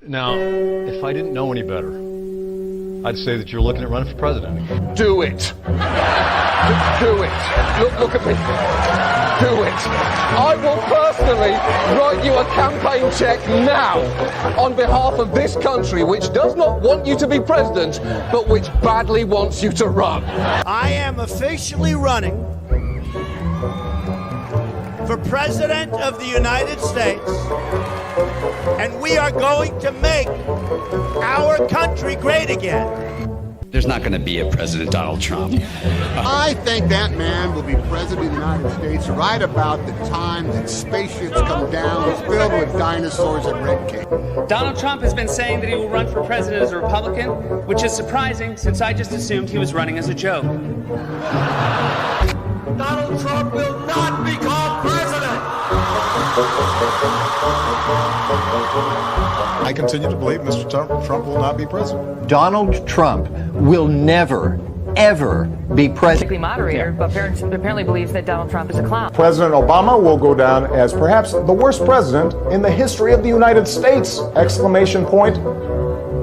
Now, if I didn't know any better, I'd say that you're looking at running for president. Do it. Do it. Look at me. Do it. I will personally write you a campaign check now on behalf of this country, which does not want you to be president, but which badly wants you to run. I am officially running for President of the United States, and we are going to make our country great again. There's not going to be a President Donald Trump. I think that man will be president of the United States right about the time that spaceships come down filled with dinosaurs and red cake. Donald Trump has been saying that he will run for president as a Republican, which is surprising since I just assumed he was running as a joke. Donald Trump will not become president. I continue to believe Mr. Trump will not be president. Donald Trump will never, ever be president. Moderator, but apparently believes that Donald Trump is a clown. President Obama will go down as perhaps the worst president in the history of the United States! Exclamation point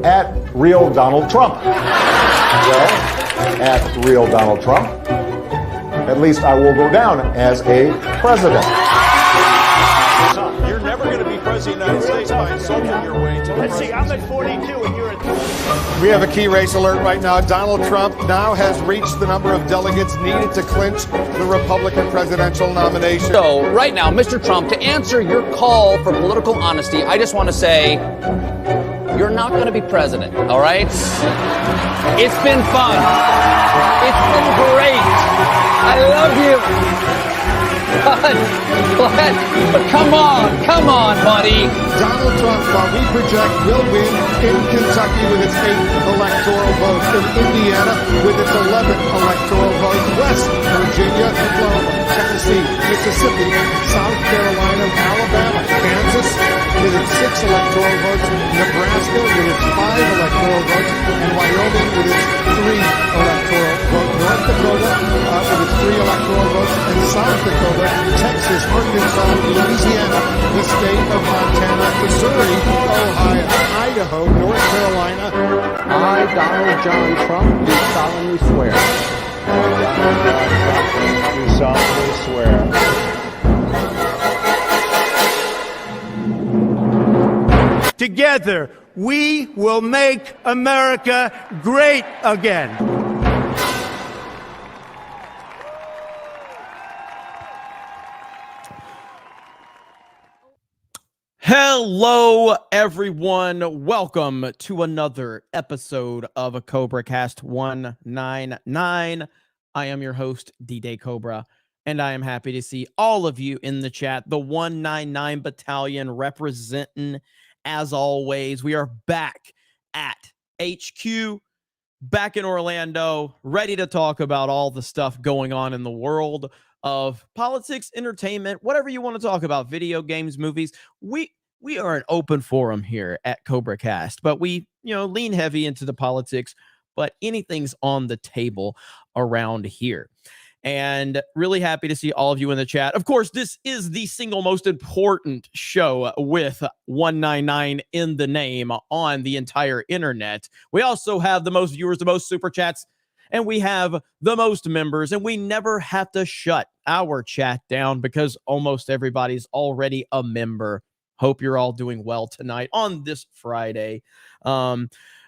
at real Donald Trump. Well, at real Donald Trump, at least I will go down as a president. You're never going to be president of the United States by insulting your way to Let's see, I'm at 42 and you're at 20. We have a key race alert right now. Donald Trump now has reached the number of delegates needed to clinch the Republican presidential nomination. So, right now, Mr. Trump, to answer your call for political honesty, I just want to say, you're not going to be president, all right? It's been fun. It's been great. I love you. But come on, buddy. Donald Trump, while we project, will win in Kentucky with its 8 electoral votes, in Indiana with its 11 electoral votes, West Virginia, Oklahoma, Tennessee, Mississippi, South Carolina, Alabama, Kansas with its 6 electoral votes, Nebraska with its 5 electoral votes, and Wyoming with its 3 electoral votes, North Dakota with its 3 electoral votes, and South Dakota, Texas, Arkansas, Louisiana, the state of Montana, Missouri, Ohio, Idaho, North Carolina. I, Donald John Trump, do solemnly swear. do solemnly swear. Together, we will make America great again. Hello, everyone. Welcome to another episode of a CobraCast 199. I am your host, D-Day Cobra, and I am happy to see all of you in the chat. The 199 Battalion representing, as always. We are back at HQ, back in Orlando, ready to talk about all the stuff going on in the world of politics, entertainment, whatever you want to talk about, video games, movies. We are an open forum here at CobraCast, but we, lean heavy into the politics, but anything's on the table around here. And really happy to see all of you in the chat. Of course, this is the single most important show with 199 in the name on the entire internet. We also have the most viewers, the most super chats, and we have the most members, and we never have to shut our chat down because almost everybody's already a member. Hope you're all doing well tonight on this Friday.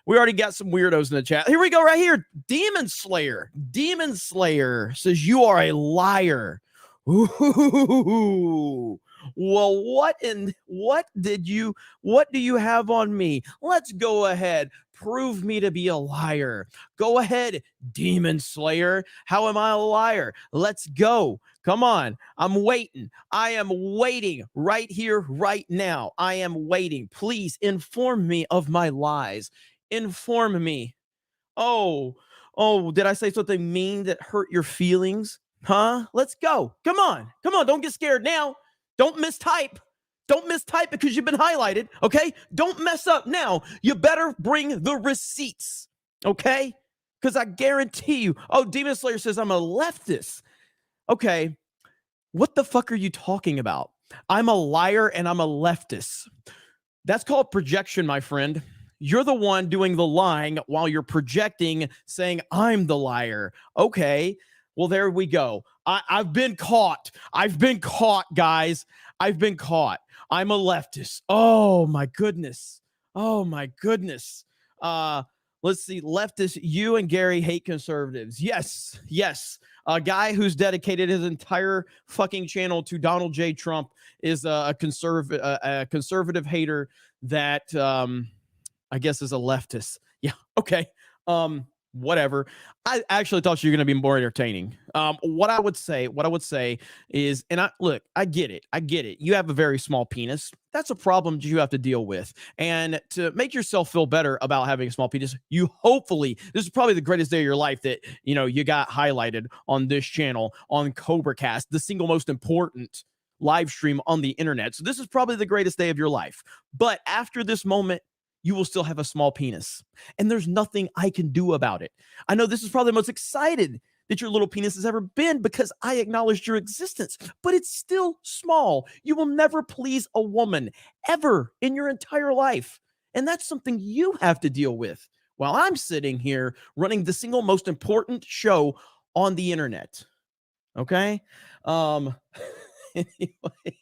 We already got some weirdos in the chat. Here we go right here. Demon Slayer. Demon Slayer says you are a liar. Ooh. Well, what do you have on me? Let's go ahead. Prove me to be a liar. Go ahead, Demon Slayer. How am I a liar? Let's go. Come on. I'm waiting. I am waiting right here, right now. I am waiting. Please inform me of my lies. Inform me. Oh, did I say something mean that hurt your feelings? Huh? Let's go. Come on. Don't get scared now. Don't mistype. Don't mistype because you've been highlighted, okay? Don't mess up now. You better bring the receipts, okay? Because I guarantee you. Oh, Demon Slayer says I'm a leftist. Okay, what the fuck are you talking about? I'm a liar and I'm a leftist. That's called projection, my friend. You're the one doing the lying while you're projecting, saying, I'm the liar. Okay, well, there we go. I've been caught. I've been caught, guys. I've been caught. I'm a leftist. Oh, my goodness. Oh, my goodness. Let's see. Leftist, you and Gary hate conservatives. Yes, yes. A guy who's dedicated his entire fucking channel to Donald J. Trump is a conservative hater that I guess is a leftist. Yeah. Okay. Whatever. I actually thought you were going to be more entertaining. What I would say is, and I get it. You have a very small penis. That's a problem you have to deal with. And to make yourself feel better about having a small penis, this is probably the greatest day of your life that, you got highlighted on this channel on CobraCast, the single most important live stream on the internet. So this is probably the greatest day of your life. But after this moment, you will still have a small penis. And there's nothing I can do about it. I know this is probably the most excited that your little penis has ever been because I acknowledged your existence, but it's still small. You will never please a woman ever in your entire life. And that's something you have to deal with while I'm sitting here running the single most important show on the internet. Okay? Anyway.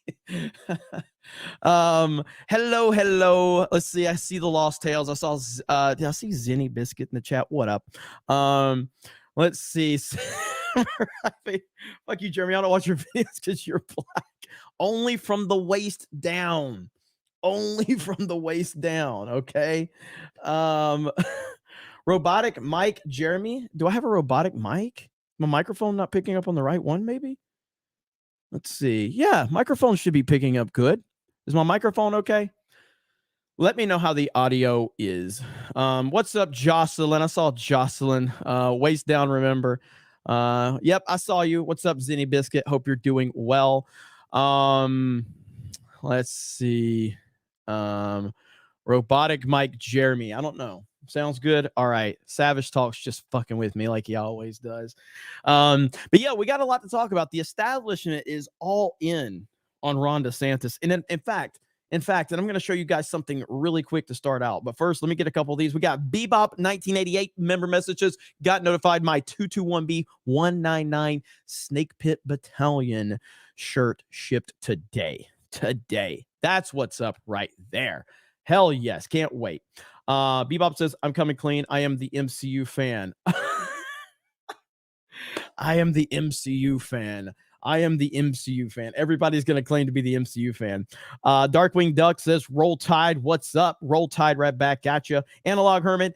Hello. Let's see. I see the Lost Tales. Did I see Zenny Biscuit in the chat? What up? Let's see. Fuck you, Jeremy. I don't watch your videos because you're black. Only from the waist down. Okay. Robotic mic, Jeremy. Do I have a robotic mic? My microphone not picking up on the right one, maybe? Let's see. Yeah, microphone should be picking up good. Is my microphone okay? Let me know how the audio is. What's up, Jocelyn? I saw Jocelyn. Waist down, remember. Yep, I saw you. What's up, Zenny Biscuit? Hope you're doing well. Let's see. Robotic mic, Jeremy. I don't know. Sounds good. All right. Savage Talk's just fucking with me like he always does. But yeah, we got a lot to talk about. The establishment is all in on Ron DeSantis. And in fact, and I'm going to show you guys something really quick to start out. But first, let me get a couple of these. We got Bebop 1988 member messages. Got notified my 221B 199 Snake Pit Battalion shirt shipped today. That's what's up right there. Hell yes. Can't wait. Bebop says, I'm coming clean. I am the MCU fan. I am the MCU fan. Everybody's going to claim to be the MCU fan. Darkwing Duck says, Roll Tide. What's up? Roll Tide right back at you. Analog Hermit.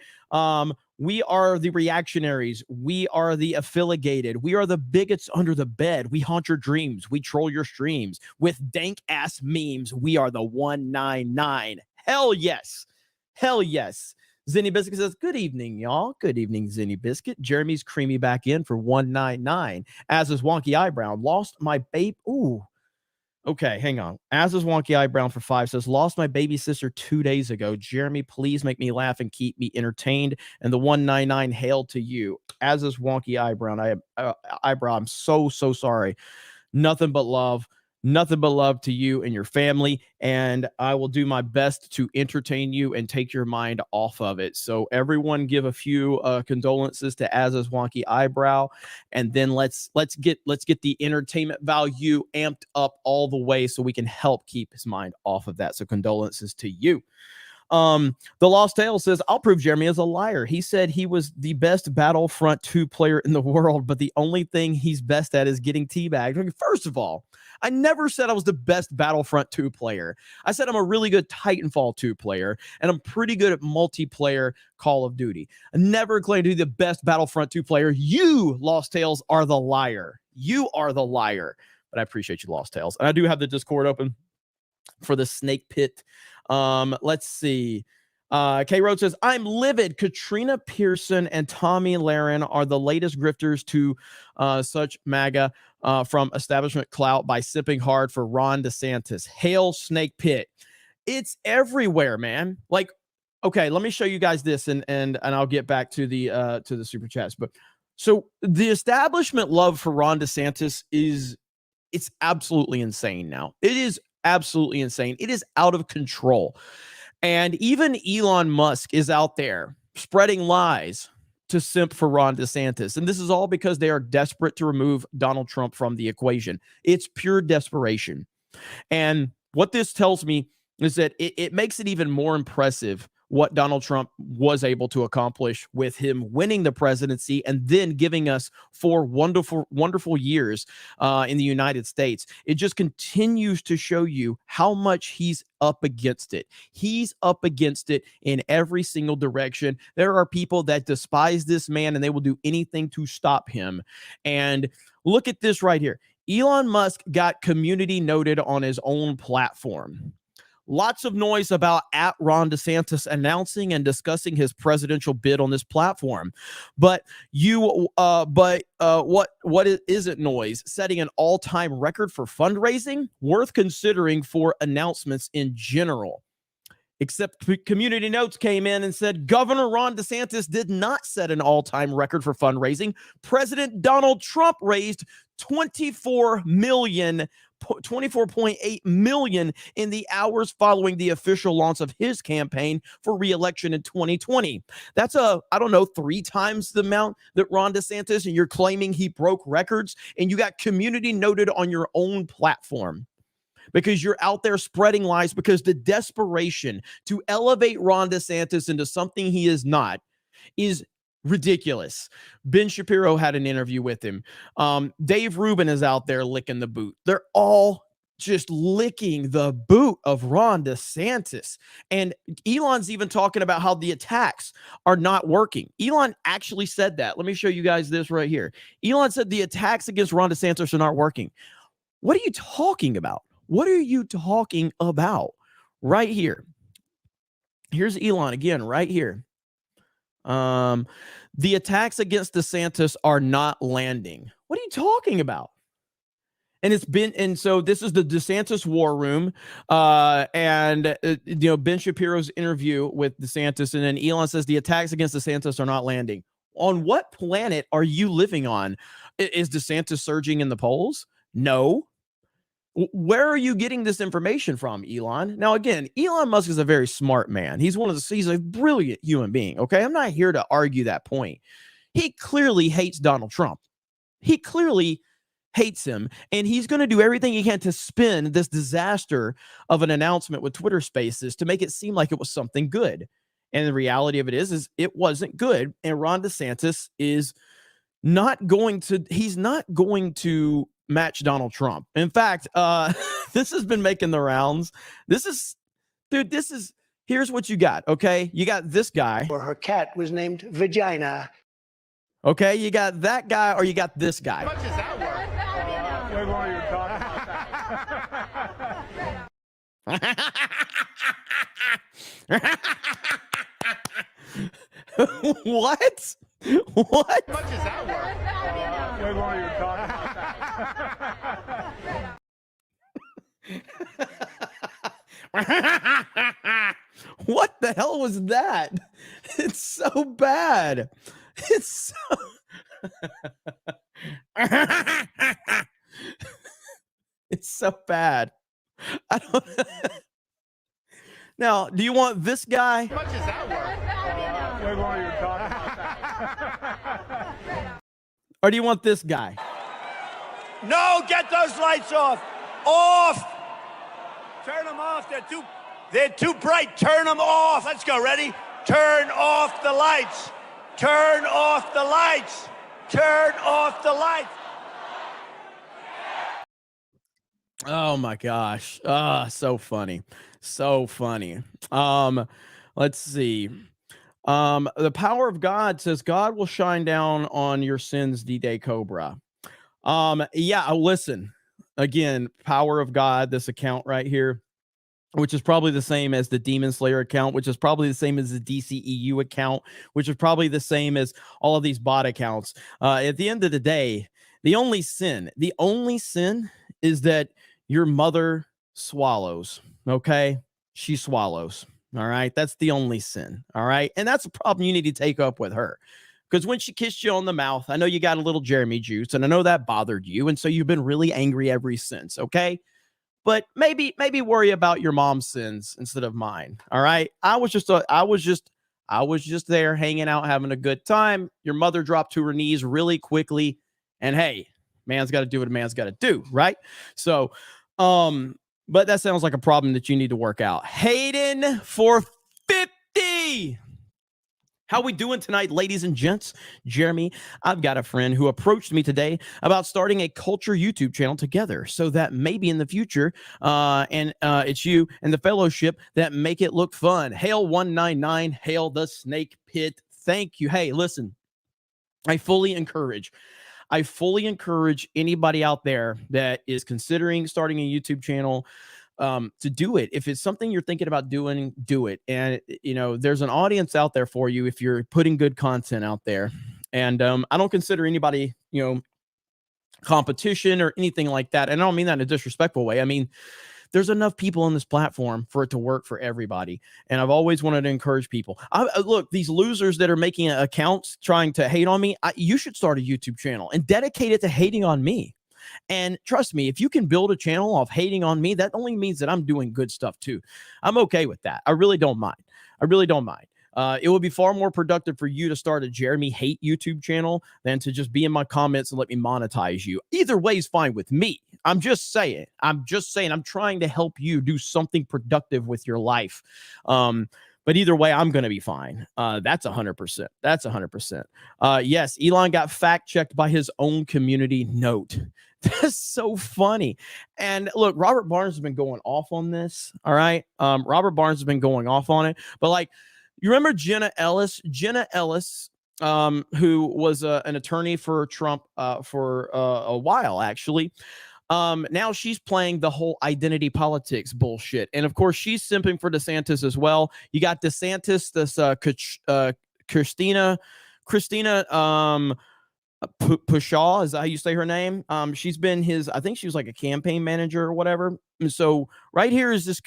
We are the reactionaries. We are the affiliated. We are the bigots under the bed. We haunt your dreams. We troll your streams with dank ass memes. We are the 199. Hell yes. Zenny Biscuit says, good evening, y'all. Good evening, Zenny Biscuit. Jeremy's creamy back in for 199. As is Wonky Eyebrow. Lost my babe. Ooh. Okay, hang on. As is Wonky Eyebrow for 5 says, lost my baby sister 2 days ago. Jeremy, please make me laugh and keep me entertained. And the 199, hail to you. As is Wonky Eyebrow. Eyebrow, I'm so sorry. Nothing but love to you and your family, and I will do my best to entertain you and take your mind off of it. So everyone give a few condolences to Az's Wonky Eyebrow, and then let's get the entertainment value amped up all the way so we can help keep his mind off of that. So condolences to you. The Lost Tale says, I'll prove Jeremy is a liar. He said he was the best Battlefront 2 player in the world, but the only thing he's best at is getting teabagged. First of all, I never said I was the best Battlefront 2 player. I said I'm a really good Titanfall 2 player, and I'm pretty good at multiplayer Call of Duty. I never claimed to be the best Battlefront 2 player. You, Lost Tales, are the liar. You are the liar. But I appreciate you, Lost Tales. And I do have the Discord open for the Snake Pit. Let's see. K Road says, I'm livid. Katrina Pearson and Tommy Lahren are the latest grifters to such MAGA from establishment clout by sipping hard for Ron DeSantis. Hail Snake Pit. It's everywhere, man. Like, okay, let me show you guys this and I'll get back to the super chats. But so the establishment love for Ron DeSantis it's absolutely insane now. It is absolutely insane. It is out of control. And even Elon Musk is out there spreading lies to simp for Ron DeSantis. And this is all because they are desperate to remove Donald Trump from the equation. It's pure desperation. And what this tells me is that it makes it even more impressive what Donald Trump was able to accomplish with him winning the presidency and then giving us 4 wonderful, wonderful years in the United States. It just continues to show you how much he's up against it. He's up against it in every single direction. There are people that despise this man and they will do anything to stop him. And look at this right here. Elon Musk got community noted on his own platform. Lots of noise about @Ron DeSantis announcing and discussing his presidential bid on this platform. But what isn't noise? Setting an all-time record for fundraising, worth considering for announcements in general. Except Community Notes came in and said Governor Ron DeSantis did not set an all-time record for fundraising. President Donald Trump raised $24.8 million in the hours following the official launch of his campaign for re-election in 2020. That's 3 times the amount that Ron DeSantis, and you're claiming he broke records, and you got community noted on your own platform because you're out there spreading lies, because the desperation to elevate Ron DeSantis into something he is not is ridiculous. Ben Shapiro had an interview with him. Dave Rubin is out there licking the boot. They're all just licking the boot of Ron DeSantis. And Elon's even talking about how the attacks are not working. Elon actually said that. Let me show you guys this right here. Elon said the attacks against Ron DeSantis are not working. What are you talking about? What are you talking about? Right here. Here's Elon again, right here. The attacks against DeSantis are not landing. What are you talking about? And so this is the DeSantis war room. Ben Shapiro's interview with DeSantis, and then Elon says the attacks against DeSantis are not landing. On what planet are you living on? Is DeSantis surging in the polls? No. Where are you getting this information from, Elon? Now, again, Elon Musk is a very smart man. He's a brilliant human being. Okay. I'm not here to argue that point. He clearly hates Donald Trump. He clearly hates him, and he's going to do everything he can to spin this disaster of an announcement with Twitter Spaces to make it seem like it was something good. And the reality of it is it wasn't good. And Ron DeSantis is not going to match Donald Trump. In fact, this has been making the rounds. Here's what you got. Okay. You got this guy. Or her cat was named Vagina. Okay. You got that guy, or you got this guy. How much is that worth? Way more you were talking about. What? What? How much is that worth? Way more you were talking about. What the hell was that? It's so bad. It's so it's so bad. I don't Now, do you want this guy? How much is that worth? Way more you were talking about. Or do you want this guy? No, get those lights off. Off. Turn them off. They're too bright. Turn them off. Let's go. Ready? Turn off the lights. Turn off the lights. Turn off the lights. Oh my gosh. So funny. So funny. Let's see. The power of God says God will shine down on your sins, D-Day Cobra. Listen. Again, power of God, this account right here, which is probably the same as the Demon Slayer account, which is probably the same as the DCEU account, which is probably the same as all of these bot accounts. At the end of the day, the only sin is that your mother swallows. Okay. She swallows. All right. That's the only sin. All right. And that's a problem you need to take up with her. Because when she kissed you on the mouth, I know you got a little Jeremy juice, and I know that bothered you. And so you've been really angry ever since. Okay. but maybe worry about your mom's sins instead of mine. All right. I was just there hanging out, having a good time. Your mother dropped to her knees really quickly. And hey, man's got to do what a man's got to do. Right. So, but that sounds like a problem that you need to work out. Hayden for 50. How we doing tonight, ladies and gents? Jeremy, I've got a friend who approached me today about starting a culture YouTube channel together so that maybe in the future, it's you and the fellowship that make it look fun. Hail 199, hail the snake pit. Thank you. Hey, listen, I fully encourage anybody out there that is considering starting a YouTube channel to do it. If it's something you're thinking about doing, do it. And, there's an audience out there for you if you're putting good content out there. And I don't consider anybody, competition or anything like that. And I don't mean that in a disrespectful way. I mean, there's enough people on this platform for it to work for everybody. And I've always wanted to encourage people. Look, these losers that are making accounts trying to hate on me, you should start a YouTube channel and dedicate it to hating on me. And trust me, if you can build a channel off hating on me, that only means that I'm doing good stuff too. I'm okay with that. I really don't mind. It would be far more productive for you to start a Jeremy Hate YouTube channel than to just be in my comments and let me monetize you. Either way is fine with me. I'm just saying, I'm trying to help you do something productive with your life. But either way, I'm going to be fine. That's 100%. That's 100%. Yes, Elon got fact-checked by his own community note. That's so funny. And look, Robert Barnes has been going off on this. All right. Robert Barnes has been going off on it. But like, you remember Jenna Ellis? Jenna Ellis, who was an attorney for Trump for a while, actually. Now she's playing the whole identity politics bullshit. And of course, she's simping for DeSantis as well. You got DeSantis, this Christina Pushaw, is that how you say her name? She's been I think she was like a campaign manager or whatever. And so right here is this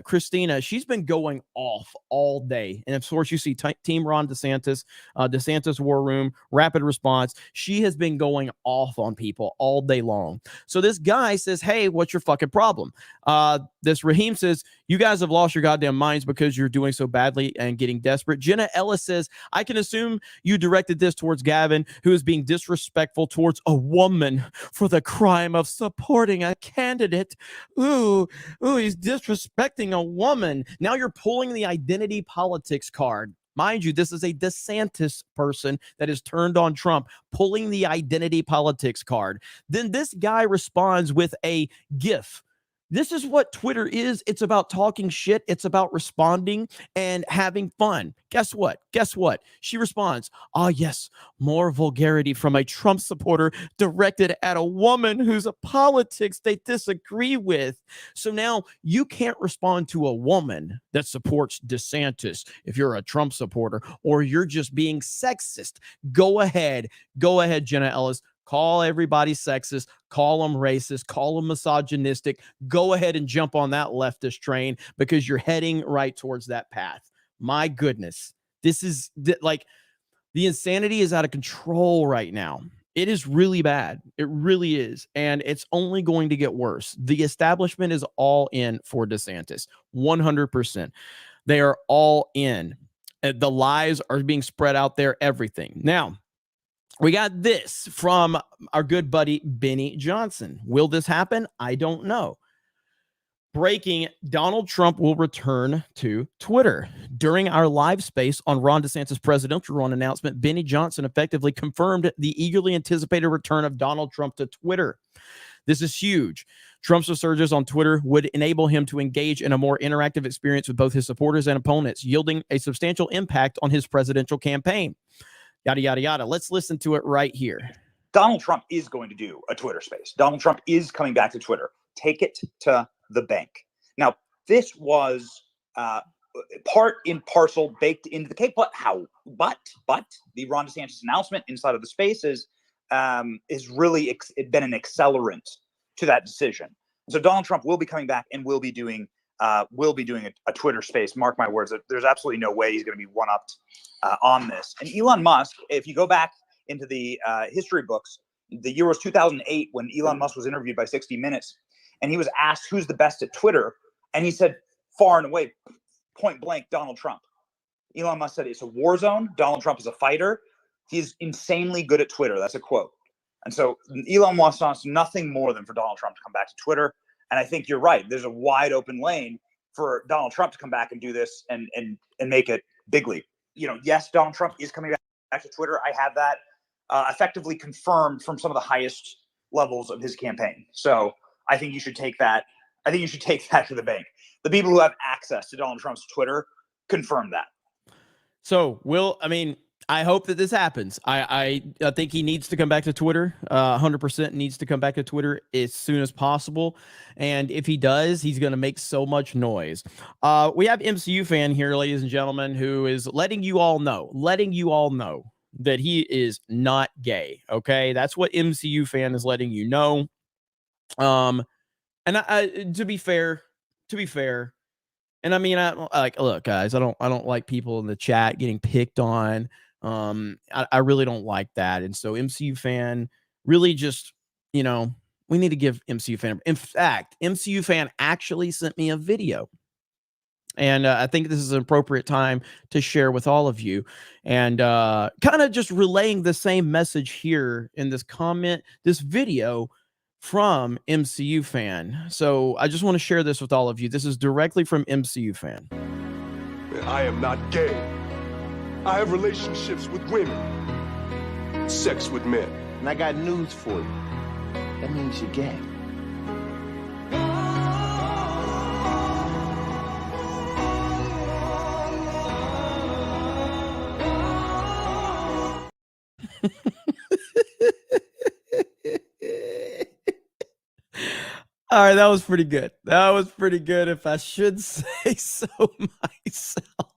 Christina. She's been going off all day. And of course, you see Team Ron DeSantis, DeSantis War Room, Rapid Response. She has been going off on people all day long. So this guy says, hey, what's your fucking problem? This Raheem says, you guys have lost your goddamn minds because you're doing so badly and getting desperate. Jenna Ellis says, I can assume you directed this towards Gavin, who is being disrespectful towards a woman for the crime of supporting a candidate. Ooh, he's disrespecting a woman. Now you're pulling the identity politics card. Mind you, this is a DeSantis person that is turned on Trump, pulling the identity politics card. Then this guy responds with a GIF. This is what Twitter is. It's about talking shit. It's about responding and having fun. Guess what? She responds, yes, more vulgarity from a Trump supporter directed at a woman whose politics they disagree with. So now you can't respond to a woman that supports DeSantis if you're a Trump supporter or you're just being sexist. Go ahead, Jenna Ellis. Call everybody sexist, call them racist, call them misogynistic. Go ahead and jump on that leftist train because you're heading right towards that path. My goodness, this is like the insanity is out of control right now. It is really bad. It really is. And it's only going to get worse. The establishment is all in for DeSantis, 100%. They are all in. The lies are being spread out there, everything. Now, we got this from our good buddy, Benny Johnson. Will this happen? I don't know. Breaking, Donald Trump will return to Twitter. During our live space on Ron DeSantis' presidential run announcement, Benny Johnson effectively confirmed the eagerly anticipated return of Donald Trump to Twitter. This is huge. Trump's resurgence on Twitter would enable him to engage in a more interactive experience with both his supporters and opponents, yielding a substantial impact on his presidential campaign. Yada, yada, yada. Let's listen to it right here. Donald Trump is going to do a Twitter space. Donald Trump is coming back to Twitter. Take it to the bank. Now, this was part and parcel baked into the cake. But how? But the Ron DeSantis announcement inside of the spaces is really been an accelerant to that decision. So Donald Trump will be coming back and will be doing a Twitter space. Mark my words. There's absolutely no way he's going to be one-upped on this. And Elon Musk, if you go back into the history books, the year was 2008 when Elon Musk was interviewed by 60 Minutes. and he was asked who's the best at Twitter, and he said far and away, point blank, Donald Trump. Elon Musk said it's a war zone. Donald Trump is a fighter. He's insanely good at Twitter. That's a quote. And so Elon Musk wants nothing more than for Donald Trump to come back to Twitter. And I think you're right. There's a wide open lane for Donald Trump to come back and do this and make it big league. Yes, Donald Trump is coming back to Twitter. I have that effectively confirmed from some of the highest levels of his campaign. So I think you should take that. I think you should take that to the bank. The people who have access to Donald Trump's Twitter confirm that. So I hope that this happens. I think he needs to come back to Twitter. 100% needs to come back to Twitter as soon as possible. And if he does, he's going to make so much noise. We have MCU fan here, ladies and gentlemen, who is letting you all know that he is not gay. Okay, that's what MCU fan is letting you know. And to be fair. And look, guys, I don't like people in the chat getting picked on. I really don't like that. And so MCU fan really just, we need to give MCU fan. In fact, MCU fan actually sent me a video. And I think this is an appropriate time to share with all of you and kind of just relaying the same message here in this video from MCU fan. So I just want to share this with all of you. This is directly from MCU fan. I am not gay. I have relationships with women, sex with men. And I got news for you. That means you're gay. All right, that was pretty good. If I should say so myself.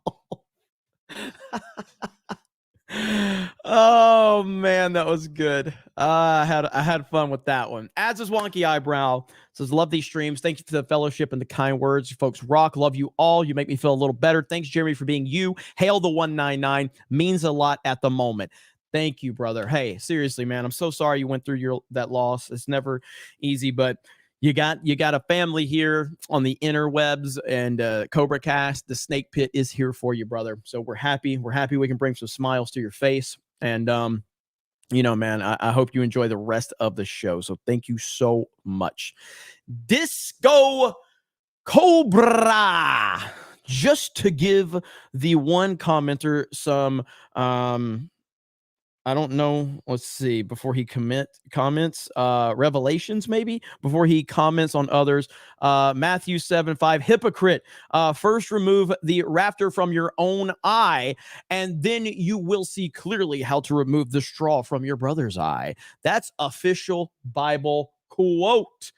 Oh man, that was good. I had fun with that one. Adds his wonky eyebrow says, "Love these streams. Thank you for the fellowship and the kind words. You folks rock. Love you all. You make me feel a little better. Thanks, Jeremy, for being you. Hail the 199. Means a lot at the moment." Thank you, brother. Hey, seriously, man, I'm so sorry you went through that loss. It's never easy, but you got a family here on the interwebs, and CobraCast, the snake pit, is here for you, brother. So we're happy we can bring some smiles to your face. And man, I hope you enjoy the rest of the show. So thank you so much. Disco Cobra, just to give the one commenter some I don't know. Let's see. Before he comments, revelations maybe before he comments on others. Matthew 7:5. Hypocrite. First remove the rafter from your own eye, and then you will see clearly how to remove the straw from your brother's eye. That's official Bible quote.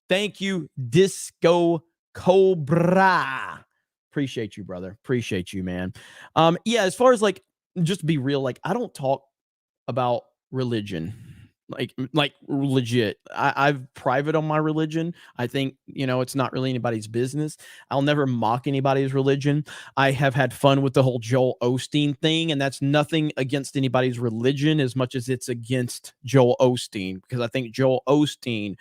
Thank you, Disco Cobra. Appreciate you, brother. Appreciate you, man. Yeah. As far as just to be real, I don't talk about religion like legit. I've private on my religion. I think it's not really anybody's business. I'll never mock anybody's religion. I have had fun with the whole Joel Osteen thing, and that's nothing against anybody's religion as much as it's against Joel Osteen, because I think Joel Osteen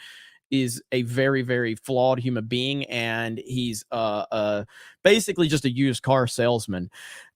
is a very, very flawed human being, and he's basically just a used car salesman.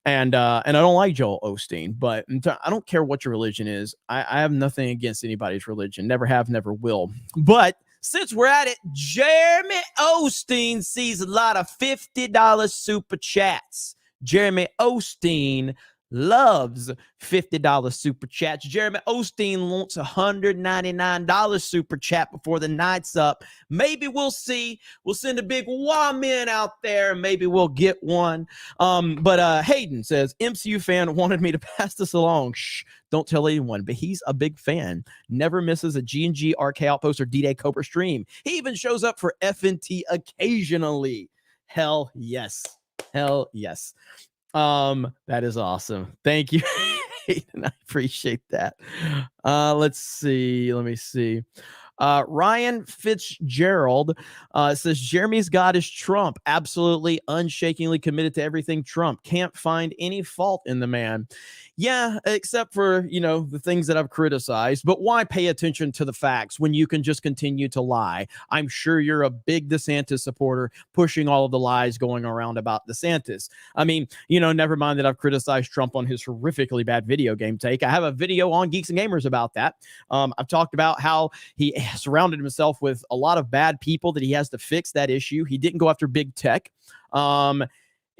And I don't like Joel Osteen, but I don't care what your religion is. I have nothing against anybody's religion. Never have, never will. But since we're at it, Jeremy Osteen sees a lot of $50 super chats. Jeremy Osteen loves $50 super chats. Jeremy Osteen wants $199 super chat before the night's up. Maybe we'll see. We'll send a big wah-min out there. Maybe we'll get one. But Hayden says, MCU fan wanted me to pass this along. Shh, don't tell anyone, but he's a big fan. Never misses a G&G RK Outpost or D-Day Cobra stream. He even shows up for FNT occasionally. Hell yes. Hell yes. That is awesome. Thank you. I appreciate that. Let's see. Let me see. Ryan Fitzgerald says Jeremy's God is Trump. Absolutely unshakingly committed to everything Trump. Can't find any fault in the man. Yeah, except for, the things that I've criticized. But why pay attention to the facts when you can just continue to lie? I'm sure you're a big DeSantis supporter pushing all of the lies going around about DeSantis. I mean, never mind that I've criticized Trump on his horrifically bad video game take. I have a video on Geeks and Gamers about that. I've talked about how he surrounded himself with a lot of bad people that he has to fix that issue. He didn't go after big tech.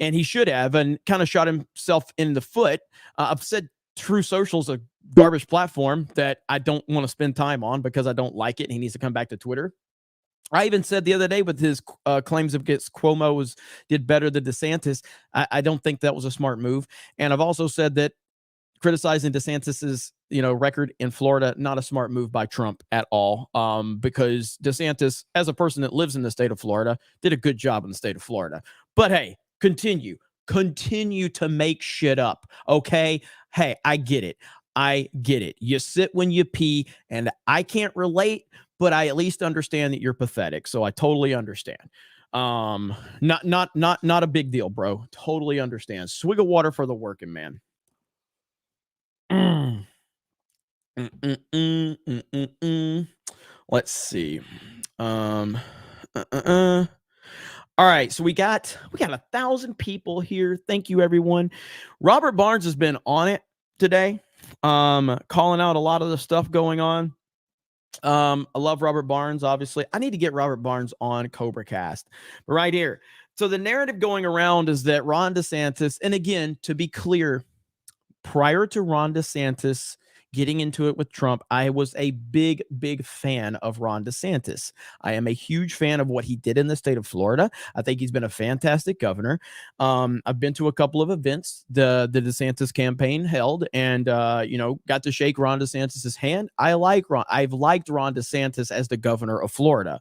And he should have, and kind of shot himself in the foot. I've said True Social's a garbage platform that I don't want to spend time on because I don't like it. And he needs to come back to Twitter. I even said the other day with his claims against Cuomo did better than DeSantis. I don't think that was a smart move. And I've also said that criticizing DeSantis's record in Florida, not a smart move by Trump at all, because DeSantis, as a person that lives in the state of Florida, did a good job in the state of Florida. But hey, continue to make shit up. Okay. Hey, I get it. You sit when you pee, and I can't relate, but I at least understand that you're pathetic. So I totally understand. Not a big deal, bro. Totally understand. Swig of water for the working man. Let's see. All right, so we got 1,000 people here. Thank you, everyone. Robert Barnes has been on it today, calling out a lot of the stuff going on. I love Robert Barnes, obviously. I need to get Robert Barnes on CobraCast. But right here. So the narrative going around is that Ron DeSantis, and again, to be clear, prior to Ron DeSantis getting into it with Trump, I was a big fan of Ron DeSantis. I am a huge fan of what he did in the state of Florida. I think he's been a fantastic governor. I've been to a couple of events the DeSantis campaign held, and got to shake Ron DeSantis's hand. I've liked Ron DeSantis as the governor of Florida.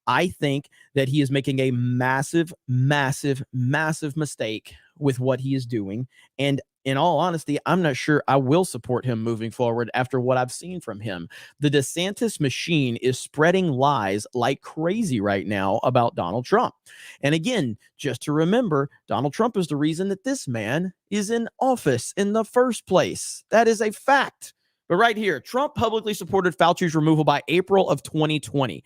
I think that he is making a massive mistake with what he is doing. And in all honesty, I'm not sure I will support him moving forward after what I've seen from him. The DeSantis machine is spreading lies like crazy right now about Donald Trump. And again, just to remember, Donald Trump is the reason that this man is in office in the first place. That is a fact. But right here, Trump publicly supported Fauci's removal by April of 2020.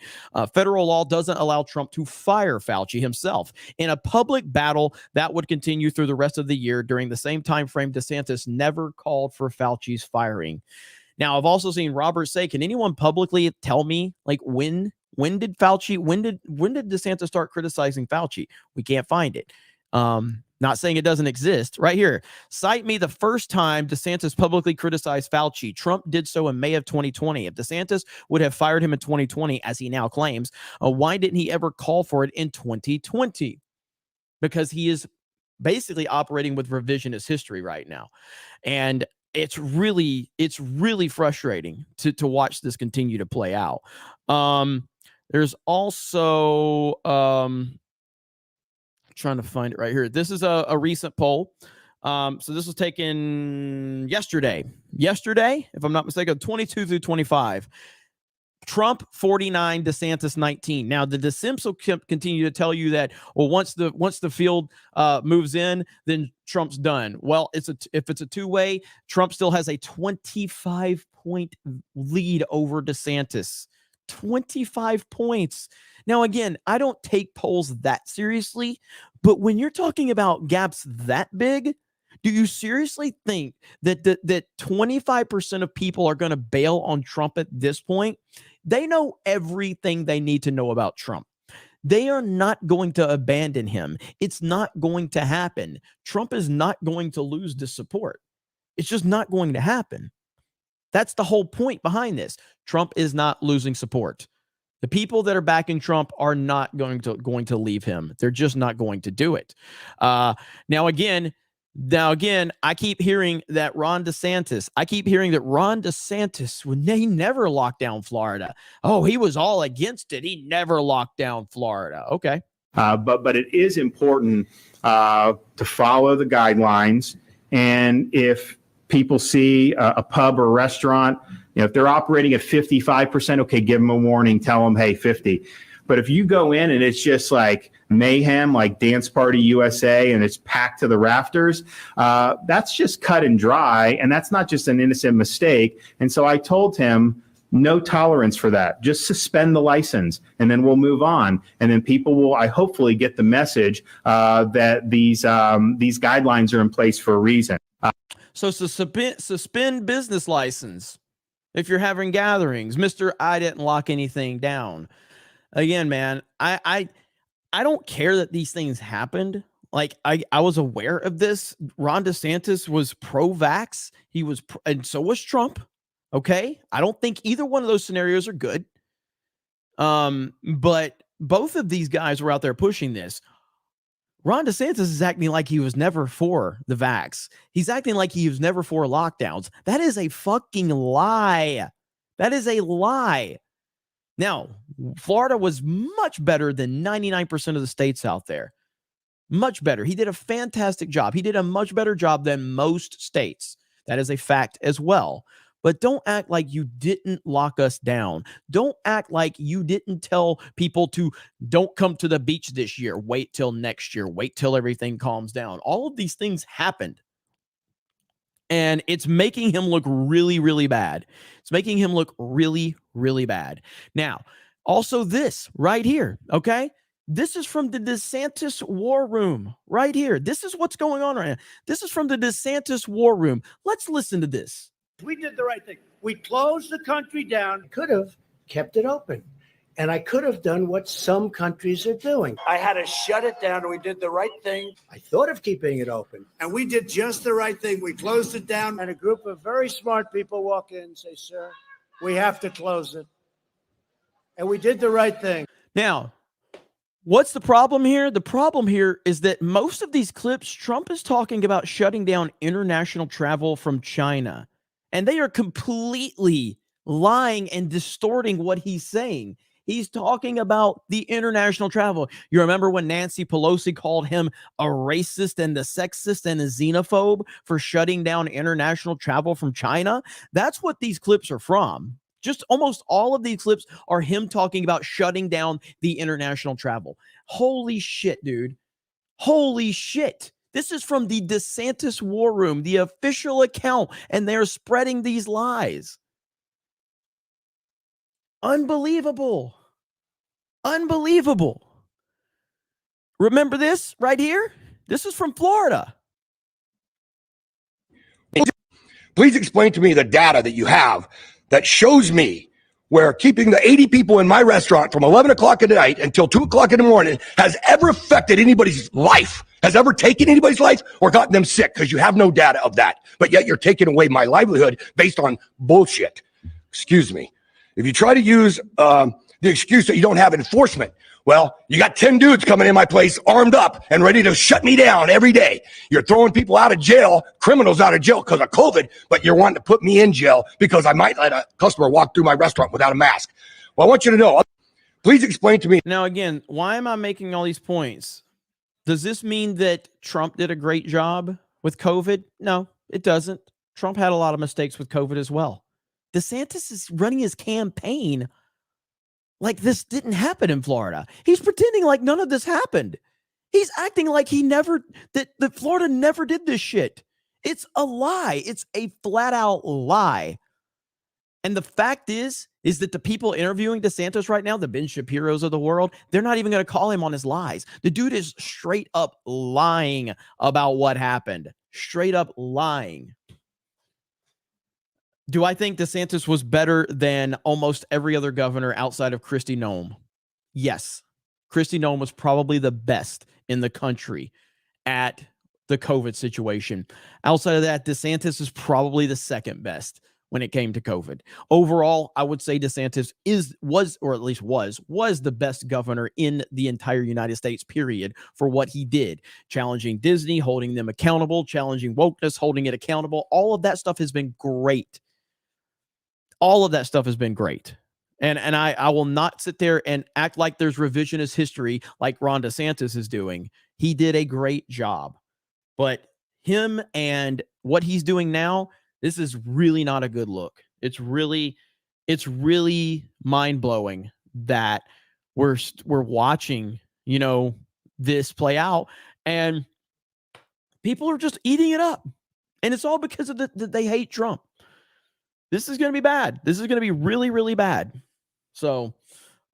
Federal law doesn't allow Trump to fire Fauci himself. In a public battle that would continue through the rest of the year, during the same time frame, DeSantis never called for Fauci's firing. Now, I've also seen Robert say, can anyone publicly tell me, like, when did DeSantis start criticizing Fauci? We can't find it. Not saying it doesn't exist. Right here. Cite me the first time DeSantis publicly criticized Fauci. Trump did so in May of 2020. If DeSantis would have fired him in 2020, as he now claims, why didn't he ever call for it in 2020? Because he is basically operating with revisionist history right now. And it's really frustrating to watch this continue to play out. There's also... trying to find it right here. This is a recent poll. So this was taken yesterday, if I'm not mistaken, 22 through 25. Trump 49, DeSantis 19. Now the Sims will continue to tell you that, well, once the field moves in, then Trump's done. Well, if it's a two-way, Trump still has a 25-point lead over DeSantis. 25 points. Now, again, I don't take polls that seriously, but when you're talking about gaps that big, do you seriously think that 25% of people are going to bail on Trump at this point? They know everything they need to know about Trump. They are not going to abandon him. It's not going to happen. Trump is not going to lose the support. It's just not going to happen. That's the whole point behind this. Trump is not losing support. The people that are backing Trump are not going to leave him. They're just not going to do it. Now again, I keep hearing that Ron DeSantis, when he never locked down Florida. Oh, he was all against it. He never locked down Florida. Okay. But it is important to follow the guidelines. And if people see a pub or restaurant, if they're operating at 55%, okay, give them a warning, tell them, hey, 50. But if you go in and it's just like mayhem, like Dance Party USA, and it's packed to the rafters, that's just cut and dry. And that's not just an innocent mistake. And so I told him, no tolerance for that. Just suspend the license, and then we'll move on. And then people will, I hopefully, get the message that these guidelines are in place for a reason. So suspend business license if you're having gatherings. Mr. I didn't lock anything down. Again, man, I don't care that these things happened. Like, I was aware of this. Ron DeSantis was pro-vax. He was, and so was Trump. Okay. I don't think either one of those scenarios are good. But both of these guys were out there pushing this. Ron DeSantis is acting like he was never for the vax. He's acting like he was never for lockdowns. That is a fucking lie. That is a lie. Now, Florida was much better than 99% of the states out there. Much better. He did a fantastic job. He did a much better job than most states. That is a fact as well. But don't act like you didn't lock us down. Don't act like you didn't tell people to don't come to the beach this year. Wait till next year. Wait till everything calms down. All of these things happened. And it's making him look really, really bad. It's making him look really, really bad. Now, also this right here, okay? This is from the DeSantis war room right here. This is what's going on right now. This is from the DeSantis war room. Let's listen to this. We did the right thing. We closed the country down. Could have kept it open. And I could have done what some countries are doing. I had to shut it down, and we did the right thing. I thought of keeping it open. And we did just the right thing. We closed it down. And a group of very smart people walk in and say, sir, we have to close it. And we did the right thing. Now, what's the problem here? The problem here is that most of these clips, Trump is talking about shutting down international travel from China. And they are completely lying and distorting what he's saying. He's talking about the international travel. You remember when Nancy Pelosi called him a racist and a sexist and a xenophobe for shutting down international travel from China? That's what these clips are from. Just almost all of these clips are him talking about shutting down the international travel. Holy shit, dude. Holy shit. This is from the DeSantis war room, the official account, and they're spreading these lies. Unbelievable. Unbelievable. Remember this right here? This is from Florida. Please explain to me the data that you have that shows me where keeping the 80 people in my restaurant from 11 o'clock at night until 2 o'clock in the morning has ever affected anybody's life, has ever taken anybody's life or gotten them sick, because you have no data of that. But yet you're taking away my livelihood based on bullshit. Excuse me. If you try to use the excuse that you don't have enforcement, well, you got 10 dudes coming in my place armed up and ready to shut me down every day. You're throwing people out of jail, criminals out of jail because of COVID, but you're wanting to put me in jail because I might let a customer walk through my restaurant without a mask. Well, I want you to know, please explain to me. Now, again, why am I making all these points? Does this mean that Trump did a great job with COVID? No, it doesn't. Trump had a lot of mistakes with COVID as well. DeSantis is running his campaign like this didn't happen in Florida. He's pretending like none of this happened. He's acting like that Florida never did this shit. It's a lie. It's a flat out lie. And the fact is that the people interviewing DeSantis right now, the Ben Shapiros of the world, they're not even going to call him on his lies. The dude is straight up lying about what happened. Straight up lying. Do I think DeSantis was better than almost every other governor outside of Kristi Noem? Yes. Kristi Noem was probably the best in the country at the COVID situation. Outside of that, DeSantis is probably the second best when it came to COVID. Overall, I would say DeSantis was the best governor in the entire United States, period, for what he did. Challenging Disney, holding them accountable, challenging wokeness, holding it accountable. All of that stuff has been great. All of that stuff has been great. And I will not sit there and act like there's revisionist history like Ron DeSantis is doing. He did a great job. But him and what he's doing now, this is really not a good look. It's really mind-blowing that we're watching, this play out, and people are just eating it up. And it's all because of they hate Trump. This is going to be bad. This is going to be really, really bad. So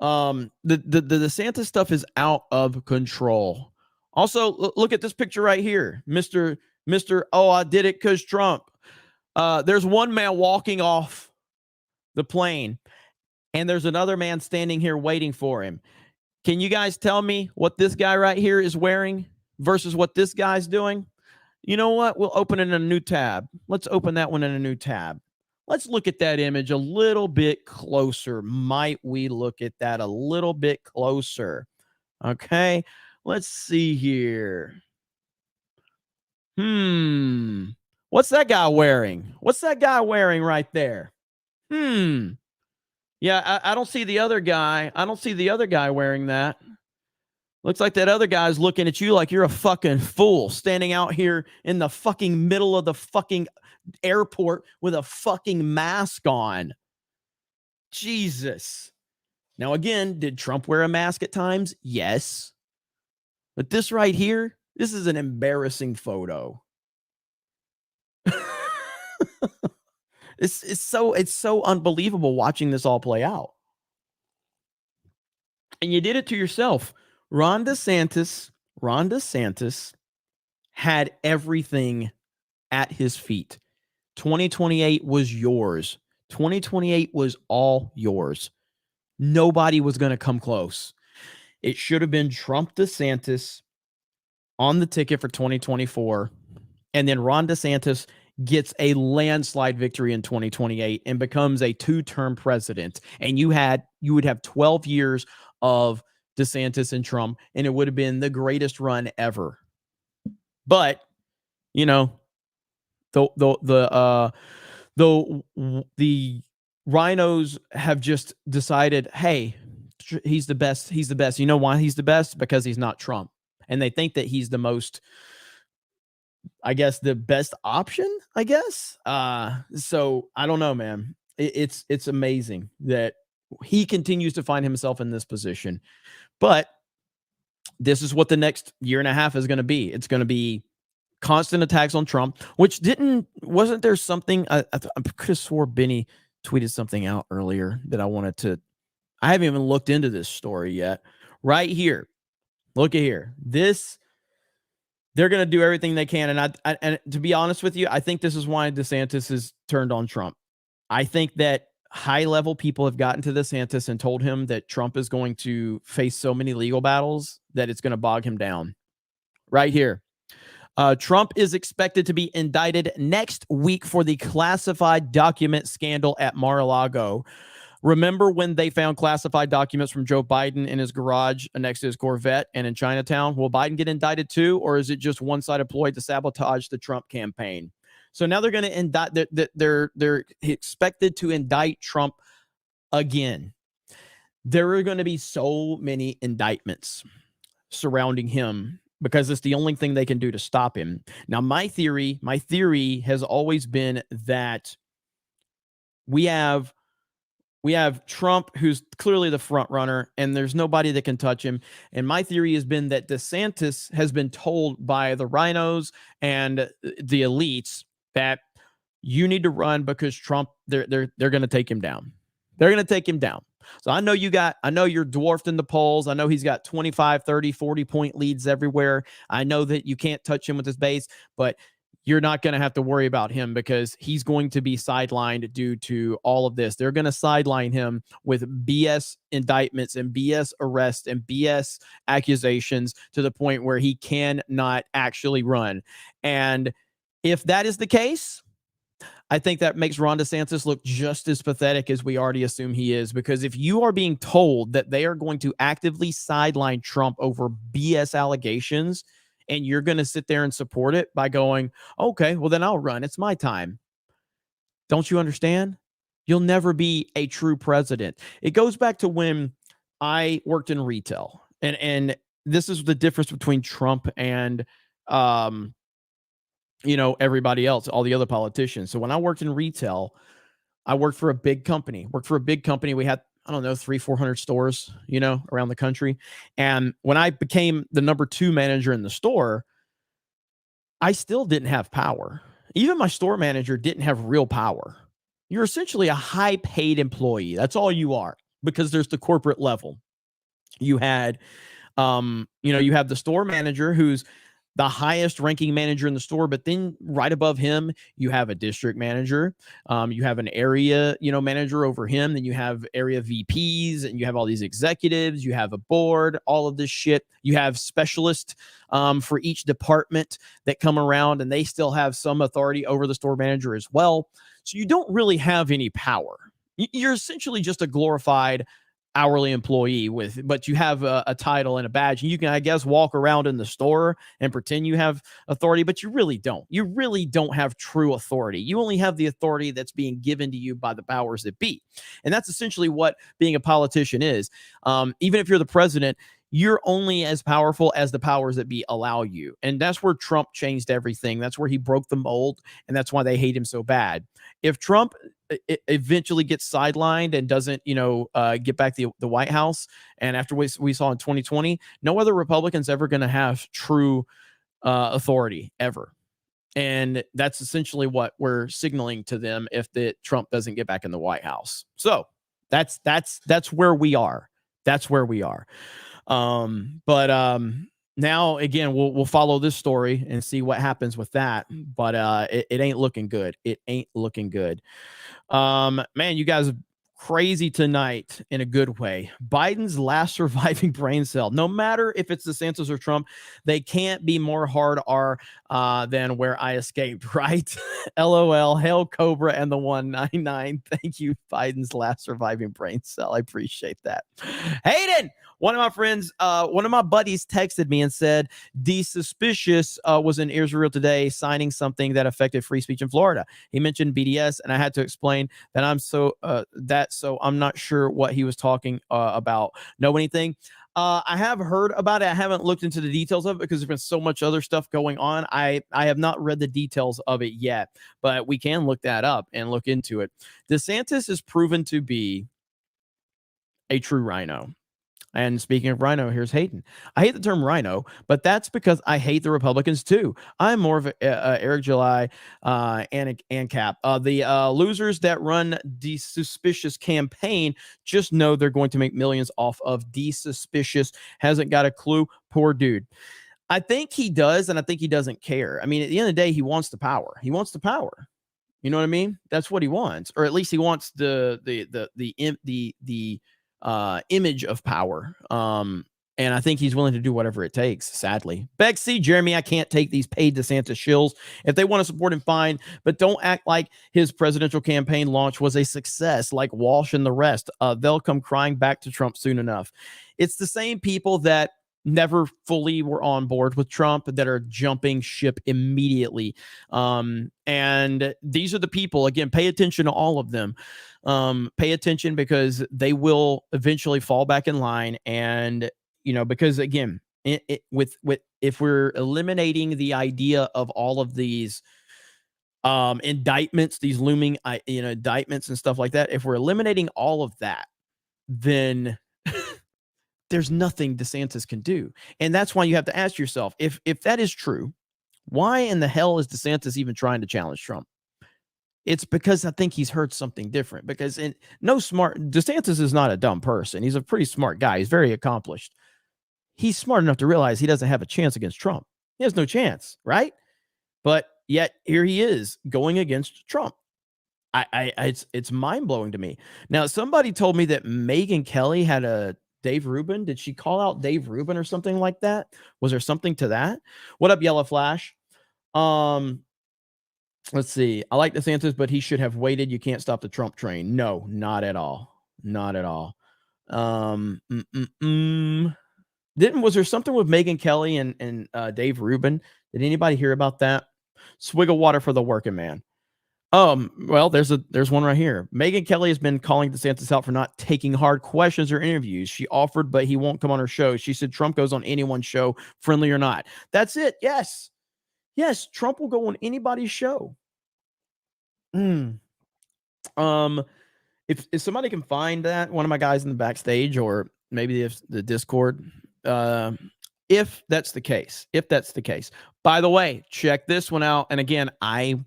the DeSantis stuff is out of control. Also, look at this picture right here. Mr. Oh, I did it because Trump. There's one man walking off the plane, and there's another man standing here waiting for him. Can you guys tell me what this guy right here is wearing versus what this guy's doing? You know what? We'll open it in a new tab. Let's open that one in a new tab. Let's look at that image a little bit closer. Might we look at that a little bit closer? Okay, let's see here. What's that guy wearing? What's that guy wearing right there? Yeah, I don't see the other guy. I don't see the other guy wearing that. Looks like that other guy's looking at you like you're a fucking fool, standing out here in the fucking middle of the fucking airport with a fucking mask on. Jesus. Now, again, did Trump wear a mask at times? Yes. But this right here, this is an embarrassing photo. It's so unbelievable watching this all play out. And you did it to yourself. Ron DeSantis had everything at his feet. 2028 was yours. 2028 was all yours. Nobody was going to come close. It should have been Trump DeSantis on the ticket for 2024. And then Ron DeSantis gets a landslide victory in 2028 and becomes a two-term president. And you would have 12 years of DeSantis and Trump, and it would have been the greatest run ever. But, the rhinos have just decided, hey, he's the best. He's the best. You know why he's the best? Because he's not Trump. And they think that he's the most, I guess, the best option, I guess. So I don't know, man. It's amazing that he continues to find himself in this position. But this is what the next year and a half is going to be. It's going to be constant attacks on Trump, which wasn't there something, I could have swore Benny tweeted something out earlier that I haven't even looked into this story yet. Right here. Look at here. They're going to do everything they can. And to be honest with you, I think this is why DeSantis has turned on Trump. I think that high-level people have gotten to DeSantis and told him that Trump is going to face so many legal battles that it's going to bog him down. Right here. Trump is expected to be indicted next week for the classified document scandal at Mar-a-Lago. Remember when they found classified documents from Joe Biden in his garage next to his Corvette and in Chinatown? Will Biden get indicted too, or is it just one-sided ploy to sabotage the Trump campaign? So now they're going to indict. They're expected to indict Trump again. There are going to be so many indictments surrounding him because it's the only thing they can do to stop him. Now, my theory has always been that we have Trump, who's clearly the front runner, and there's nobody that can touch him. And my theory has been that DeSantis has been told by the rhinos and the elites that you need to run because Trump, they're going to take him down. They're going to take him down. So I know you're dwarfed in the polls. I know he's got 25, 30, 40 point leads everywhere. I know that you can't touch him with his base, but you're not going to have to worry about him because he's going to be sidelined due to all of this. They're going to sideline him with BS indictments and BS arrests and BS accusations to the point where he cannot actually run. And if that is the case, I think that makes Ron DeSantis look just as pathetic as we already assume he is, because if you are being told that they are going to actively sideline Trump over BS allegations, and you're going to sit there and support it by going, okay, well, then I'll run. It's my time. Don't you understand? You'll never be a true president. It goes back to when I worked in retail. And this is the difference between Trump and, everybody else, all the other politicians. So when I worked in retail, I worked for a big company. We had, I don't know, 300-400 stores, around the country. And when I became the number 2 manager in the store, I still didn't have power. Even my store manager didn't have real power. You're essentially a high paid employee. That's all you are, because there's the corporate level. You had, you have the store manager, who's the highest ranking manager in the store, but then right above him, you have a district manager. You have an area, manager over him. Then you have area VPs, and you have all these executives. You have a board, all of this shit. You have specialists for each department that come around, and they still have some authority over the store manager as well. So you don't really have any power. You're essentially just a glorified hourly employee but you have a title and a badge, and you can, I guess, walk around in the store and pretend you have authority, but you really don't. You really don't have true authority. You only have the authority that's being given to you by the powers that be. And that's essentially what being a politician is. Even if you're the president, you're only as powerful as the powers that be allow you. And that's where Trump changed everything. That's where he broke the mold, and that's why they hate him so bad. If Trump eventually gets sidelined and doesn't, get back the White House, and after we saw in 2020, no other Republican's ever going to have true authority ever. And that's essentially what we're signaling to them if Trump doesn't get back in the White House. So that's where we are. That's where we are. Now again, we'll follow this story and see what happens with that. But it ain't looking good. It ain't looking good. Man, you guys are crazy tonight in a good way. Biden's last surviving brain cell. No matter if it's DeSantis or Trump, they can't be more hard R than where I escaped, right? LOL, hail Cobra and the 199. Thank you, Biden's last surviving brain cell. I appreciate that. Hayden, one of my friends, one of my buddies texted me and said, the suspicious was in Israel today signing something that affected free speech in Florida. He mentioned BDS, and I had to explain that so I'm not sure what he was talking about. Know anything? I have heard about it. I haven't looked into the details of it because there's been so much other stuff going on. I have not read the details of it yet, but we can look that up and look into it. DeSantis is proven to be a true rhino. And speaking of rhino, here's Hayden. I hate the term rhino, but that's because I hate the Republicans too. I'm more of a Eric July and Cap. The losers that run the suspicious campaign just know they're going to make millions off of the suspicious. Hasn't got a clue. Poor dude. I think he does, and I think he doesn't care. I mean, at the end of the day, he wants the power. He wants the power. You know what I mean? That's what he wants, or at least he wants the image of power. And I think he's willing to do whatever it takes, sadly. Bexy, Jeremy, I can't take these paid DeSantis shills. If they want to support him, fine, but don't act like his presidential campaign launch was a success like Walsh and the rest. They'll come crying back to Trump soon enough. It's the same people that never fully were on board with Trump that are jumping ship immediately. And these are the people, again, pay attention to all of them. Pay attention, because they will eventually fall back in line. And, because again, if we're eliminating the idea of all of these indictments, these looming, indictments and stuff like that, if we're eliminating all of that, then there's nothing DeSantis can do. And that's why you have to ask yourself, if that is true, why in the hell is DeSantis even trying to challenge Trump? It's because I think he's heard something different. Because DeSantis is not a dumb person. He's a pretty smart guy. He's very accomplished. He's smart enough to realize he doesn't have a chance against Trump. He has no chance, right? But yet here he is going against Trump. It's mind blowing to me. Now, somebody told me that Megyn Kelly had a Dave Rubin. Did she call out Dave Rubin or something like that? Was there something to that? What up, Yellow Flash? Let's see. I like DeSantis, but he should have waited. You can't stop the Trump train. No, not at all. Not at all. Was there something with Megyn Kelly and Dave Rubin? Did anybody hear about that? Swig of water for the working man. Well, there's one right here. Megyn Kelly has been calling DeSantis out for not taking hard questions or interviews. She offered, but he won't come on her show. She said Trump goes on anyone's show, friendly or not. That's it. Yes. Yes, Trump will go on anybody's show. If somebody can find that, one of my guys in the backstage, or maybe if the Discord, if that's the case. By the way, check this one out. And again, I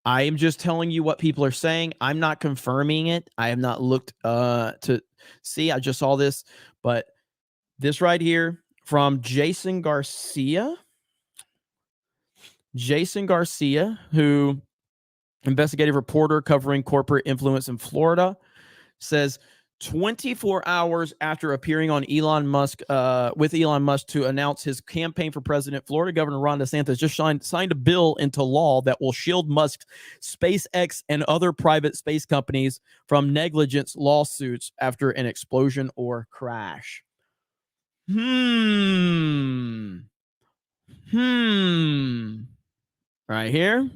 am just telling you what people are saying. I'm not confirming it. I have not looked to see. I just saw this, but this right here from Jason Garcia. Jason Garcia, who investigative reporter covering corporate influence in Florida, says 24 hours after appearing on Elon Musk with Elon Musk to announce his campaign for president, Florida Governor Ron DeSantis just signed a bill into law that will shield Musk's SpaceX and other private space companies from negligence lawsuits after an explosion or crash. Right here.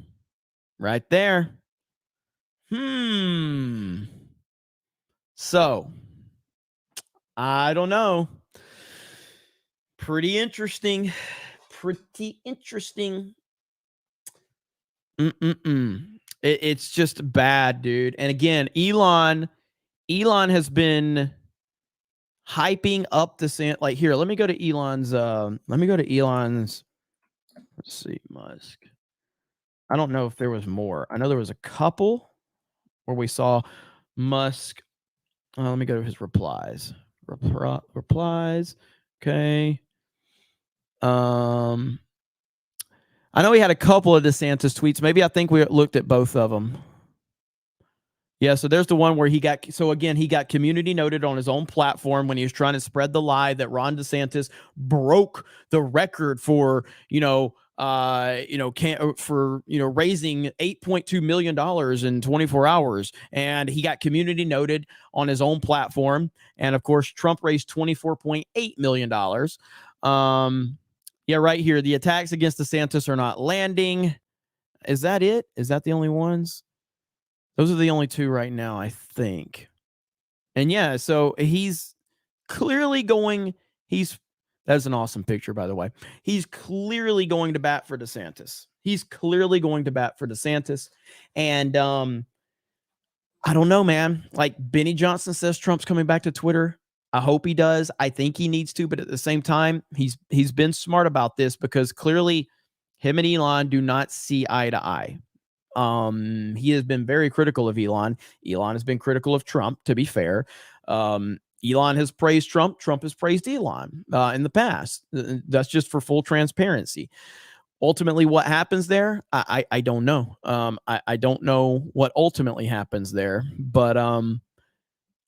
Right there. So, I don't know. Pretty interesting. It's just bad, dude. And again, Elon has been hyping up the sand. Like here, let me go to Elon's. Let's see, Musk. I don't know if there was more. I know there was a couple where we saw Musk. Let me go to his replies. Replies. Okay. I know he had a couple of DeSantis tweets. Maybe I think we looked at both of them. Yeah, so there's the one where he got community noted on his own platform when he was trying to spread the lie that Ron DeSantis broke the record for, raising $8.2 million in 24 hours. And he got community noted on his own platform. And of course, Trump raised $24.8 million. Yeah, right here. The attacks against DeSantis are not landing. Is that it? Is that the only ones? Those are the only two right now, I think. And yeah, so he's clearly that's an awesome picture, by the way. He's clearly going to bat for DeSantis. And I don't know, man. Like Benny Johnson says Trump's coming back to Twitter. I hope he does. I think he needs to, but at the same time, he's been smart about this because clearly him and Elon do not see eye to eye. He has been very critical of Elon. Elon has been critical of Trump, to be fair. Elon has praised Trump. Trump has praised Elon in the past. That's just for full transparency. Ultimately, what happens there, I don't know. I don't know what ultimately happens there, but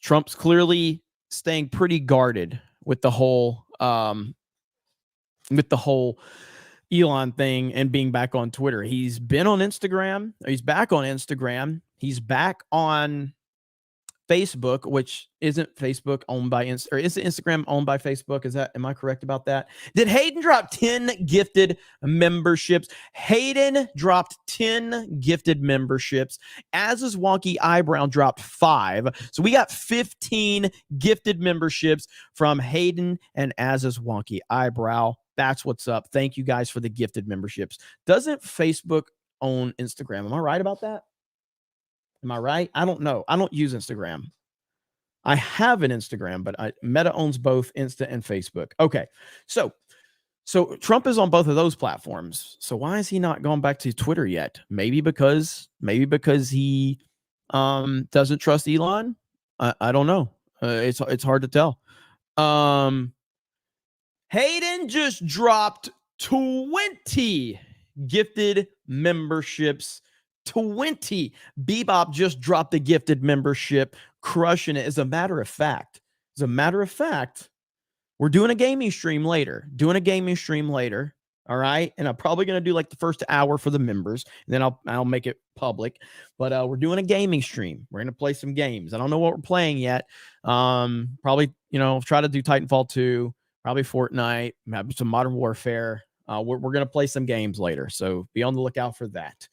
Trump's clearly staying pretty guarded with the whole Elon thing and being back on Twitter. He's been on Instagram. He's back on Instagram. He's back on Facebook, which isn't Facebook owned by or is Instagram owned by Facebook? Am I correct about that? Did Hayden drop 10 gifted memberships? Hayden dropped 10 gifted memberships. As is Wonky Eyebrow dropped 5. So we got 15 gifted memberships from Hayden and As is Wonky Eyebrow. That's what's up. Thank you guys for the gifted memberships. Doesn't Facebook own Instagram? Am I right about that? Am I right? I don't know. I don't use Instagram. I have an Instagram, but Meta owns both Insta and Facebook. Okay. So Trump is on both of those platforms. So why is he not gone back to Twitter yet? Maybe because he doesn't trust Elon. I don't know. It's hard to tell. Hayden just dropped 20 gifted memberships. 20. Bebop just dropped the gifted membership, crushing it. As a matter of fact, we're doing a gaming stream later. All right. And I'm probably going to do like the first hour for the members. And then I'll make it public. But we're doing a gaming stream. We're going to play some games. I don't know what we're playing yet. Probably, try to do Titanfall 2, probably Fortnite, maybe some Modern Warfare. We're going to play some games later. So be on the lookout for that.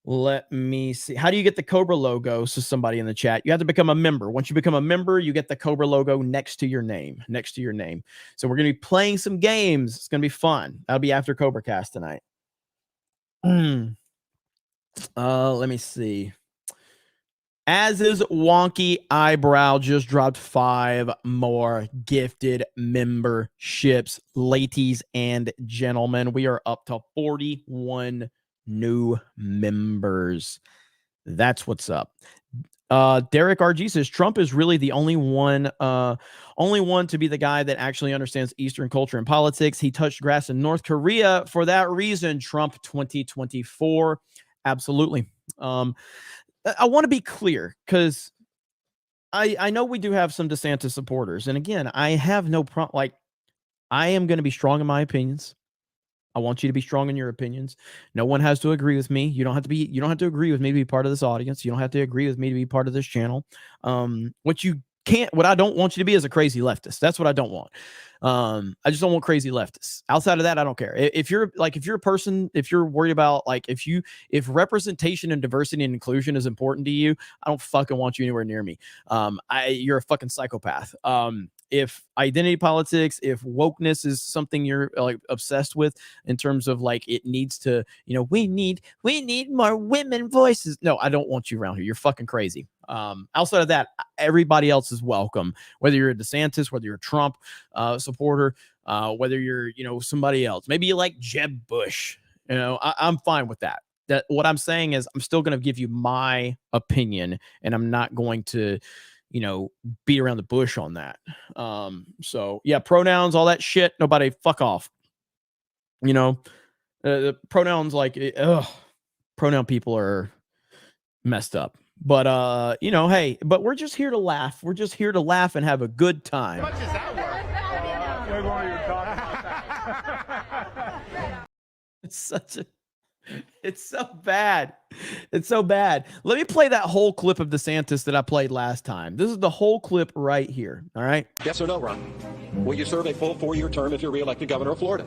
Let me see. How do you get the Cobra logo? So somebody in the chat, you have to become a member. Once you become a member, you get the Cobra logo next to your name. So we're going to be playing some games. It's going to be fun. That'll be after CobraCast tonight. Let me see. As is Wonky Eyebrow just dropped 5 more gifted memberships. Ladies and gentlemen, we are up to 41 new members. That's what's up. Derek RG says Trump is really the only one to be the guy that actually understands Eastern culture and politics. He touched grass in North Korea. For that reason, Trump 2024. Absolutely. I want to be clear because I know we do have some DeSantis supporters. And again, I have no problem. Like, I am going to be strong in my opinions. I want you to be strong in your opinions. No one has to agree with me. You don't have to agree with me to be part of this audience. You don't have to agree with me to be part of this channel. What I don't want you to be is a crazy leftist. That's what I don't want. I just don't want crazy leftists. Outside of that, I don't care. If you're a person, if you're worried about if representation and diversity and inclusion is important to you, I don't fucking want you anywhere near me. You're a fucking psychopath. If identity politics, if wokeness is something you're obsessed with in terms of it needs to, we need more women voices. No, I don't want you around here. You're fucking crazy. Outside of that, everybody else is welcome. Whether you're a DeSantis, whether you're a Trump supporter, whether you're, somebody else, maybe you like Jeb Bush, I'm fine with that. That what I'm saying is I'm still going to give you my opinion and I'm not going to, beat around the bush on that. So yeah, pronouns, all that shit, nobody fuck off. The pronouns pronoun people are messed up. But hey, but we're just here to laugh. We're just here to laugh and have a good time. How much is that worth? We're going to talk about that. It's so bad. It's so bad. Let me play that whole clip of DeSantis that I played last time. This is the whole clip right here. All right. Yes or no, Ron? Will you serve a full 4-year term if you're reelected governor of Florida?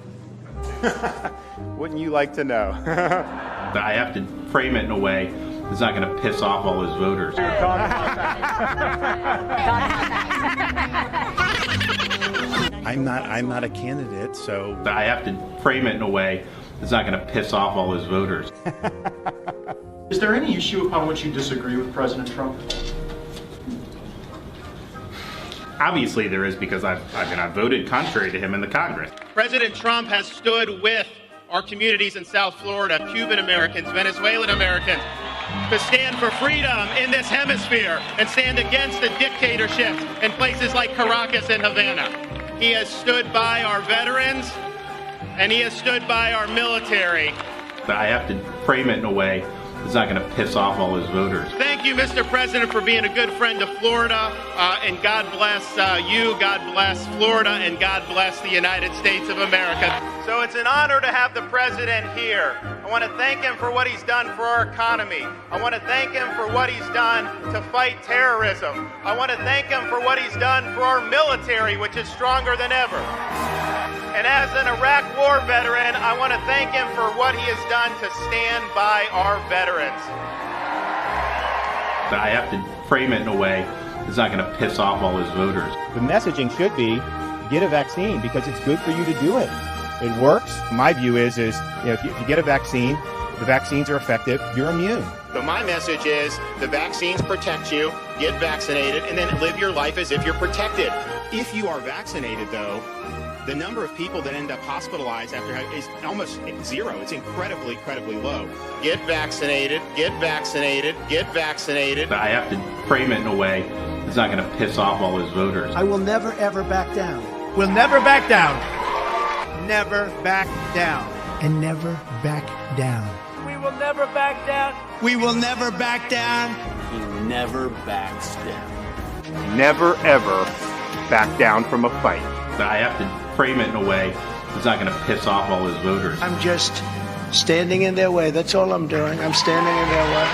Wouldn't you like to know? I have to frame it in a way that's not going to piss off all his voters. I'm not a candidate, so I have to frame it in a way that's not going to piss off all his voters. Is there any issue upon which you disagree with President Trump? Obviously there is, because I voted contrary to him in the Congress. President Trump has stood with our communities in South Florida, Cuban Americans, Venezuelan Americans, to stand for freedom in this hemisphere and stand against the dictatorship in places like Caracas and Havana. He has stood by our veterans, and he has stood by our military. I have to frame it in a way that's not going to piss off all his voters. Thank you, Mr. President, for being a good friend to Florida, and God bless you, God bless Florida, and God bless the United States of America. So it's an honor to have the president here. I want to thank him for what he's done for our economy. I want to thank him for what he's done to fight terrorism. I want to thank him for what he's done for our military, which is stronger than ever. And as an Iraq war veteran, I want to thank him for what he has done to stand by our veterans. I have to frame it in a way that's not going to piss off all his voters. The messaging should be, get a vaccine because it's good for you to do it. It works. My view is if you get a vaccine, the vaccines are effective, you're immune. So my message is the vaccines protect you, get vaccinated, and then live your life as if you're protected. If you are vaccinated, though, the number of people that end up hospitalized after is almost zero. It's incredibly low. Get vaccinated, get vaccinated, get vaccinated. I have to frame it in a way that's not going to piss off all his voters. I will never, ever back down. We'll never back down. Never back down. And never back down. We will never back down. We will never back down. He never backs down. never ever back down from a fight. I have to frame it in a way that's not going to piss off all his voters. I'm just standing in their way. That's all I'm doing. I'm standing in their way.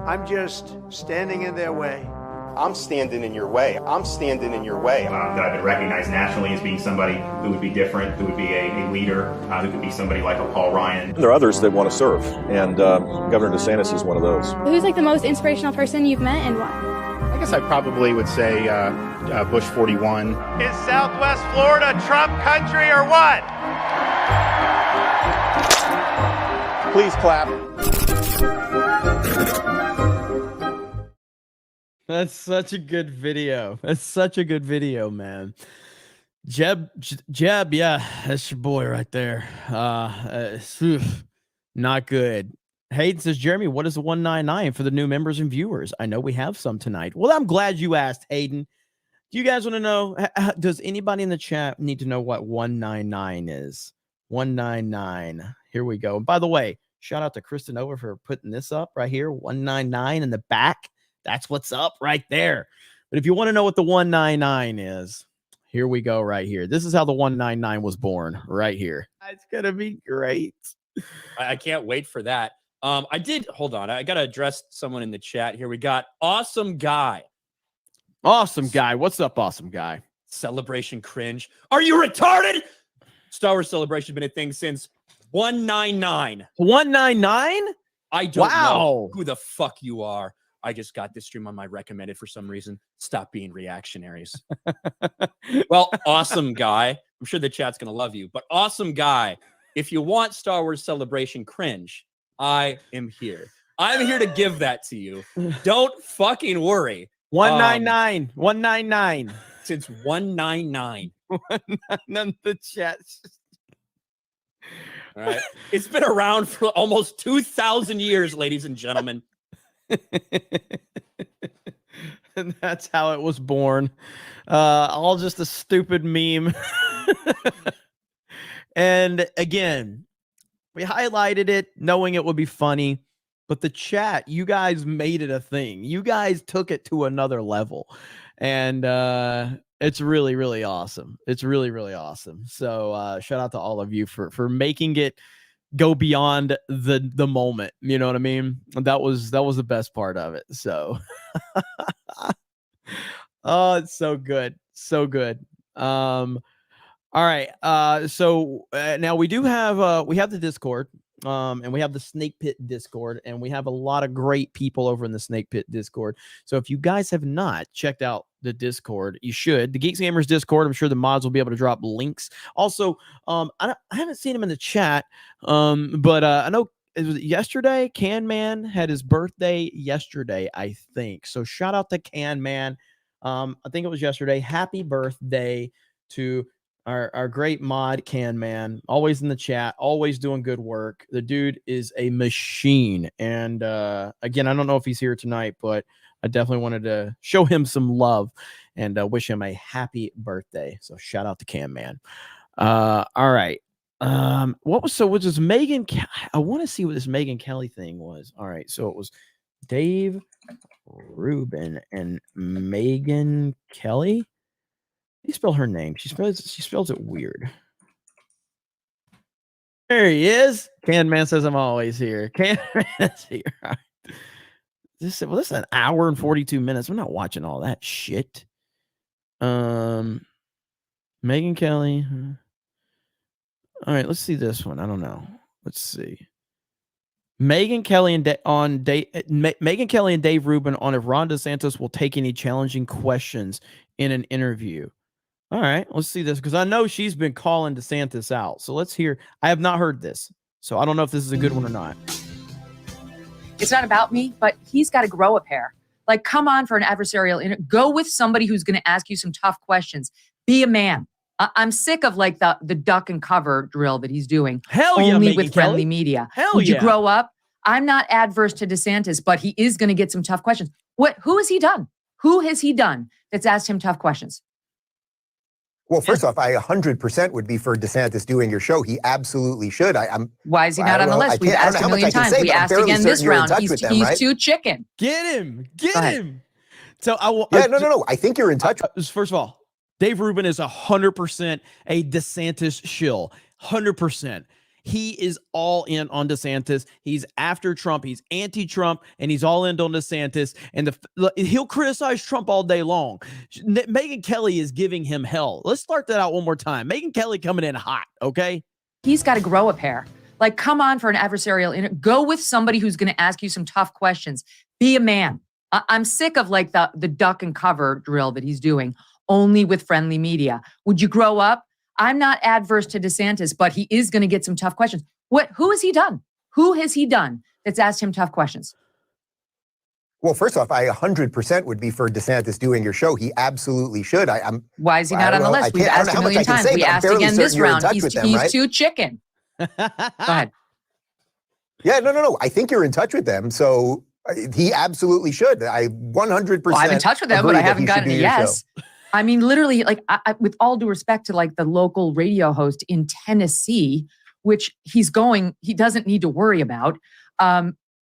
I'm just standing in their way. I'm standing in your way. I'm standing in your way. That I've been recognized nationally as being somebody who would be different, who would be a leader, who could be somebody like a Paul Ryan. There are others that want to serve, and Governor DeSantis is one of those. Who's like the most inspirational person you've met and why? I guess I probably would say Bush 41. Is Southwest Florida Trump country or what? Please clap. That's such a good video. That's such a good video, man. Jeb, yeah, that's your boy right there. Not good. Hayden says, Jeremy, what is the 199 for the new members and viewers? I know we have some tonight. Well, I'm glad you asked, Hayden. Do you guys want to know? Does anybody in the chat need to know what 199 is? 199. Here we go. And by the way, shout out to Kristen Over for putting this up right here. 199 in the back. That's what's up right there. But if you want to know what the 199 is, here we go right here. This is how the 199 was born right here. It's going to be great. I can't wait for that. Hold on. I got to address someone in the chat here. We got Awesome Guy. Awesome Guy. What's up, Awesome Guy? Celebration cringe. Are you retarded? Star Wars Celebration has been a thing since 199. 199? I don't know who the fuck you are. I just got this stream on my recommended for some reason. Stop being reactionaries. Well, Awesome Guy. I'm sure the chat's going to love you. But Awesome Guy, if you want Star Wars Celebration cringe, I am here. I'm here to give that to you. Don't fucking worry. 199. 199. Since 199. 199 the chat. All right. It's been around for almost 2,000 years, ladies and gentlemen. And that's how it was born. All just a stupid meme. And again, we highlighted it knowing it would be funny, but the chat, you guys made it a thing. You guys took it to another level. And it's really, really awesome. It's really, really awesome. So shout out to all of you for making it go beyond the moment. You know what I mean? That was the best part of it. So oh, it's so good. So good. All right. So now we do have we have the Discord. And we have the Snake Pit Discord, and we have a lot of great people over in the Snake Pit Discord. So if you guys have not checked out the Discord, you should. The Geeks Gamers Discord, I'm sure the mods will be able to drop links. Also, I haven't seen him in the chat, but I know it was yesterday. Can Man had his birthday yesterday, I think. So shout out to Can Man. I think it was yesterday. Happy birthday to our great mod Can Man, always in the chat, always doing good work. The dude is a machine. And again, I don't know if he's here tonight, but I definitely wanted to show him some love and wish him a happy birthday. So shout out to Can Man. All right. What was Megan? I want to see what this Megan Kelly thing was. All right. So it was Dave Rubin and Megan Kelly. How do you spell her name? She spells it weird. There he is. Can Man says I'm always here. Can Man's here. Right. This is an hour and 42 minutes. I'm not watching all that shit. Megan Kelly. All right, let's see this one. I don't know. Let's see. Megan Kelly and Dave Rubin on if Ron DeSantis will take any challenging questions in an interview. All right, let's see this because I know she's been calling DeSantis out. So let's hear. I have not heard this, so I don't know if this is a good one or not. It's not about me, but he's got to grow a pair. Like, come on for an adversarial. Go with somebody who's going to ask you some tough questions. Be a man. I'm sick of like the duck and cover drill that he's doing. Hell yeah, only Megan with Kelly. friendly media. Hell Would yeah. you grow up? I'm not adverse to DeSantis, but he is going to get some tough questions. Who has he done? Who has he done that's asked him tough questions? Well, first off, I 100% would be for DeSantis doing your show. He absolutely should. Why is he not on the list? We've asked a million times. We asked again this round. He's too chicken. Get him. Get him. So I will. Yeah, no. I think you're in touch. First of all, Dave Rubin is 100% a DeSantis shill. 100%. He is all in on DeSantis. He's after Trump. He's anti-Trump, and he's all in on DeSantis. And he'll criticize Trump all day long. Megan Kelly is giving him hell. Let's start that out one more time. Megan Kelly coming in hot, okay? He's got to grow a pair. Like, come on for an adversarial. Go with somebody who's going to ask you some tough questions. Be a man. I'm sick of like the duck and cover drill that he's doing only with friendly media. Would you grow up? I'm not adverse to DeSantis, but he is going to get some tough questions. Who has he done? Who has he done that's asked him tough questions? Well, first off, I 100% would be for DeSantis doing your show. He absolutely should. Why is he not on the list? We've asked a million times. We asked again this round. He's too chicken. Go ahead. Yeah, no. I think you're in touch with them. So he absolutely should. I 100%. Well, I'm in touch with them, but I haven't gotten a yes. I mean, literally, like, with all due respect to like the local radio host in Tennessee, which he doesn't need to worry about.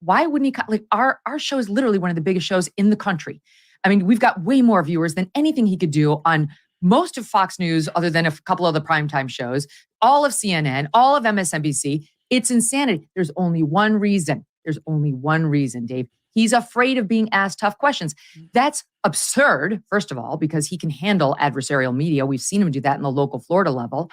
Why wouldn't he? Like, our show is literally one of the biggest shows in the country. I mean, we've got way more viewers than anything he could do on most of Fox News, other than a couple of the primetime shows, all of CNN, all of MSNBC. It's insanity. There's only one reason. Dave. He's afraid of being asked tough questions. That's absurd, first of all, because he can handle adversarial media. We've seen him do that in the local Florida level.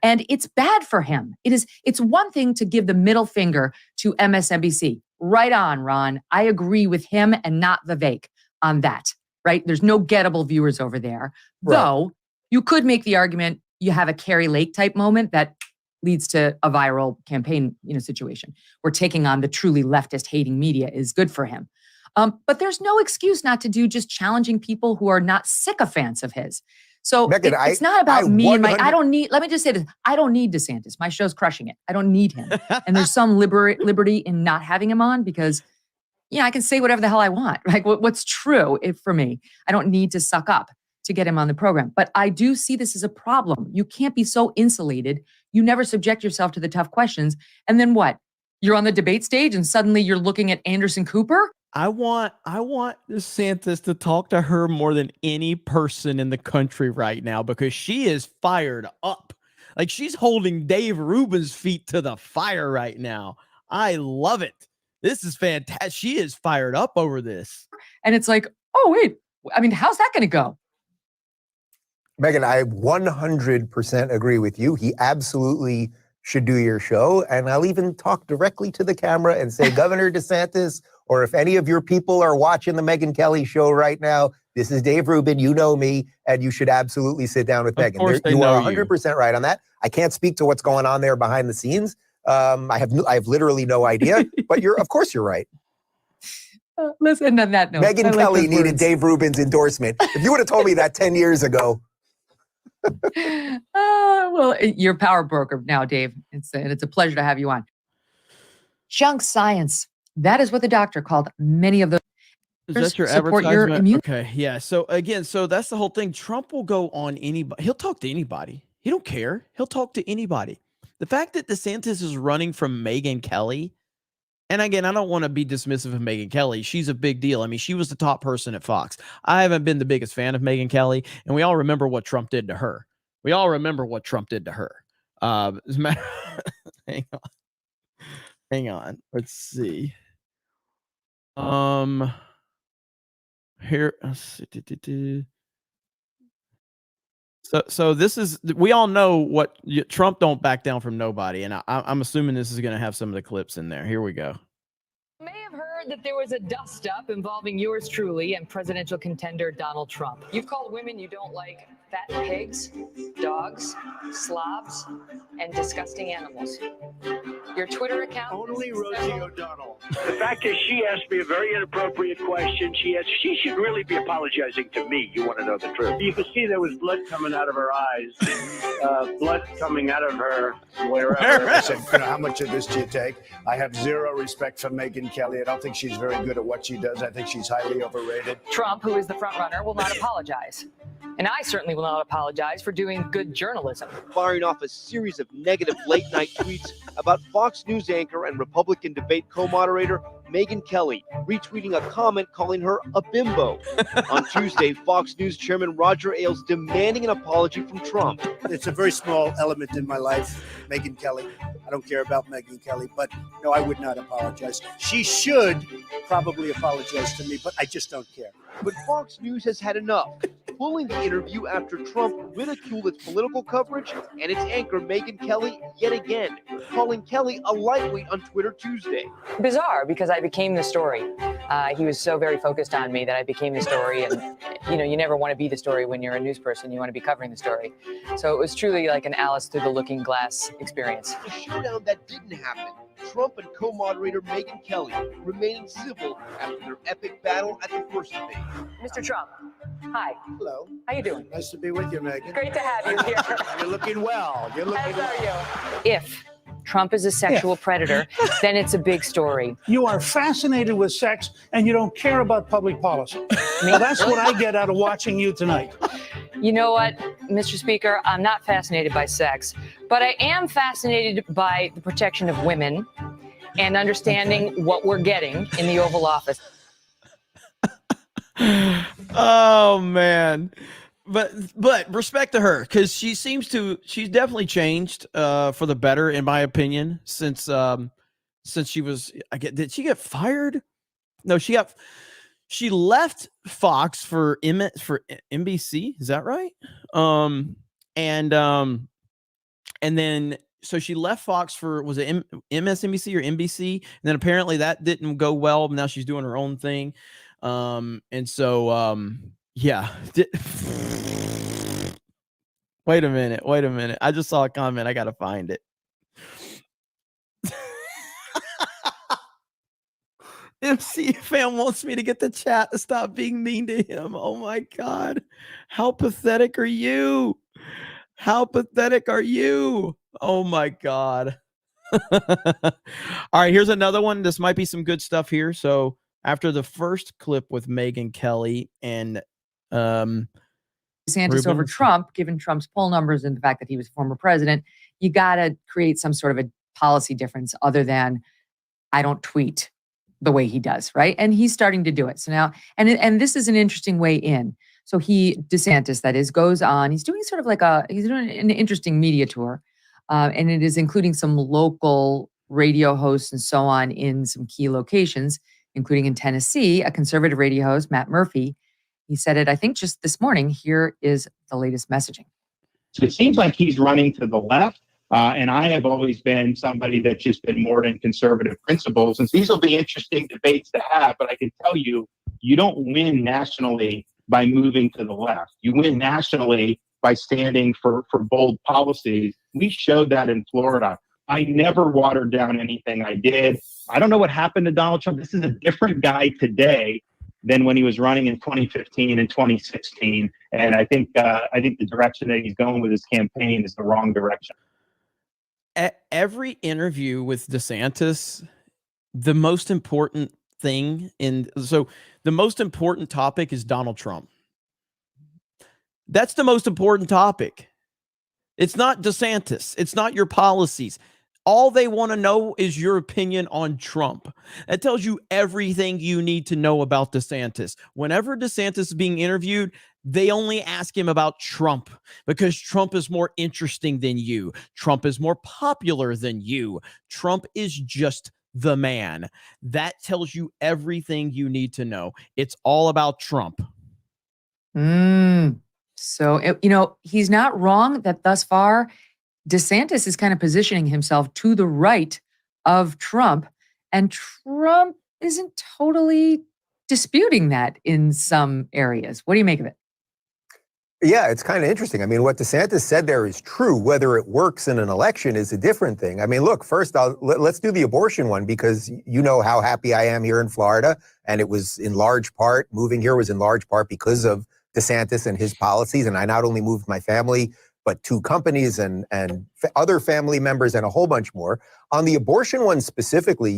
And it's bad for him. It's one thing to give the middle finger to MSNBC. Right on, Ron. I agree with him and not Vivek on that, right? There's no gettable viewers over there. Right. Though you could make the argument you have a Carrie Lake type moment that leads to a viral campaign, situation where taking on the truly leftist hating media is good for him. But there's no excuse not to do just challenging people who are not sycophants of his. So Megyn, it's not about me and my, let me just say this. I don't need DeSantis. My show's crushing it. I don't need him. And there's some liberty in not having him on because, I can say whatever the hell I want. Like what's true for me. I don't need to suck up to get him on the program. But I do see this as a problem. You can't be so insulated. You never subject yourself to the tough questions. And then what? You're on the debate stage and suddenly you're looking at Anderson Cooper? I want DeSantis to talk to her more than any person in the country right now because she is fired up. Like she's holding Dave Rubin's feet to the fire right now. I love it. This is fantastic. She is fired up over this. And it's like, oh, wait. I mean, how's that going to go? Megyn, I 100% agree with you. He absolutely should do your show. And I'll even talk directly to the camera and say, Governor DeSantis, or if any of your people are watching the Megyn Kelly show right now, this is Dave Rubin, you know me, and you should absolutely sit down with Megyn. You are 100% right on that. I can't speak to what's going on there behind the scenes. I have literally no idea, but of course you're right. Listen, on that note, Megyn Kelly needed Dave Rubin's endorsement. If you would have told me that 10 years ago. Well, you're a power broker now, Dave. It's a pleasure to have you on. Junk science. That is what the doctor called many of those. Is that your advertisement? Okay, yeah. So again, that's the whole thing. Trump will go on anybody. He'll talk to anybody. He don't care. He'll talk to anybody. The fact that DeSantis is running from Megyn Kelly, and again, I don't want to be dismissive of Megyn Kelly. She's a big deal. I mean, she was the top person at Fox. I haven't been the biggest fan of Megyn Kelly, and we all remember what Trump did to her. As a matter, hang on. Let's see. Here, let's see. So this is, we all know what Trump don't back down from nobody, and I'm assuming this is going to have some of the clips in there. Here we go. You may have heard that there was a dust-up involving yours truly and presidential contender Donald Trump. You've called women you don't like fat pigs, dogs, slobs, and disgusting animals. Your Twitter account? Only Rosie O'Donnell. The fact is, she asked me a very inappropriate question. She should really be apologizing to me. You want to know the truth? You could see there was blood coming out of her eyes, blood coming out of her wherever. I said, how much of this do you take? I have zero respect for Megyn Kelly. I don't think she's very good at what she does. I think she's highly overrated. Trump, who is the front runner, will not apologize. And I certainly will not apologize for doing good journalism. Firing off a series of negative late-night tweets about Fox News anchor and Republican debate co-moderator Megyn Kelly, retweeting a comment calling her a bimbo. On Tuesday, Fox News chairman Roger Ailes demanding an apology from Trump. It's a very small element in my life, Megyn Kelly. I don't care about Megyn Kelly, but no, I would not apologize. She should probably apologize to me, but I just don't care. But Fox News has had enough, pulling the interview after Trump ridiculed its political coverage and its anchor Megyn Kelly yet again, calling Kelly a lightweight on Twitter Tuesday. Bizarre, because I became the story. He was so very focused on me that I became the story, and you never want to be the story when you're a news person. You want to be covering the story. So it was truly like an Alice through the looking glass experience. The showdown that didn't happen. Trump and co-moderator Megyn Kelly remaining civil after their epic battle at the first debate. Mr. Trump, hi. Hello. How you doing? Nice to be with you, Megyn. Great to have you here. You're looking well. You're looking As well. are you. If Trump is a sexual predator, then it's a big story. You are fascinated with sex and you don't care about public policy. Well, that's what I get out of watching you tonight. You know what, Mr. Speaker? I'm not fascinated by sex, but I am fascinated by the protection of women and understanding what we're getting in the Oval Office. Oh man. But respect to her, because she's definitely changed for the better, in my opinion, since she was, did she get fired? No, she left Fox for NBC, is that right? And then so she left Fox for, was it MSNBC or NBC? And then apparently that didn't go well. Now she's doing her own thing. And so yeah. Wait a minute. I just saw a comment. I gotta find it. MC fam wants me to get the chat to stop being mean to him. Oh my God. How pathetic are you? How pathetic are you? Oh my God. All right, here's another one. This might be some good stuff here. So after the first clip with Megyn Kelly and DeSantis over Trump, given Trump's poll numbers and the fact that he was a former president, you got to create some sort of a policy difference other than I don't tweet the way he does, right? And he's starting to do it. So now, and this is an interesting way in. So DeSantis, that is, goes on. He's doing sort of like he's doing an interesting media tour, and it is including some local radio hosts and so on in some key locations, including in Tennessee, a conservative radio host, Matt Murphy. He said it, I think, just this morning. Here is the latest messaging. So it seems like he's running to the left. And I have always been somebody that's just been more than conservative principles. And these will be interesting debates to have. But I can tell you, you don't win nationally by moving to the left. You win nationally by standing for bold policies. We showed that in Florida. I never watered down anything I did. I don't know what happened to Donald Trump. This is a different guy today than when he was running in 2015 and 2016. And I think the direction that he's going with his campaign is the wrong direction. At every interview with DeSantis, the most important thing the most important topic is Donald Trump. That's the most important topic. It's not DeSantis. It's not your policies. All they want to know is your opinion on Trump. That tells you everything you need to know about DeSantis. Whenever DeSantis is being interviewed, they only ask him about Trump because Trump is more interesting than you. Trump is more popular than you. Trump is just the man. That tells you everything you need to know. It's all about Trump. So, he's not wrong that thus far, DeSantis is kind of positioning himself to the right of Trump, and Trump isn't totally disputing that in some areas. What do you make of it? Yeah, it's kind of interesting. I mean, what DeSantis said there is true. Whether it works in an election is a different thing. I mean, look, first, let's do the abortion one, because you know how happy I am here in Florida. And it was in large part, moving here was in large part because of DeSantis and his policies. And I not only moved my family, but 2 companies and other family members and a whole bunch more. On the abortion one specifically,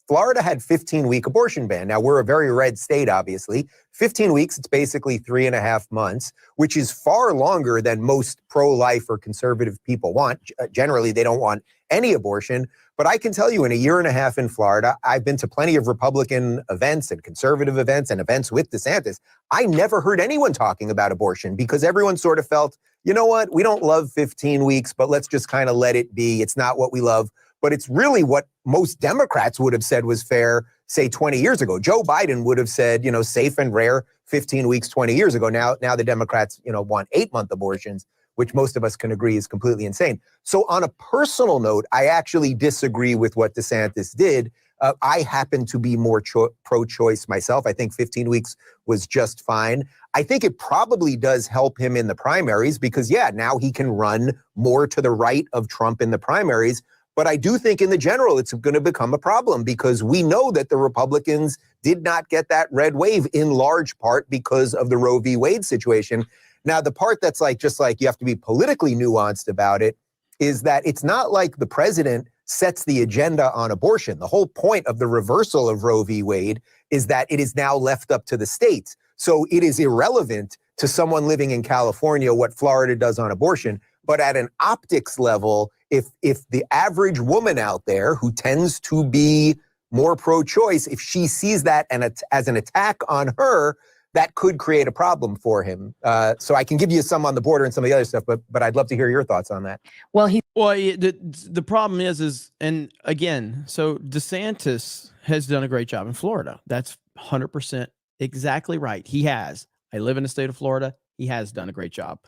Florida had 15-week abortion ban. Now, we're a very red state, obviously. 15 weeks, it's basically 3.5 months, which is far longer than most pro-life or conservative people want. Generally, they don't want any abortion. But I can tell you, in a year and a half in Florida, I've been to plenty of Republican events and conservative events and events with DeSantis. I never heard anyone talking about abortion because everyone sort of felt, you know what, we don't love 15 weeks, but let's just kind of let it be. It's not what we love. But it's really what most Democrats would have said was fair, say, 20 years ago. Joe Biden would have said, safe and rare 15 weeks 20 years ago. Now the Democrats, want 8-month abortions, which most of us can agree is completely insane. So on a personal note, I actually disagree with what DeSantis did. I happen to be more pro-choice myself. I think 15 weeks was just fine. I think it probably does help him in the primaries because, yeah, now he can run more to the right of Trump in the primaries. But I do think in the general, it's going to become a problem because we know that the Republicans did not get that red wave in large part because of the Roe v. Wade situation. Now, the part that's just like you have to be politically nuanced about it is that it's not like the president sets the agenda on abortion. The whole point of the reversal of Roe v. Wade is that it is now left up to the states. So it is irrelevant to someone living in California what Florida does on abortion. But at an optics level, if the average woman out there who tends to be more pro-choice, if she sees that as an attack on her, that could create a problem for him. So I can give you some on the border and some of the other stuff, but I'd love to hear your thoughts on that. Well, the problem is, and again, so DeSantis has done a great job in Florida. That's 100% exactly right. He has. I live in the state of Florida. He has done a great job.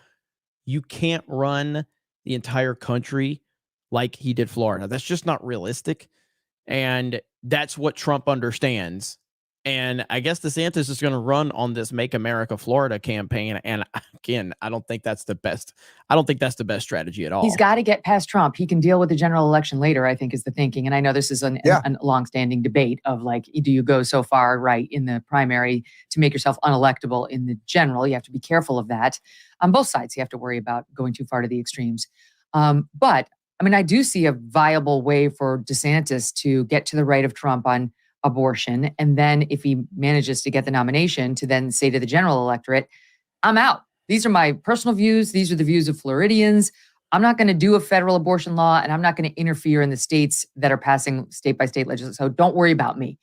You can't run the entire country like he did Florida. That's just not realistic. And that's what Trump understands. And I guess DeSantis is going to run on this Make America Florida campaign. And again, I don't think that's the best. I don't think that's the best strategy at all. He's got to get past Trump. He can deal with the general election later, I think is the thinking. And I know this is a longstanding debate of do you go so far right in the primary to make yourself unelectable in the general? You have to be careful of that. On both sides, you have to worry about going too far to the extremes. But I mean, I do see a viable way for DeSantis to get to the right of Trump on abortion. And then if he manages to get the nomination to then say to the general electorate, I'm out. These are my personal views. These are the views of Floridians. I'm not going to do a federal abortion law and I'm not going to interfere in the states that are passing state by state legislation. So don't worry about me.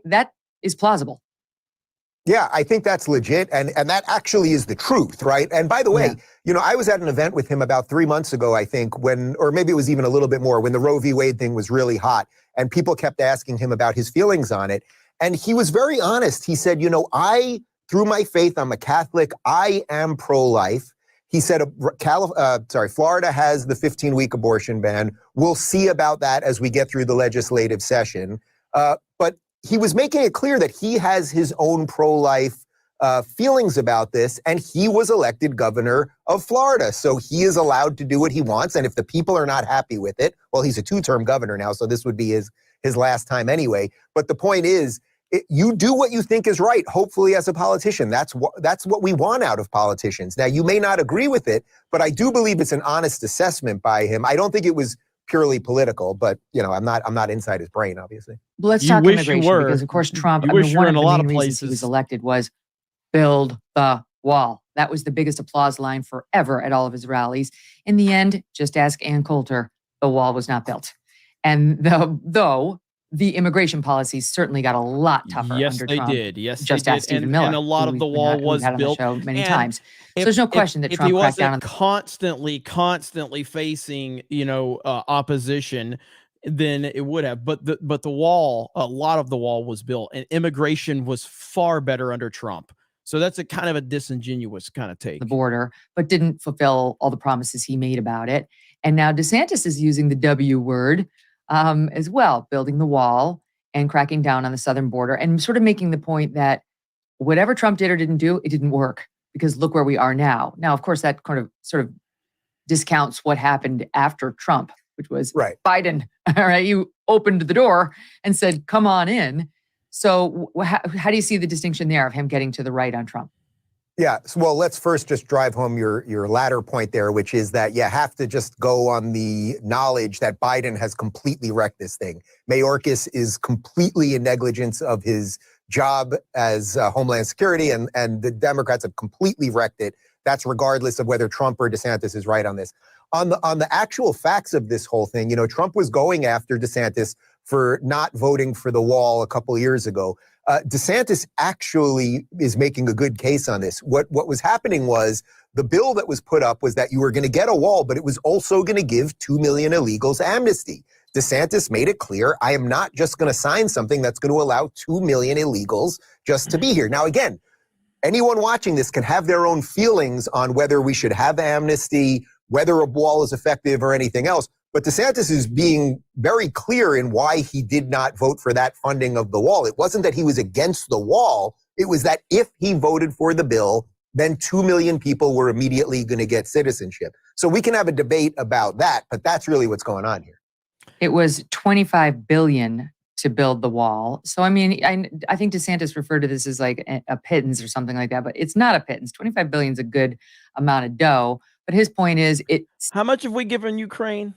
That is plausible. Yeah, I think that's legit. And that actually is the truth, right? And by the way, I was at an event with him about 3 months ago, I think, or maybe it was even a little bit more, when the Roe v. Wade thing was really hot. And people kept asking him about his feelings on it. And he was very honest. He said, through my faith, I'm a Catholic. I am pro-life. He said, Florida has the 15-week abortion ban. We'll see about that as we get through the legislative session. But he was making it clear that he has his own pro-life feelings about this, and he was elected governor of Florida. So he is allowed to do what he wants. And if the people are not happy with it, well, he's a two-term governor now, so this would be his last time anyway. But the point is, you do what you think is right, hopefully as a politician. That's what we want out of politicians. Now, you may not agree with it, but I do believe it's an honest assessment by him. I don't think it was purely political, but I'm not inside his brain, obviously. Well, let's talk immigration because, of course, Trump. One of the main reasons he was elected was build the wall. That was the biggest applause line forever at all of his rallies. In the end, just ask Ann Coulter, the wall was not built. And though the immigration policies certainly got a lot tougher under Trump. Did. Yes, just they did. ask Stephen Miller. And a lot of the wall was built. Many times. So there's no question that Trump cracked down on constantly facing, opposition, then it would have. But the wall, a lot of the wall was built, and immigration was far better under Trump. So that's a kind of a disingenuous kind of take. The border, but didn't fulfill all the promises he made about it. And now DeSantis is using the W word as well, building the wall and cracking down on the southern border and sort of making the point that whatever Trump did or didn't do, it didn't work because look where we are now. Now, of course, that kind of sort of discounts what happened after Trump, which was Biden. All right, you opened the door and said, come on in. So how do you see the distinction there of him getting to the right on Trump? Yeah, well, let's first just drive home your latter point there, which is that you have to just go on the knowledge that Biden has completely wrecked this thing. Mayorkas is completely in negligence of his job as Homeland Security, and the Democrats have completely wrecked it. That's regardless of whether Trump or DeSantis is right on this. On the actual facts of this whole thing, Trump was going after DeSantis for not voting for the wall a couple of years ago. DeSantis actually is making a good case on this. What was happening was the bill that was put up was that you were going to get a wall, but it was also going to give 2 million illegals amnesty. DeSantis made it clear, I am not just going to sign something that's going to allow 2 million illegals just to be here. Now, again, anyone watching this can have their own feelings on whether we should have amnesty, whether a wall is effective or anything else. But DeSantis is being very clear in why he did not vote for that funding of the wall. It wasn't that he was against the wall. It was that if he voted for the bill, then 2 million people were immediately going to get citizenship. So we can have a debate about that, but that's really what's going on here. It was $25 billion to build the wall. So, I mean, I think DeSantis referred to this as like a pittance or something like that, but it's not a pittance. $25 billion is a good amount of dough. But his point is, how much have we given Ukraine?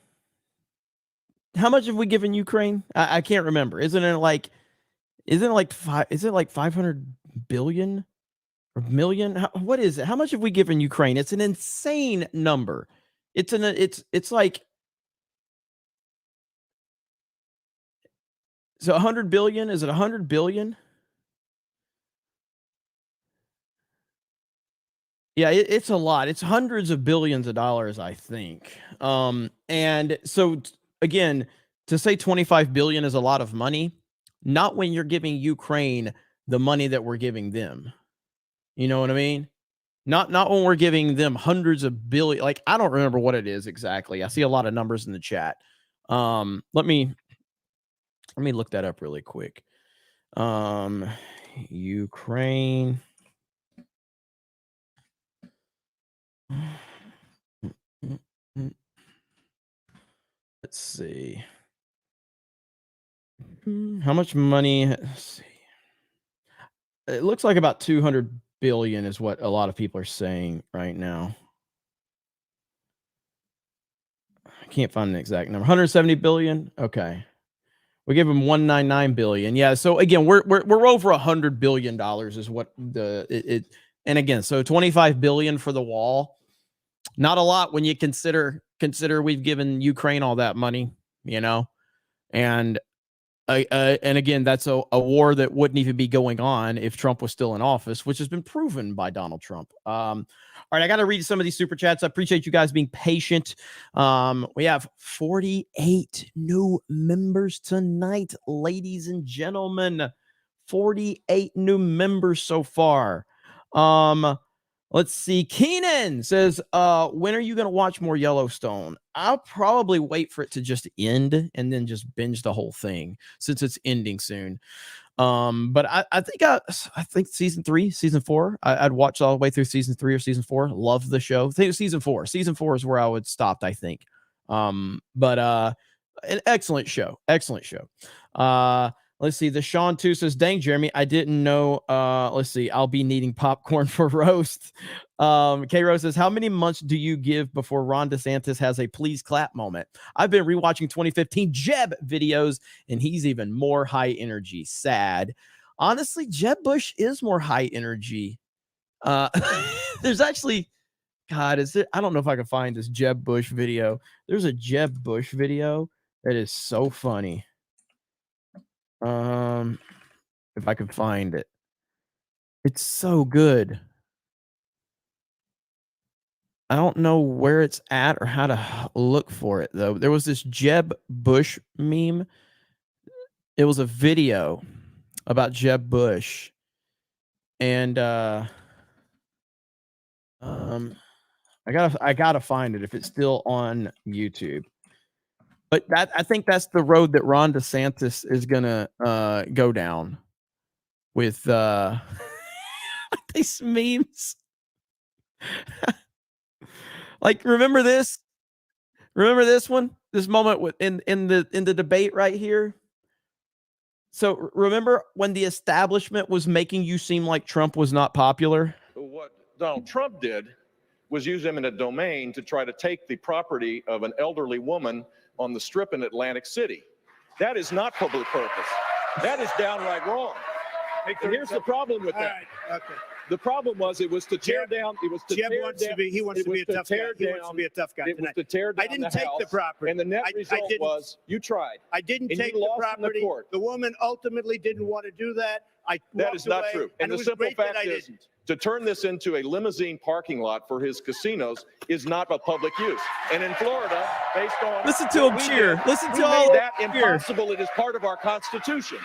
How much have we given Ukraine? I can't remember. Isn't it like 500 billion or million? What is it? How much have we given Ukraine? It's an insane number. It's like, so 100 billion. Is it 100 billion? Yeah, it's a lot. It's hundreds of billions of dollars, I think. And so again, to say 25 billion is a lot of money, not when you're giving Ukraine the money that we're giving them. You know what I mean? Not when we're giving them hundreds of billion. Like, I don't remember what it is exactly. I see a lot of numbers in the chat. Let me look that up really quick. Ukraine. Let's see. How much money? Let's see. It looks like about 200 billion is what a lot of people are saying right now. I can't find an exact number. 170 billion. Okay. We gave them 199 billion. Yeah. So again, we're over $100 billion is what and again, so 25 billion for the wall. Not a lot when you consider we've given Ukraine all that money, you know, and again, that's a war that wouldn't even be going on if Trump was still in office, which has been proven by Donald Trump. All right, I got to read some of these super chats. I appreciate you guys being patient. We have 48 new members tonight, ladies and gentlemen. 48 new members so far. Let's see. Keenan says, when are you going to watch more Yellowstone? I'll probably wait for it to just end and then just binge the whole thing since it's ending soon. But I think season 3, season 4, I'd watch all the way through season 3 or season 4. Love the show. I think it was season 4. Season 4 is where I would stop, I think. But an excellent show. Excellent show. Let's see. The Sean 2 says, dang, Jeremy, I didn't know. Let's see. I'll be needing popcorn for roast. K Rose says, how many months do you give before Ron DeSantis has a please clap moment? I've been rewatching 2015 Jeb videos, and he's even more high energy. Sad. Honestly, Jeb Bush is more high energy. There's actually, God, I don't know if I can find this Jeb Bush video. There's a Jeb Bush video that is so funny. If I could find it. It's so good. I don't know where it's at or how to look for it, though. There was this Jeb Bush meme. It was a video about Jeb Bush. And I gotta find it if it's still on YouTube. But I think that's the road that Ron DeSantis is gonna go down with these memes. Like, remember this? Remember this one? This moment in the debate right here. So remember when the establishment was making you seem like Trump was not popular? What Donald Trump did was use eminent domain to try to take the property of an elderly woman on the Strip in Atlantic City. That is not public purpose. That is downright wrong. And here's the problem with that. All right, okay. The problem was it was to tear down. It was to Jeb tear wants down. to be. He wants to be a tough guy. He wants to be a tough guy It was tonight. to tear down I didn't the take house, the property. and the net result was you tried. I didn't and take you the lost in property. court. The woman ultimately didn't want to do that. That is not true. And the it was simple great that fact I is, didn't. to turn this into a limousine parking lot for his casinos is not a public use. And in Florida, based on Listen to him cheer. Listen to all made that cheer. impossible. It is part of our Constitution.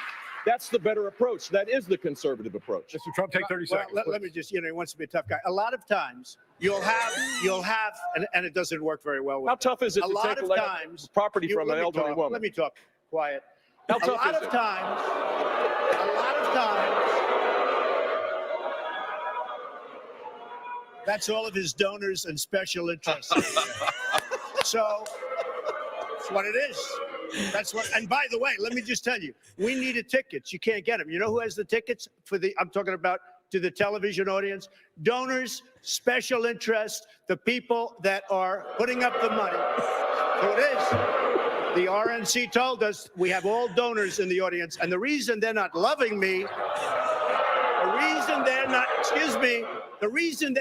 That's the better approach. That is the conservative approach. Mr. Trump, take 30 seconds. Let me just, he wants to be a tough guy. A lot of times you'll have, and it doesnesn't work very well. How tough is it a to lot take of times property from an elderly woman? Let me talk. Quiet. How A tough lot is of it? times. That's all of his donors and special interests. So that's what it is. That's what. And by the way, let me just tell you, we needed tickets. You can't get them. You know who has the tickets for the? I'm talking about to the television audience. Donors, special interest, the people that are putting up the money. So it is. The RNC told us we have all donors in the audience, and the reason they're not loving me, the reason they're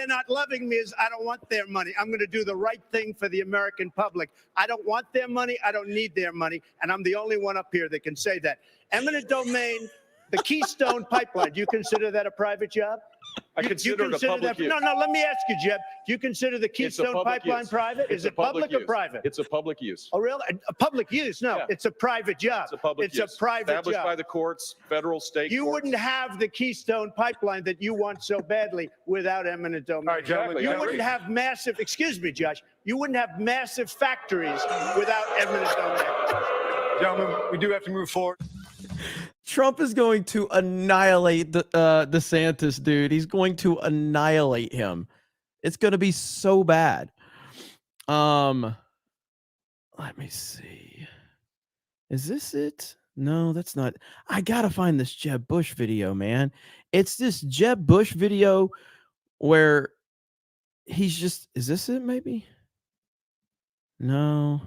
not loving me is I don't want their money. I'm going to do the right thing for the American public. I don't want their money. I don't need their money. And I'm the only one up here that can say that. Eminent domain, the Keystone Pipeline, do you consider that a private job? I consider it a public use. No, let me ask you, Jeb. Do you consider the Keystone Pipeline private? Is it public or private? It's a public use. Oh, really? A public use? No, It's a private job. It's a public use. It's a private established job. by the courts, federal, state You courts. wouldn't have the Keystone Pipeline that you want so badly without eminent domain. All right, gentlemen, You wouldn't have massive, excuse me, Josh, you wouldn't have massive factories without eminent domain. Gentlemen, we do have to move forward. Trump is going to annihilate DeSantis, dude. He's going to annihilate him. It's going to be so bad. Let me see. Is this it? No, that's not. I got to find this Jeb Bush video, man. It's this Jeb Bush video where he's just, is this it maybe? No.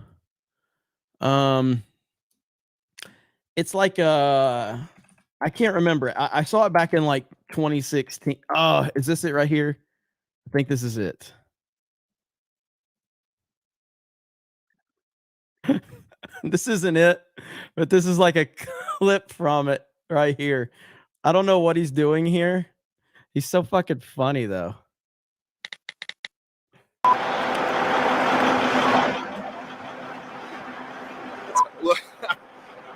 It's like I can't remember. I saw it back in like 2016. Oh, is this it right here? I think this is it. This isn't it, but this is like a clip from it right here. I don't know what he's doing here. He's so fucking funny though. Look,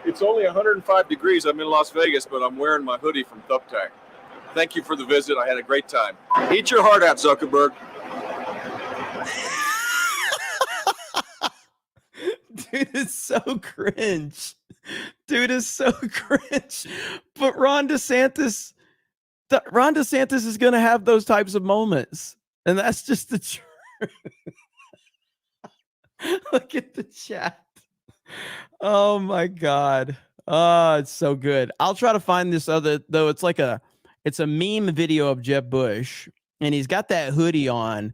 it's only 105 degrees. I'm in Las Vegas, but I'm wearing my hoodie from Thumbtack. Thank you for the visit. I had a great time. Eat your heart out, Zuckerberg. Dude is so cringe. Dude is so cringe. But Ron DeSantis is going to have those types of moments. And that's just the truth. Look at the chat. Oh my God. Oh, it's so good. I'll try to find this other, though. It's a meme video of Jeb Bush, and he's got that hoodie on,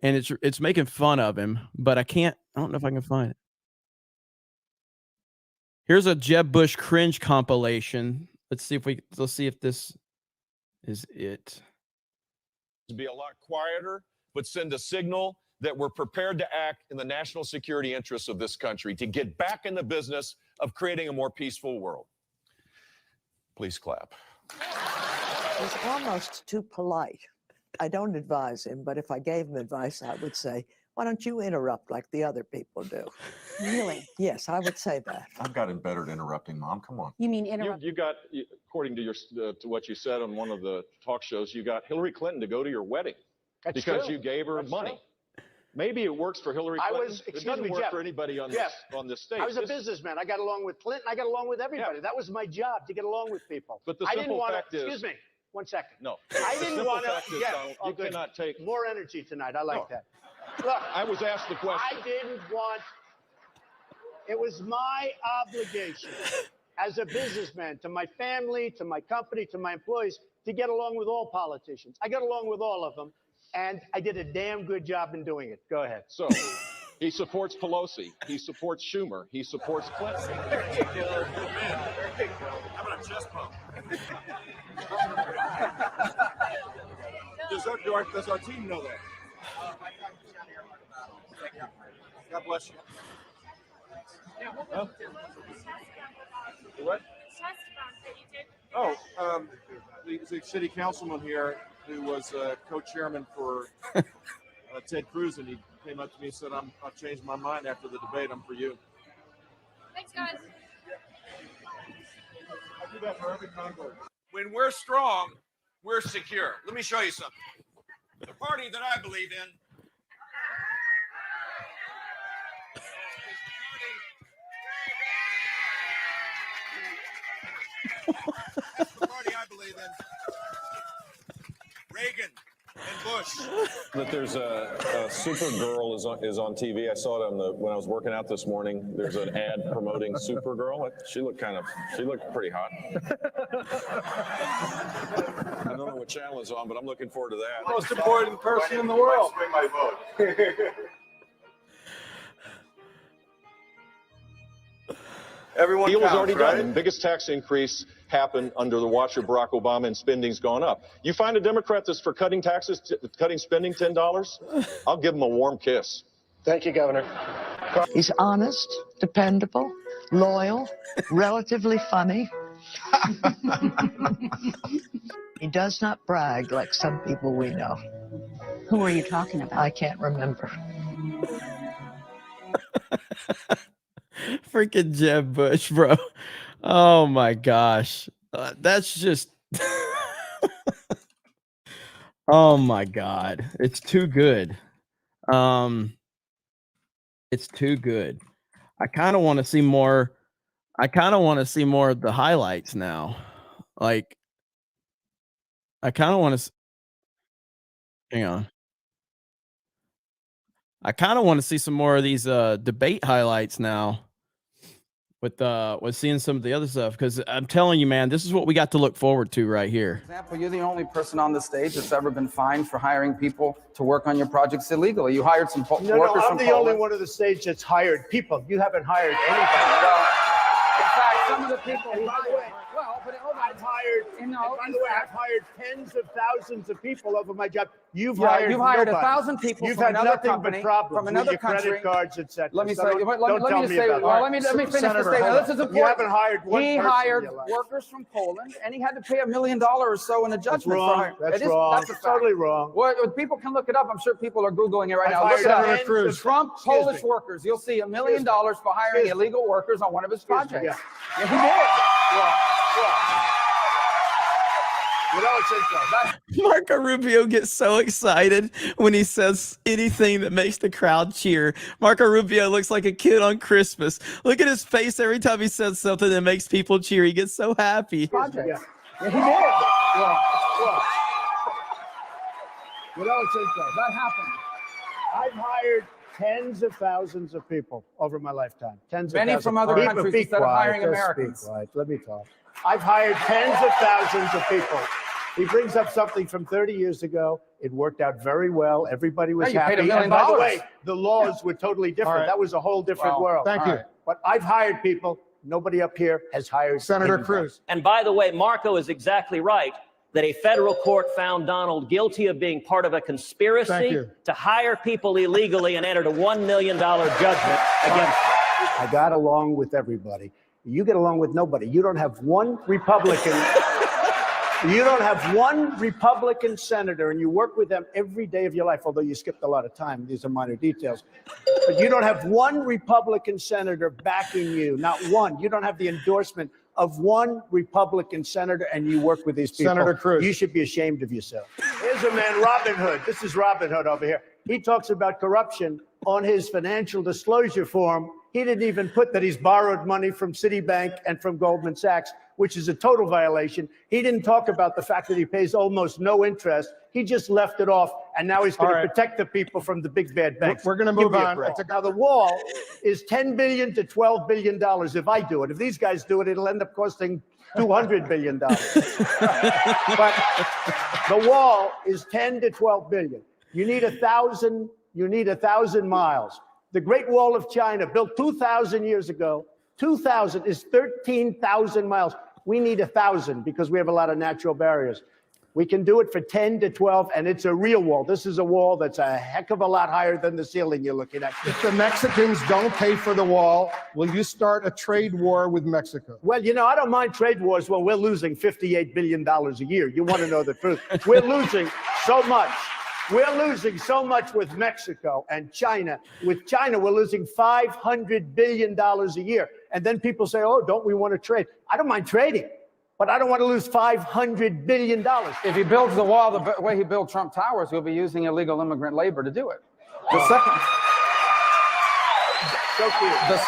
and it's making fun of him, but I don't know if I can find it. Here's a Jeb Bush cringe compilation. Let's see if this is it. To be a lot quieter, but send a signal that we're prepared to act in the national security interests of this country to get back in the business of creating a more peaceful world. Please clap. He's almost too polite. I don't advise him, but if I gave him advice, I would say, why don't you interrupt like the other people do? Really? Yes, I would say that. I've gotten better at interrupting, Mom. Come on. You mean interrupt? You got, according to to what you said on one of the talk shows, you got Hillary Clinton to go to your wedding because you gave her money. True. Maybe it works for Hillary Clinton. It doesn't work for anybody on this stage. I was a businessman. I got along with Clinton. I got along with everybody. Yeah. That was my job, to get along with people. But the simple fact is, excuse me, 1 second. No. I didn't want to. You cannot take more energy tonight. I like that. Look, I was asked the question. I didn't want. It was my obligation as a businessman to my family, to my company, to my employees, to get along with all politicians. I got along with all of them. And I did a damn good job in doing it. Go ahead. So, he supports Pelosi. He supports Schumer. He supports Clinton. How about a chest bump? Does our team know that? God bless you. Huh? What? Oh, the city councilman here who was co-chairman for Ted Cruz, and he came up to me and said, I've changed my mind after the debate. I'm for you. Thanks, guys. do that for every convoy. When we're strong, we're secure. Let me show you something. The party that I believe in the party I believe in. Reagan and Bush. That there's a Supergirl is on TV. I saw it when I was working out this morning. There's an ad promoting Supergirl. She looked pretty hot. I don't know what channel it's on, but I'm looking forward to that. Most important person in the world. My vote. Everyone deal was already right? done. The biggest tax increase happened under the watch of Barack Obama, and spending's gone up. You find a Democrat that's for cutting taxes, cutting spending $10, I'll give him a warm kiss. Thank you, Governor. He's honest, dependable, loyal, relatively funny. He does not brag like some people we know. Who are you talking about? I can't remember. Freaking Jeb Bush, bro. Oh my gosh. That's just oh my God. It's too good. It's too good. I kind of want to see more. I kind of want to see more of the highlights now. Like, I kind of want to hang on. I kind of want to see some more of these debate highlights now. With seeing some of the other stuff, because I'm telling you, man, this is what we got to look forward to right here. For example, you're the only person on the stage that's ever been fined for hiring people to work on your projects illegally. You hired some workers from Poland. I'm the only one on the stage that's hired people. You haven't hired anybody. Well, in fact, some of the people who hired. Well, but hold on. I've hired. By the way, I've hired tens of thousands of people over my job. You've hired nobody. 1,000 people You've from had another nothing company, but problems from another with your country. credit cards, etc. Let me So say. don't Let tell me just say. about Well, that. let me finish the Senator, statement. hold This is on. important. You haven't hired one He person in hired your life. workers from Poland, and he had to pay $1 million or so in a judgment. That's wrong. That's wrong. That's a fact. Totally wrong. Well, people can look it up. I'm sure people are Googling it right now. I've Look it up. hired Senator Cruz. Trump Excuse Polish me. workers. You'll see $1 million for hiring illegal workers on one of his projects. Yeah. Yeah, he did. You know, it's interesting. Marco Rubio gets so excited when he says anything that makes the crowd cheer. Marco Rubio looks like a kid on Christmas. Look at his face every time he says something that makes people cheer. He gets so happy. Project. Yeah. Yeah, he did. Yeah. You know, it's interesting. That happened. I've hired tens of thousands of people over my lifetime. Tens Many of thousands. from other Be countries quiet, instead of hiring just Americans. Be quiet. Let me talk. I've hired tens of thousands of people. He brings up something from 30 years ago. It worked out very well. Everybody was Yeah, you paid happy. $1 million. And by the way, the laws were totally different. All right. That was a whole different world. thank you. But I've hired people. Nobody up here has hired Senator anybody. Cruz. And by the way, Marco is exactly right that a federal court found Donald guilty of being part of a conspiracy to hire people illegally and entered a $1 million judgment against them. I got along with everybody. You get along with nobody. You don't have one Republican. You don't have one Republican senator, and you work with them every day of your life, although you skipped a lot of time. These are minor details. But you don't have one Republican senator backing you, not one. You don't have the endorsement of one Republican senator, and you work with these people. Senator Cruz. You should be ashamed of yourself. Here's a man, Robin Hood. This is Robin Hood over here. He talks about corruption on his financial disclosure form. He didn't even put that he's borrowed money from Citibank and from Goldman Sachs, which is a total violation. He didn't talk about the fact that he pays almost no interest. He just left it off, and now he's going to protect the people from the big bad banks. We're going to Give move me a on. break. Now, the wall is $10 billion to $12 billion if I do it. If these guys do it, it'll end up costing $200 billion. But the wall is 10 to 12 billion. You need 1,000. You need 1,000 miles. The Great Wall of China, built 2,000 years ago, 2,000 is 13,000 miles. We need 1,000 because we have a lot of natural barriers. We can do it for 10 to 12, and it's a real wall. This is a wall that's a heck of a lot higher than the ceiling you're looking at. If the Mexicans don't pay for the wall, will you start a trade war with Mexico? Well, you know, I don't mind trade wars when we're losing $58 billion a year. You want to know the truth. We're losing so much. We're losing so much with Mexico and China. With China, we're losing $500 billion a year. And then people say, oh, don't we want to trade? I don't mind trading. but I don't want to lose $500 billion. If he builds the wall the way he built Trump Towers, he'll be using illegal immigrant labor to do it. The second. So cute.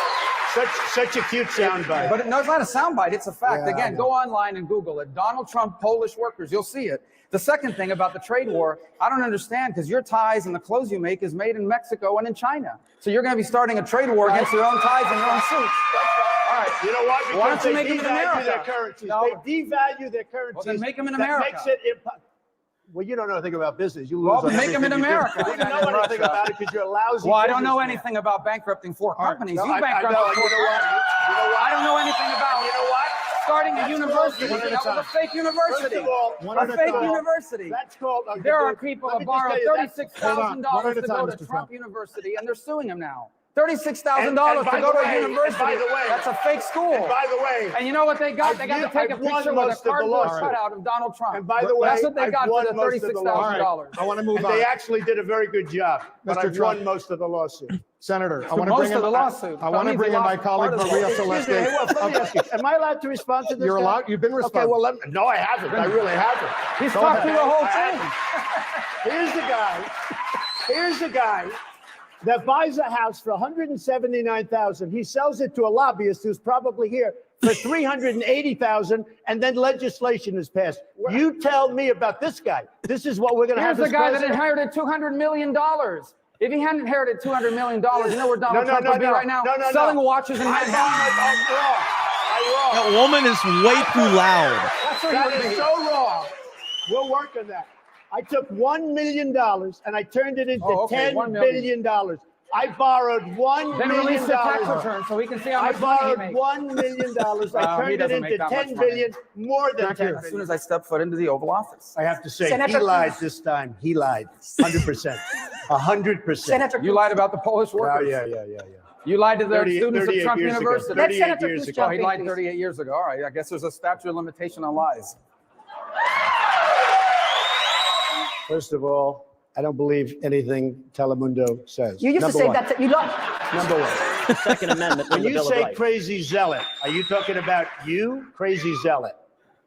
Such a cute soundbite. But no, it's not a soundbite. It's a fact. Again, go online and Google it. Donald Trump, Polish workers. You'll see it. The second thing about the trade war, I don't understand, because your ties and the clothes you make is made in Mexico and in China. So you're going to be starting a trade war against your own ties and your own suits. All right. You know what? Why don't you make them in America? Their currencies. No. They devalue their currencies. Well, then make them in that America. Makes it well, you don't know anything about business. You lose Well, on make them in everything you do. America. You don't know anything about it because you're a lousy. Well, I don't know businessman. anything about bankrupting four companies. No, You bankrupted I know. four You know what? companies. You know what? I don't know anything about. You know what? Starting a That's university. called- That was a fake university. First of all, A fake university. That's called. There are people let that me just borrowed tell you, that's- $36,000 to go to Trump University, and they're suing him now. $36,000 to go to a university. By the way, that's a fake school. And by the way, and you know what they got? They got to take a picture with a cardboard cutout of Donald Trump. And by the way, that's what they got for the $36,000. I want to move on. They actually did a very good job, but Mr. I've Trump. won most of the lawsuit. Senator, I want to Most bring in of the lawsuit. I want to bring in my colleague Maria Excuse me, Celeste. hey, well, let me ask you, am I allowed to respond to this? You're guy? allowed. You've been Okay, responsive. well, no, I haven't. I really haven't. He's Go talked through ahead. the whole I thing. haven't. Here's the guy that buys a house for $179,000. He sells it to a lobbyist who's probably here for $380,000, and then legislation is passed. You tell me about this guy. This is what we're going to have. Here's the guy that president? inherited $200 million. If he hadn't inherited $200 million, you know where Donald Trump would be right now? Selling watches in Manhattan. I'm wrong. That woman is way too loud. That is so wrong. We'll work on that. I took $1 million and I turned it into $10 billion. I borrowed $1 Then million. release the tax return so we can see how I much money he borrowed makes. $1 million. I He turned it doesn't make into that much $10 money. billion, more than $10 billion. As soon as I step foot into the Oval Office. I have to say, Senator he lied Cruz. this time. He lied. 100%. 100%. You lied about the Polish workers. Yeah. You lied to the 30 students of 38 Trump years ago. University. 38 years ago. Oh, he lied 38 years ago. All right, I guess there's a statute of limitation on lies. First of all, I don't believe anything Telemundo says. You used to Number say one. that you don't. Number one. Second Amendment. When to the you Bill of say Rights. crazy zealot, are you talking about you, crazy zealot?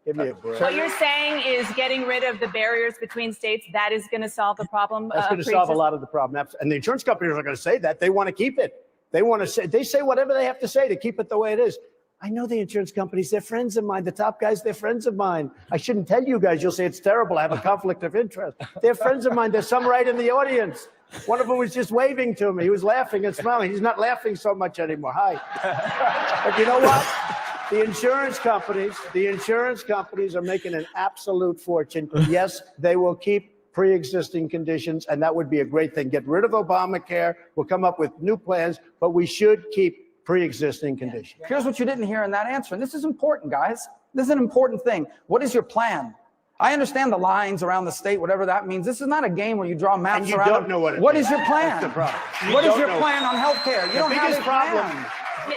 Give me a break. What you're saying is getting rid of the barriers between states, that is going to solve the problem. That's going to solve a lot of the problem. And the insurance companies are going to say that. They want to keep it. They say whatever they have to say to keep it the way it is. I know the insurance companies, they're friends of mine. The top guys, they're friends of mine. I shouldn't tell you guys. You'll say it's terrible. I have a conflict of interest. They're friends of mine. There's some right in the audience. One of them was just waving to me. He was laughing and smiling. He's not laughing so much anymore. Hi. But you know what? The insurance companies are making an absolute fortune. Yes, they will keep pre-existing conditions, and that would be a great thing. Get rid of Obamacare. We'll come up with new plans, but we should keep pre-existing conditions. Here's what you didn't hear in that answer, and this is important, guys. This is an important thing. What is your plan? I understand the lines around the state, whatever that means. This is not a game where you draw maps And you around. don't know what it What means. is your plan? That's the problem. You What is don't your know. plan on health care? You The don't have biggest a problem- plan.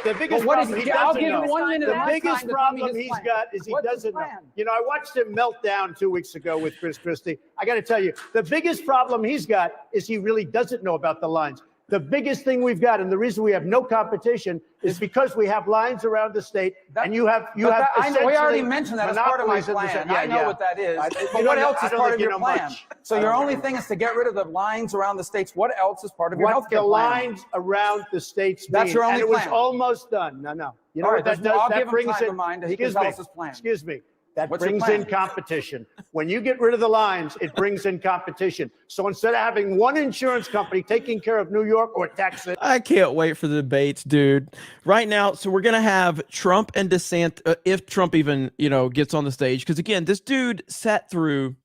The biggest Well, what is problem it? he I'll doesn't give you know. 1 minute The of my biggest time to tell me problem his he's plan. got is he What's his doesn't know. plan? You know, I watched him melt down 2 weeks ago with Chris Christie. I got to tell you, the biggest problem he's got is he really doesn't know about the lines. The biggest thing we've got, and the reason we have no competition, is because we have lines around the state, and you have I know, we essentially already mentioned that as part of my monopolies in the plan. state. I know what that is. But what else is part of your plan? So your only thing is to get rid of the lines around the states. What else is part of your health What care the plan? lines around the states That's mean, your only and it was plan. almost done. No. You know All what right, that does? I'll That give him brings time in, to mind. He can excuse tell me, us his plan. Excuse me. That What's your brings plan? in competition. When you get rid of the lines, it brings in competition. So instead of having one insurance company taking care of New York or Texas, I can't wait for the debates, dude. Right now, so we're gonna have Trump and DeSantis, if Trump even gets on the stage, because again, this dude sat through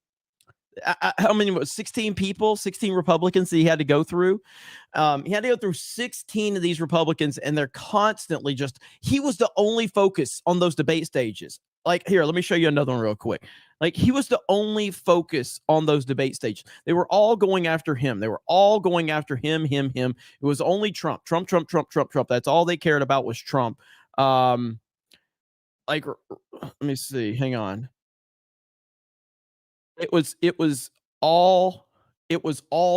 how many? 16 people, 16 Republicans that he had to go through. He had to go through 16 of these Republicans, and they're constantly he was the only focus on those debate stages. Like, here, let me show you another one real quick. Like, he was the only focus on those debate stages. They were all going after him. They were all going after him. It was only Trump. That's all they cared about was Trump. Let me see. Hang on. It was all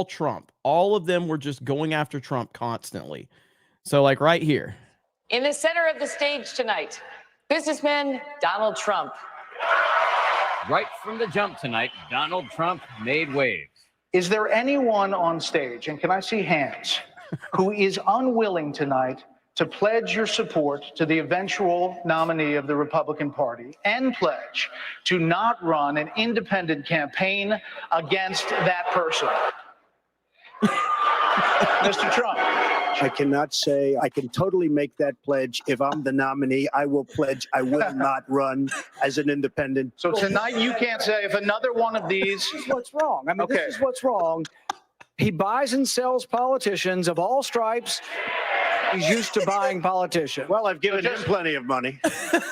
Trump. All of them were just going after Trump constantly. So, like, right here. In the center of the stage tonight, businessman Donald Trump. Right from the jump tonight, Donald Trump made waves. Is there anyone on stage, and can I see hands, who is unwilling tonight to pledge your support to the eventual nominee of the Republican Party and pledge to not run an independent campaign against that person? Mr. Trump. I cannot say I can totally make that pledge. If I'm the nominee, I will pledge I will not run as an independent. So tonight you can't say if another one of these. This is what's wrong. I mean, Okay. This is what's wrong. He buys and sells politicians of all stripes. He's used to buying politicians. Well, I've given him plenty of money.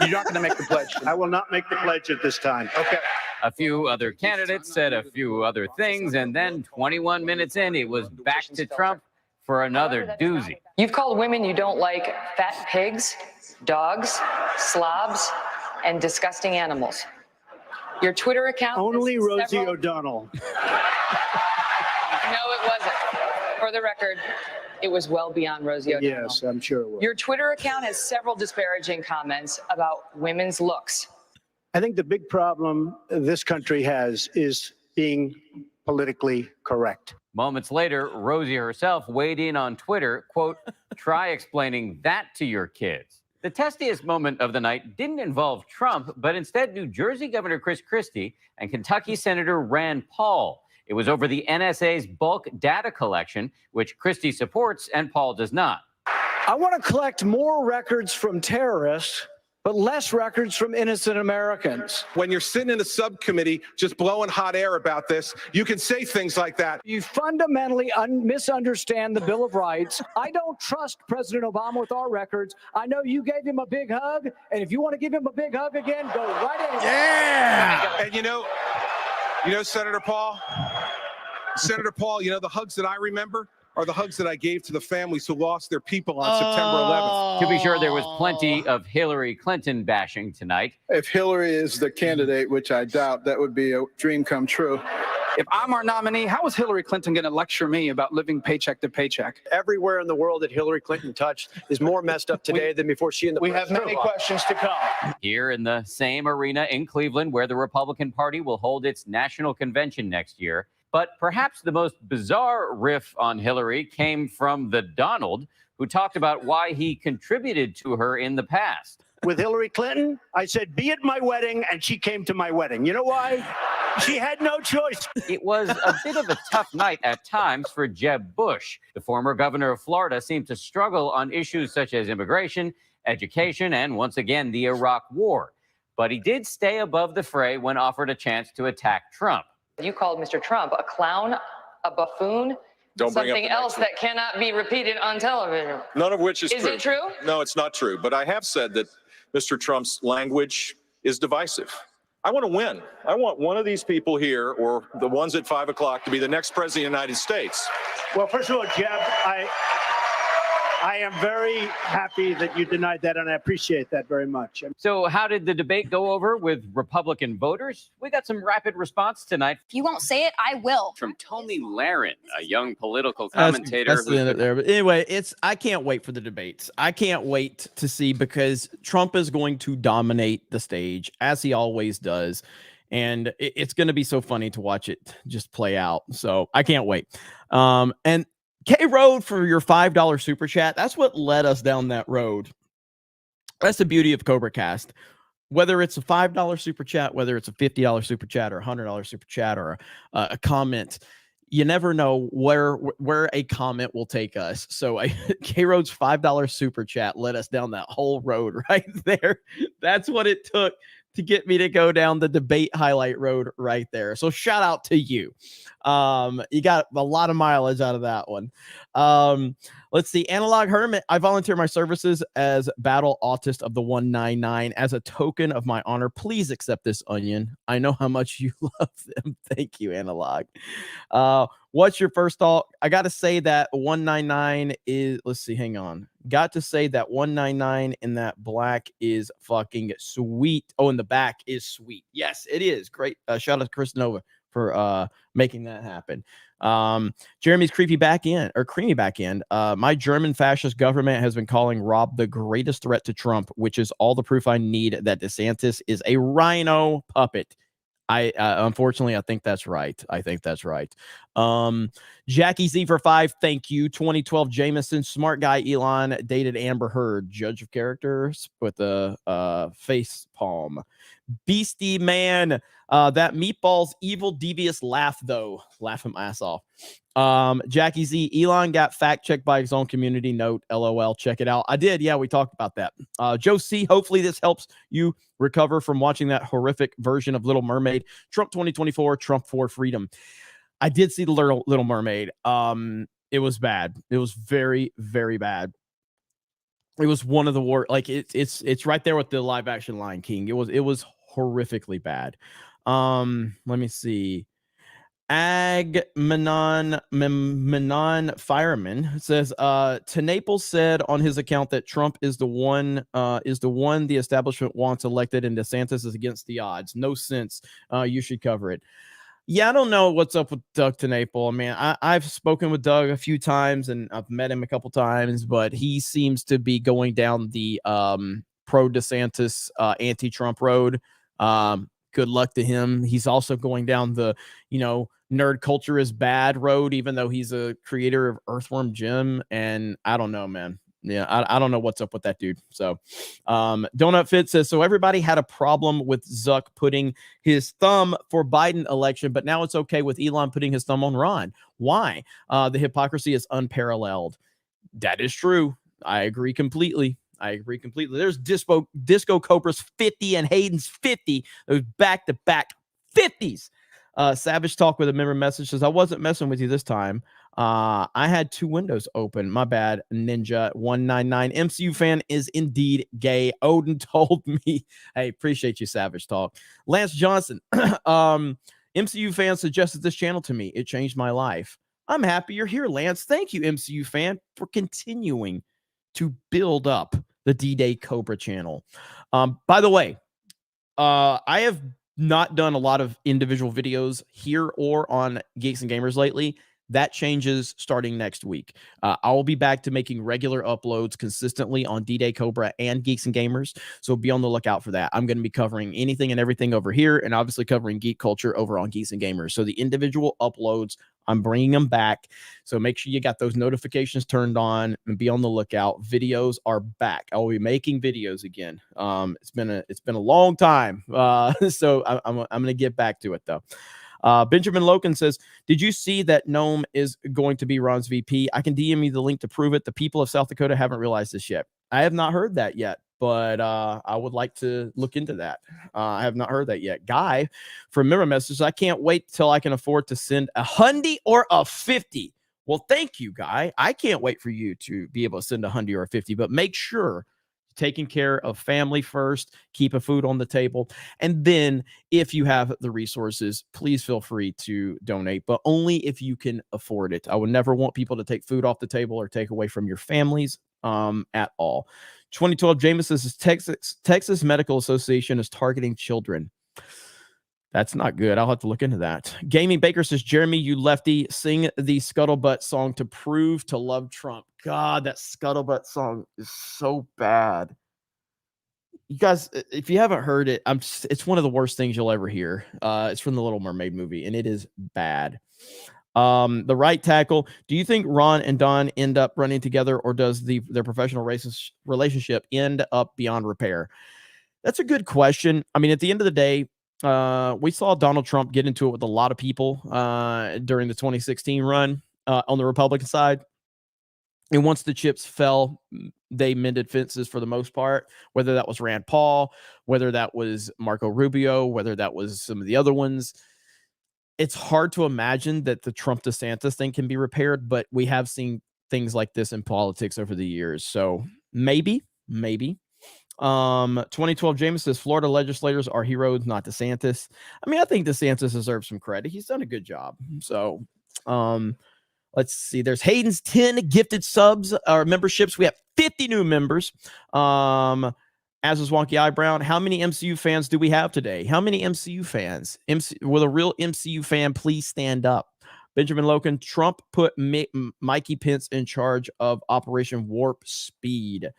You're not going to make the pledge. I will not make the pledge at this time. Okay. A few other candidates said a few other things, and then 21 minutes in, it was back to Trump for another doozy. You've called women you don't like fat pigs, dogs, slobs, and disgusting animals. Your Twitter account. Only Rosie O'Donnell. No, it wasn't. For the record, it was well beyond Rosie O'Donnell. Yes, I'm sure it will. Your Twitter account has several disparaging comments about women's looks. I think the big problem this country has is being politically correct. Moments later, Rosie herself weighed in on Twitter, quote, try explaining that to your kids. The testiest moment of the night didn't involve Trump, but instead New Jersey Governor Chris Christie and Kentucky Senator Rand Paul. It was over the NSA's bulk data collection, which Christie supports and Paul does not. I want to collect more records from terrorists, but less records from innocent Americans. When you're sitting in a subcommittee just blowing hot air about this, you can say things like that. You fundamentally misunderstand the Bill of Rights. I don't trust President Obama with our records. I know you gave him a big hug, and if you want to give him a big hug again, go right ahead. Yeah! And you know, Senator Paul, the hugs that I remember are the hugs that I gave to the families who lost their people on September 11th. To be sure, there was plenty of Hillary Clinton bashing tonight. If Hillary is the candidate, which I doubt, that would be a dream come true. If I'm our nominee, how is Hillary Clinton going to lecture me about living paycheck to paycheck? Everywhere in the world that Hillary Clinton touched is more messed up today than before she and the We have many questions to come. Here in the same arena in Cleveland, where the Republican Party will hold its national convention next year. But perhaps the most bizarre riff on Hillary came from the Donald, who talked about why he contributed to her in the past. With Hillary Clinton, I said, be at my wedding, and she came to my wedding. You know why? She had no choice. It was a bit of a tough night at times for Jeb Bush. The former governor of Florida seemed to struggle on issues such as immigration, education, and once again, the Iraq War. But he did stay above the fray when offered a chance to attack Trump. You called Mr. Trump a clown, a buffoon, Don't bring up something the else that cannot be repeated on television. None of which is true. Is it true? No, it's not true. But I have said that Mr. Trump's language is divisive. I want to win. I want one of these people here, or the ones at 5 o'clock, to be the next president of the United States. Well, first of all, Jeb, I am very happy that you denied that, and I appreciate that very much. So how did the debate go over with Republican voters? We got some rapid response tonight. If you won't say it, I will. From Tony Lahren, a young political commentator. That's the end of there. But anyway, I can't wait for the debates. I can't wait to see, because Trump is going to dominate the stage, as he always does. And it's going to be so funny to watch it just play out. So I can't wait. And K-Road for your $5 super chat. That's what led us down that road. That's the beauty of CobraCast. Whether it's a $5 super chat, whether it's a $50 super chat, or a $100 super chat, or a comment, you never know where a comment will take us. So K-Road's $5 super chat led us down that whole road right there. That's what it took to get me to go down the debate highlight road right there. So shout out to you. You got a lot of mileage out of that one. Let's see. Analog Hermit. I volunteer my services as battle autist of the 199 as a token of my honor. Please accept this onion. I know how much you love them. Thank you, Analog. What's your first thought? I got to say that 199 is, let's see, hang on. Got to say that 199 in that black is fucking sweet. Oh, in the back is sweet. Yes, it is. Great. Shout out to Chris Nova for making that happen. Jeremy's creamy back end. My German fascist government has been calling Rob the greatest threat to Trump, which is all the proof I need that DeSantis is a rhino puppet. Unfortunately, I think that's right. Jackie Z for 5. Thank you. 2012 Jameson, smart guy. Elon dated Amber Heard, judge of characters with a face palm. Beastie Man, that meatball's evil, devious laugh though. Laugh him ass off. Jackie Z, Elon got fact checked by his own community note. LOL. Check it out. I did. Yeah, we talked about that. Joe C, hopefully this helps you recover from watching that horrific version of Little Mermaid. Trump 2024, Trump for freedom. I did see the Little Mermaid. It was bad. It was very, very bad. It was one of the worst. Like it's right there with the live action Lion King. It was horrifically bad. Let me see. Ag Manon Fireman says TNAPLES said on his account that Trump is the one the establishment wants elected and DeSantis is against the odds. No sense. You should cover it. Yeah, I don't know what's up with Doug TNAPLE. I mean, I've spoken with Doug a few times and I've met him a couple times, but he seems to be going down the pro DeSantis anti-Trump road. Good luck to him. He's also going down the, nerd culture is bad road, even though he's a creator of Earthworm Jim. And I don't know, man. Yeah, I don't know what's up with that dude. So Donut Fit says, so everybody had a problem with Zuck putting his thumb for Biden election, but now it's okay with Elon putting his thumb on Ron. Why? The hypocrisy is unparalleled. That is true. I agree completely. There's Disco Cobra's 50 and Hayden's 50. Those back-to-back 50s. Savage Talk with a member message says, I wasn't messing with you this time. I had 2 windows open. My bad, Ninja 199. MCU fan is indeed gay. Odin told me. Hey, appreciate you, Savage Talk. Lance Johnson. MCU fan suggested this channel to me. It changed my life. I'm happy you're here, Lance. Thank you, MCU fan, for continuing to build up the D-Day Cobra channel. By the way, I have not done a lot of individual videos here or on Geeks and Gamers lately. That changes starting next week. I will be back to making regular uploads consistently on D-Day Cobra and Geeks and Gamers, so be on the lookout for that. I'm going to be covering anything and everything over here and obviously covering geek culture over on Geeks and Gamers. So the individual uploads, I'm bringing them back. So make sure you got those notifications turned on and be on the lookout. Videos are back. I will be making videos again. It's been a long time. So I'm going to get back to it though. Benjamin Loken says, did you see that Nome is going to be Ron's VP? I can DM you the link to prove it. The people of South Dakota haven't realized this yet. I have not heard that yet, but I would like to look into that. I have not heard that yet. Guy from Mirror Messages, I can't wait till I can afford to send a $100 or a $50. Well, thank you, Guy. I can't wait for you to be able to send a $100 or a $50, but make sure taking care of family first, keep a food on the table. And then if you have the resources, please feel free to donate, but only if you can afford it. I would never want people to take food off the table or take away from your families at all. 2012 Jameson says Texas Medical Association is targeting children. That's not good. I'll have to look into that. Gaming Baker says, Jeremy, you lefty, sing the Scuttlebutt song to prove to love Trump. God, that Scuttlebutt song is so bad. You guys, if you haven't heard it, it's one of the worst things you'll ever hear. It's from the Little Mermaid movie, and it is bad. The right tackle, do you think Ron and Don end up running together, or does their professional relationship end up beyond repair? That's a good question. I mean, at the end of the day, we saw Donald Trump get into it with a lot of people during the 2016 run on the Republican side. And once the chips fell, they mended fences for the most part, whether that was Rand Paul, whether that was Marco Rubio, whether that was some of the other ones. It's hard to imagine that the Trump DeSantis thing can be repaired, but we have seen things like this in politics over the years. So maybe. 2012 James says Florida legislators are heroes, not DeSantis. I mean, I think DeSantis deserves some credit. He's done a good job. So let's see. There's Hayden's 10 gifted subs or memberships. We have 50 new members. As is Wonky Eyebrow. How many MCU fans do we have today? How many MCU fans? Will a real MCU fan please stand up? Benjamin Loken, Trump put Mikey Pence in charge of Operation Warp Speed.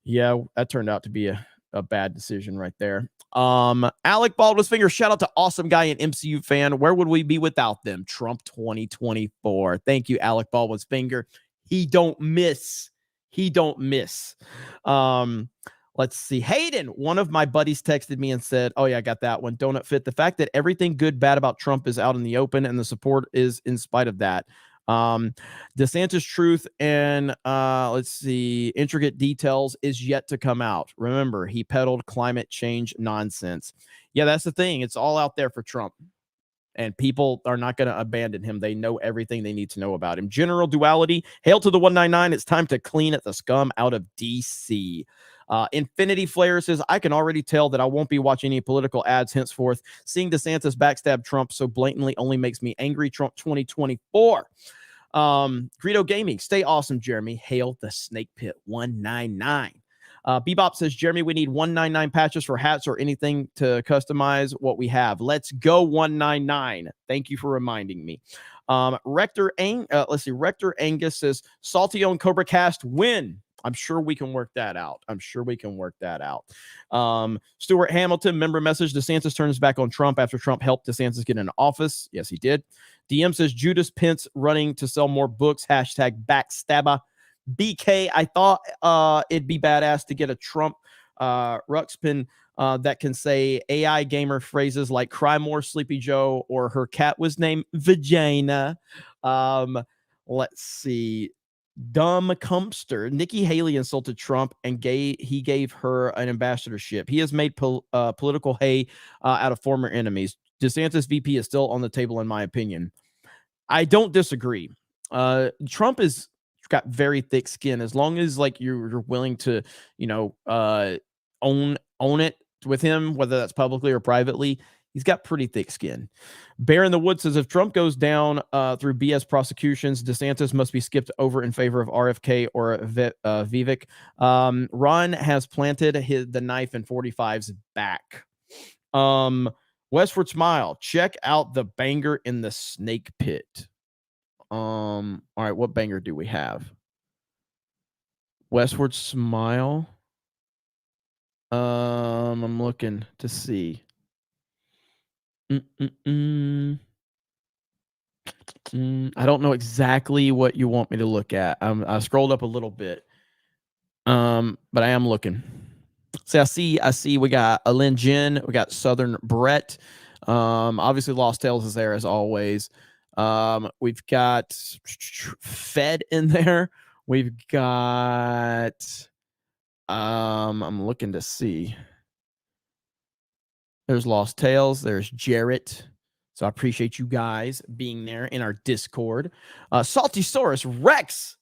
Yeah, that turned out to be a bad decision right there. Alec Baldwin's finger, shout out to awesome guy and MCU fan. Where would we be without them? Trump 2024. Thank you, Alec Baldwin's finger. He don't miss. He don't miss. Let's see. Hayden, one of my buddies texted me and said, oh yeah, I got that one. Donut fit. The fact that everything good, bad about Trump is out in the open and the support is in spite of that. DeSantis truth and let's see, intricate details is yet to come out. Remember, he peddled climate change nonsense. Yeah, that's the thing. It's all out there for Trump. And people are not going to abandon him. They know everything they need to know about him. General duality. Hail to the 199. It's time to clean the scum out of DC. Infinity Flare says, I can already tell that I won't be watching any political ads henceforth. Seeing DeSantis backstab Trump so blatantly only makes me angry. Trump 2024. Greedo Gaming. Stay awesome, Jeremy. Hail the Snake Pit 199. Bebop says, Jeremy, we need 199 patches for hats or anything to customize what we have. Let's go 199. Thank you for reminding me. Rector Angus says, Salty on CobraCast win. I'm sure we can work that out. Stuart Hamilton, member message, DeSantis turns back on Trump after Trump helped DeSantis get into office. Yes, he did. DM says, Judas Pence running to sell more books. Hashtag backstabber. BK, I thought it'd be badass to get a Trump Ruxpin that can say AI gamer phrases like cry more, Sleepy Joe, or her cat was named Vagina. Let's see. Dumb Cumpster. Nikki Haley insulted Trump and he gave her an ambassadorship. He has made political hay out of former enemies. DeSantis VP is still on the table, in my opinion. I don't disagree. Trump is got very thick skin. As long as like you're willing to, own it with him, whether that's publicly or privately, he's got pretty thick skin. Bear in the Woods says, if Trump goes down through BS prosecutions, DeSantis must be skipped over in favor of RFK or Vivek. Ron has planted the knife in 45's back. Westward Smile, check out the banger in the Snake Pit. All right, what banger do we have? Westward Smile. I'm looking to see. I don't know exactly what you want me to look at. I scrolled up a little bit. But I am looking. So I see we got Alin Jin, we got Southern Brett. Obviously Lost Tales is there as always. We've got Fed in there. We've got I'm looking to see. There's Lost Tales, there's Jarrett. So I appreciate you guys being there in our Discord. Salty Saurus Rex.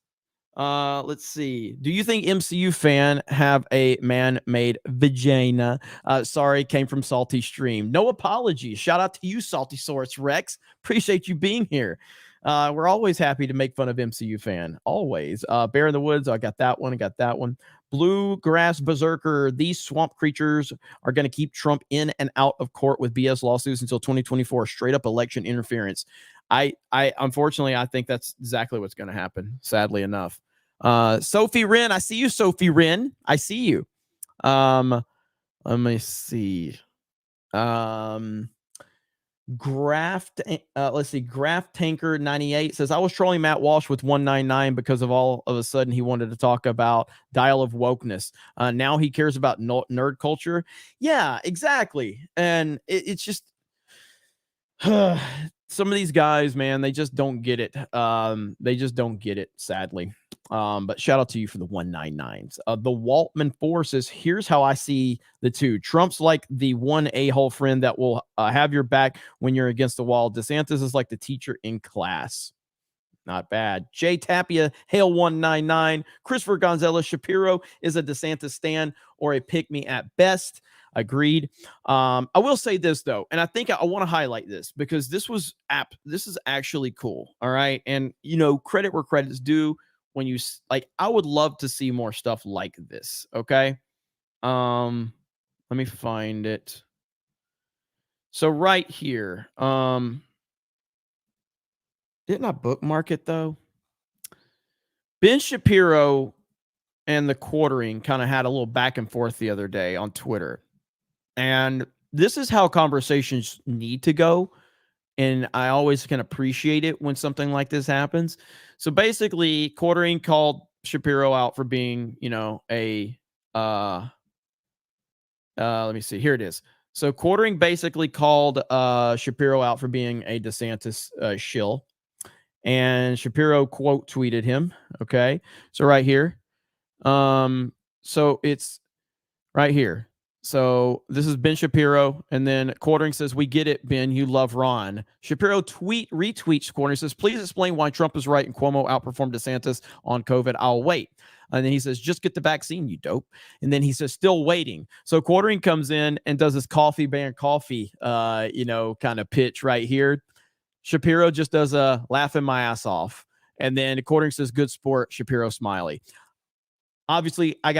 Let's see. Do you think MCU fan have a man-made vagina? Sorry, came from Salty Stream. No apologies. Shout out to you, Salty Saurus Rex. Appreciate you being here. We're always happy to make fun of MCU fan. Always. Bear in the Woods. I got that one. Bluegrass Berserker. These swamp creatures are going to keep Trump in and out of court with BS lawsuits until 2024. Straight up election interference. I unfortunately, I think that's exactly what's going to happen. Sadly enough. Sophie Wren. I see you, Sophie Wren. I see you. Let me see. Let's see. Graph Tanker 98 says, I was trolling Matt Walsh with 199 because of all of a sudden he wanted to talk about Dial of Wokeness. Now he cares about nerd culture. Yeah, exactly. And it's just some of these guys, man, they just don't get it. They just don't get it, sadly. But shout out to you for the 199s. The Waltman 4 says, here's how I see the two. Trump's like the one a-hole friend that will have your back when you're against the wall. DeSantis is like the teacher in class. Not bad. Jay Tapia, Hail 199. Christopher Gonzalez Shapiro is a DeSantis stan or a pick-me at best. Agreed. I will say this though, and I think I want to highlight this because this is actually cool. All right. And credit where credit's due. When you I would love to see more stuff like this. Okay. Let me find it. So right here, didn't I bookmark it though? Ben Shapiro and the quartering kind of had a little back and forth the other day on Twitter. And this is how conversations need to go. And I always can appreciate it when something like this happens. So basically, quartering called Shapiro out for being, let me see. Here it is. So quartering basically called Shapiro out for being a DeSantis shill. And Shapiro quote tweeted him. Okay. So right here. So it's right here. So this is Ben Shapiro. And then quartering says, "We get it, Ben. You love Ron." Shapiro retweets quartering, says, "Please explain why Trump is right and Cuomo outperformed DeSantis on COVID. I'll wait." And then he says, "Just get the vaccine, you dope." And then he says, "Still waiting." So quartering comes in and does this coffee ban coffee, kind of pitch right here. Shapiro just does a laughing my ass off. And then quartering says, "Good sport, Shapiro smiley." Obviously, I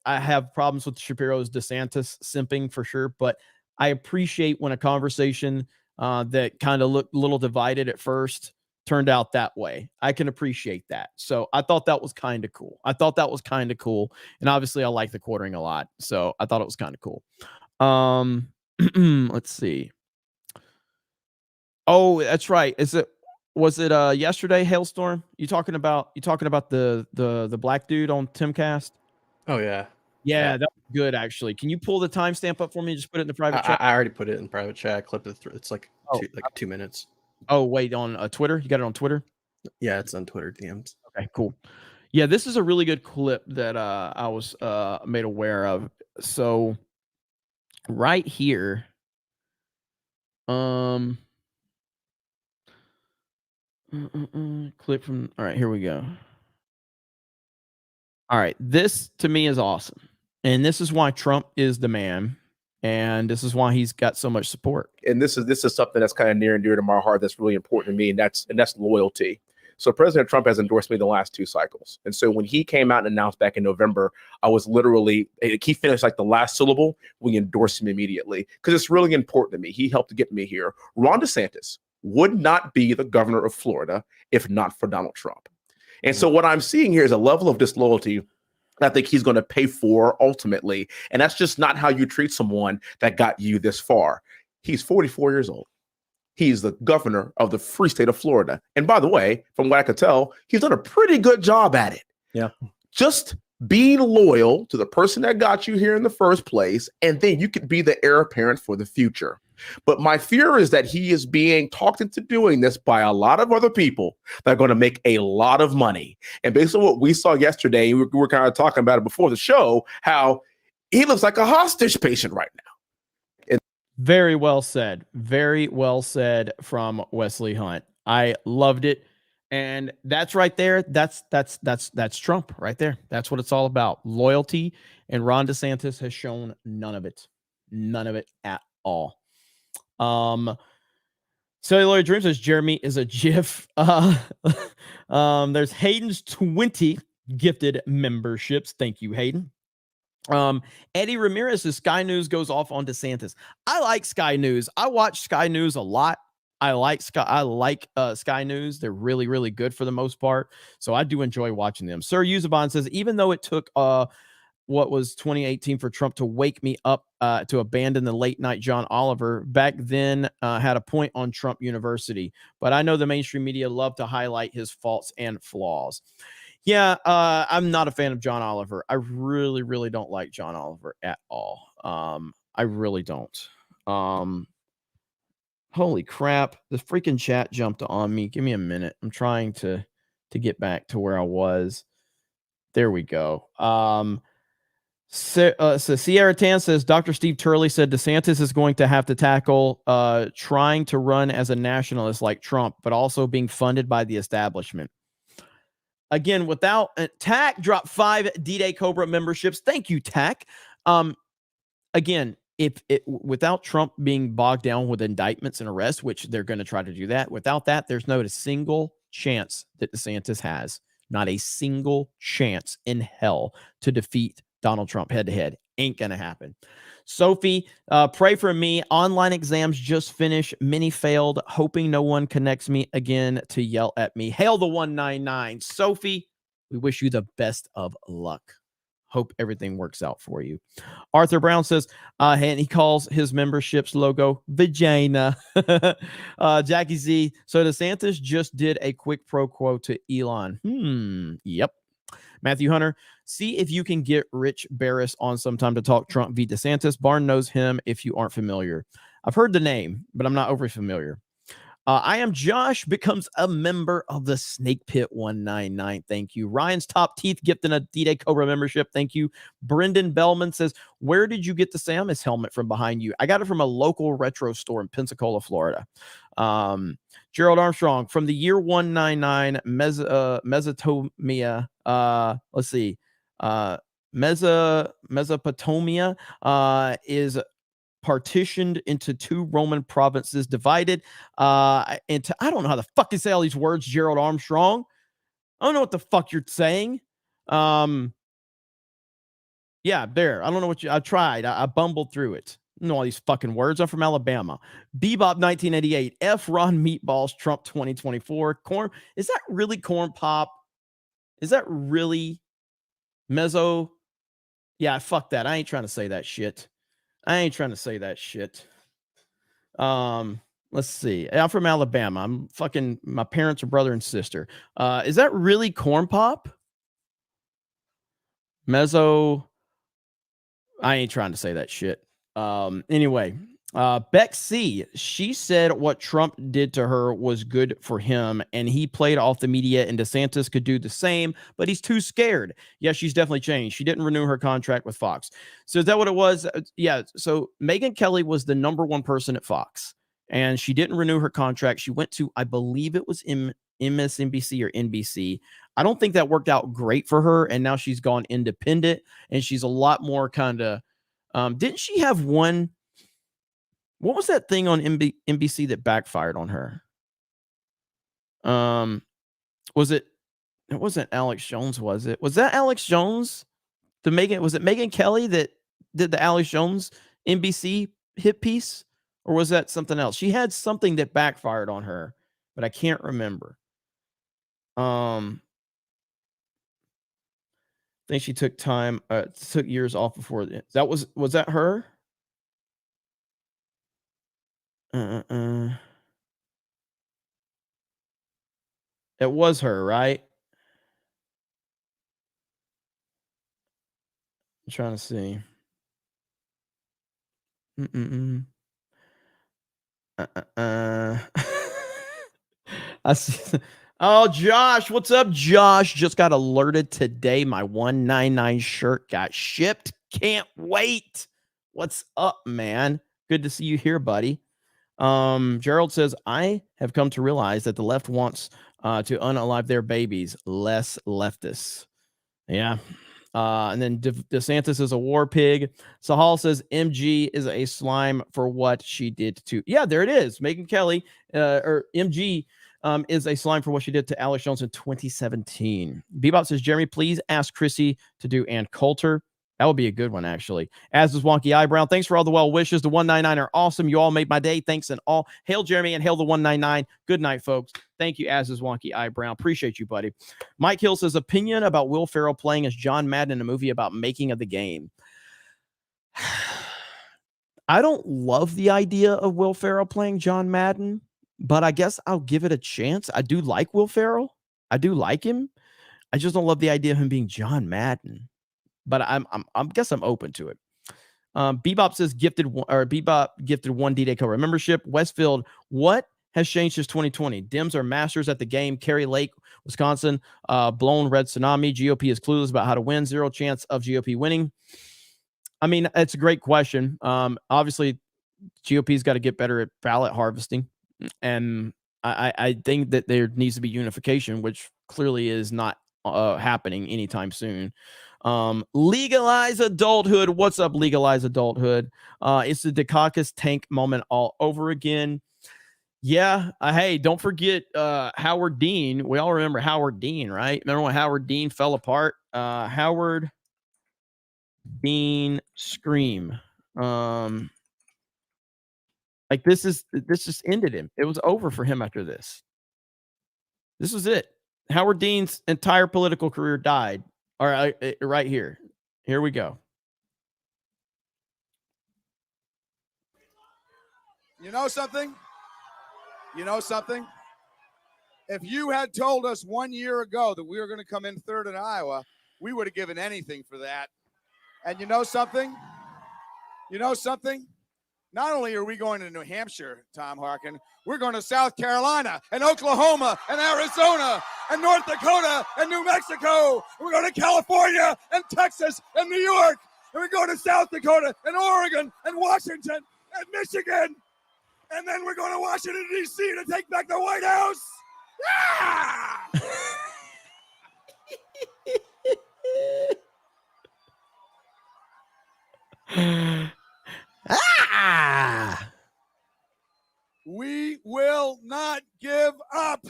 have problems with Shapiro's DeSantis simping for sure, but I appreciate when a conversation that kind of looked a little divided at first turned out that way. I can appreciate that. So I thought that was kind of cool. And obviously, I like the quartering a lot. So I thought it was kind of cool. Let's see. Oh, that's right. Was it yesterday, Hailstorm? You talking about the black dude on Timcast? Oh yeah. Yeah, that was good actually. Can you pull the timestamp up for me and just put it in the private chat? I already put it in private chat. I clipped it through. It's like 2 minutes. Oh, wait, on Twitter? You got it on Twitter? Yeah, it's on Twitter DMs. Okay, cool. Yeah, this is a really good clip that I was made aware of. So right here, clip from, all right, here we go. All right, this to me is awesome. And this is why Trump is the man. And this is why he's got so much support. And this is something that's kind of near and dear to my heart. That's really important to me, and that's loyalty. So President Trump has endorsed me the last 2 cycles. And so when he came out and announced back in November, I was literally, he finished like the last syllable, we endorsed him immediately because it's really important to me. He helped to get me here. Ron DeSantis would not be the governor of Florida if not for Donald Trump. And so what I'm seeing here is a level of disloyalty I think he's going to pay for ultimately. And that's just not how you treat someone that got you this far. He's 44 years old. He's the governor of the free state of Florida. And by the way, from what I could tell, he's done a pretty good job at it. Yeah. Just be loyal to the person that got you here in the first place, and then you could be the heir apparent for the future. But my fear is that he is being talked into doing this by a lot of other people that are going to make a lot of money. And based on what we saw yesterday, we were kind of talking about it before the show, how he looks like a hostage patient right now. Very well said. Very well said from Wesley Hunt. I loved it. And that's right there. That's Trump right there. That's what it's all about. Loyalty. And Ron DeSantis has shown none of it. None of it at all. Cellular Dream says Jeremy is a GIF. There's Hayden's 20 gifted memberships. Thank you, Hayden. Eddie Ramirez says Sky News goes off on DeSantis. I like Sky News. I watch Sky News a lot. I like Sky News. They're really, really good for the most part. So I do enjoy watching them. Sir Yuzabon says, even though it took what was 2018 for Trump to wake me up to abandon the late night John Oliver, back then had a point on Trump University. But I know the mainstream media love to highlight his faults and flaws. Yeah, I'm not a fan of John Oliver. I really, really don't like John Oliver at all. I really don't. Holy crap. The freaking chat jumped on me. Give me a minute. I'm trying to get back to where I was. There we go. So Sierra Tan says, Dr. Steve Turley said DeSantis is going to have to tackle trying to run as a nationalist like Trump, but also being funded by the establishment. Again, without TAC dropped 5 D-Day Cobra memberships. Thank you, TAC. Again, without Trump being bogged down with indictments and arrests, which they're going to try to do that, without that, there's not a single chance that DeSantis has, not a single chance in hell to defeat Donald Trump head to head. Ain't going to happen. Sophie, pray for me. Online exams just finished. Many failed. Hoping no one connects me again to yell at me. Hail the 199. Sophie, We wish you the best of luck. Hope everything works out for you. Arthur Brown says, and he calls his membership's logo vagina. Jackie Z. So DeSantis just did a quick pro quo to Elon. Yep. Matthew Hunter, see if you can get Rich Barris on sometime to talk Trump v. DeSantis. Barn knows him if you aren't familiar. I've heard the name, but I'm not overly familiar. I am Josh becomes a member of the Snake Pit 199. Thank you. Ryan's Top Teeth gifting a D-Day Cobra membership. Thank you. Brendan Bellman says, where did you get the Samus helmet from behind you? I got it from a local retro store in Pensacola, Florida. Gerald Armstrong from the year 199 Mesopotamia. Let's see. Mesopotamia is partitioned into 2 Roman provinces, divided into, I don't know how the fuck you say all these words, Gerald Armstrong. I don't know what the fuck you're saying. Yeah, there. I don't know what I tried. I bumbled through it. I don't know all these fucking words. I'm from Alabama. Bebop 1988. F Ron Meatballs Trump 2024. Corn. Is that really corn pop? Is that really Mezzo? Yeah, fuck that. I ain't trying to say that shit. Let's see. I'm from Alabama. I'm fucking, my parents are brother and sister. Is that really corn pop? Mezzo. I ain't trying to say that shit. Anyway, Beck C, she said what Trump did to her was good for him, and he played off the media, and DeSantis could do the same, but he's too scared. Yeah, she's definitely changed. She didn't renew her contract with Fox. So is that what it was? Yeah. So Megyn Kelly was the #1 person at Fox, and she didn't renew her contract. She went to, I believe it was MSNBC or NBC. I don't think that worked out great for her, and now she's gone independent, and she's a lot more kind of, didn't she have one? What was that thing on NBC that backfired on her? Was it? It wasn't Alex Jones, was it? Was that Alex Jones? Was it Megyn Kelly that did the Alex Jones NBC hit piece, or was that something else? She had something that backfired on her, but I can't remember. I think she took years off before that. Was that her? It was her, right? I'm trying to see. I see. Oh, Josh, what's up, Josh? Just got alerted today. My 199 shirt got shipped. Can't wait. What's up, man? Good to see you here, buddy. Gerald says, I have come to realize that the left wants to unalive their babies. Less leftists. Yeah. And then DeSantis is a war pig. Sahal says MG is a slime for what she did to. Yeah, there it is. Megyn Kelly or MG is a slime for what she did to Alex Jones in 2017. Bebop says, Jeremy, please ask Chrissy to do Ann Coulter. That would be a good one, actually. As is Wonky Eyebrow. Thanks for all the well wishes. The 199 are awesome. You all made my day. Thanks and all. Hail Jeremy and hail the 199. Good night, folks. Thank you, As is Wonky Eyebrow. Appreciate you, buddy. Mike Hill says, opinion about Will Ferrell playing as John Madden in a movie about making of the game. I don't love the idea of Will Ferrell playing John Madden, but I guess I'll give it a chance. I do like Will Ferrell. I do like him. I just don't love the idea of him being John Madden. But I guess I'm open to it. Bebop says Bebop gifted 1 D-Day Cobra membership. Westfield, what has changed since 2020? Dems are masters at the game. Kerry Lake, Wisconsin, blown red tsunami. GOP is clueless about how to win. 0 chance of GOP winning. I mean, it's a great question. Obviously, GOP's got to get better at ballot harvesting. And I think that there needs to be unification, which clearly is not happening anytime soon. Legalize adulthood. What's up, legalize adulthood? It's the Dukakis tank moment all over again. Yeah. Hey, don't forget Howard Dean. We all remember Howard Dean, right? Remember when Howard Dean fell apart? Howard Dean scream. Like this just ended him. It was over for him after this. This was it. Howard Dean's entire political career died. All right, right here. Here we go. You know something? You know something? If you had told us 1 year ago that we were going to come in third in Iowa, we would have given anything for that. And you know something? You know something? Not only are we going to New Hampshire, Tom Harkin, we're going to South Carolina and Oklahoma and Arizona and North Dakota and New Mexico. We're going to California and Texas and New York. And we're going to South Dakota and Oregon and Washington and Michigan. And then we're going to Washington, D.C. to take back the White House. We will not give up.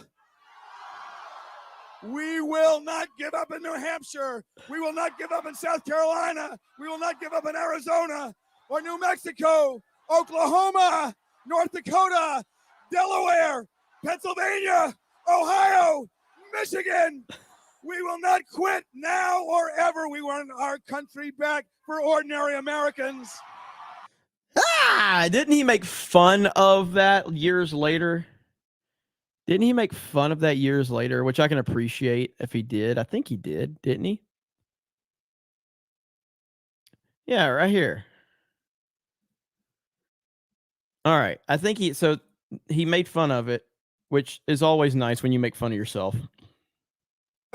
We will not give up in New Hampshire. We will not give up in South Carolina. We will not give up in Arizona or New Mexico, Oklahoma, North Dakota, Delaware, Pennsylvania, Ohio, Michigan. We will not quit now or ever. We want our country back for ordinary Americans. Didn't he make fun of that years later? Didn't he make fun of that years later, which I can appreciate if he did. I think he did, didn't he? Yeah, right here. All right. I think he made fun of it, which is always nice when you make fun of yourself.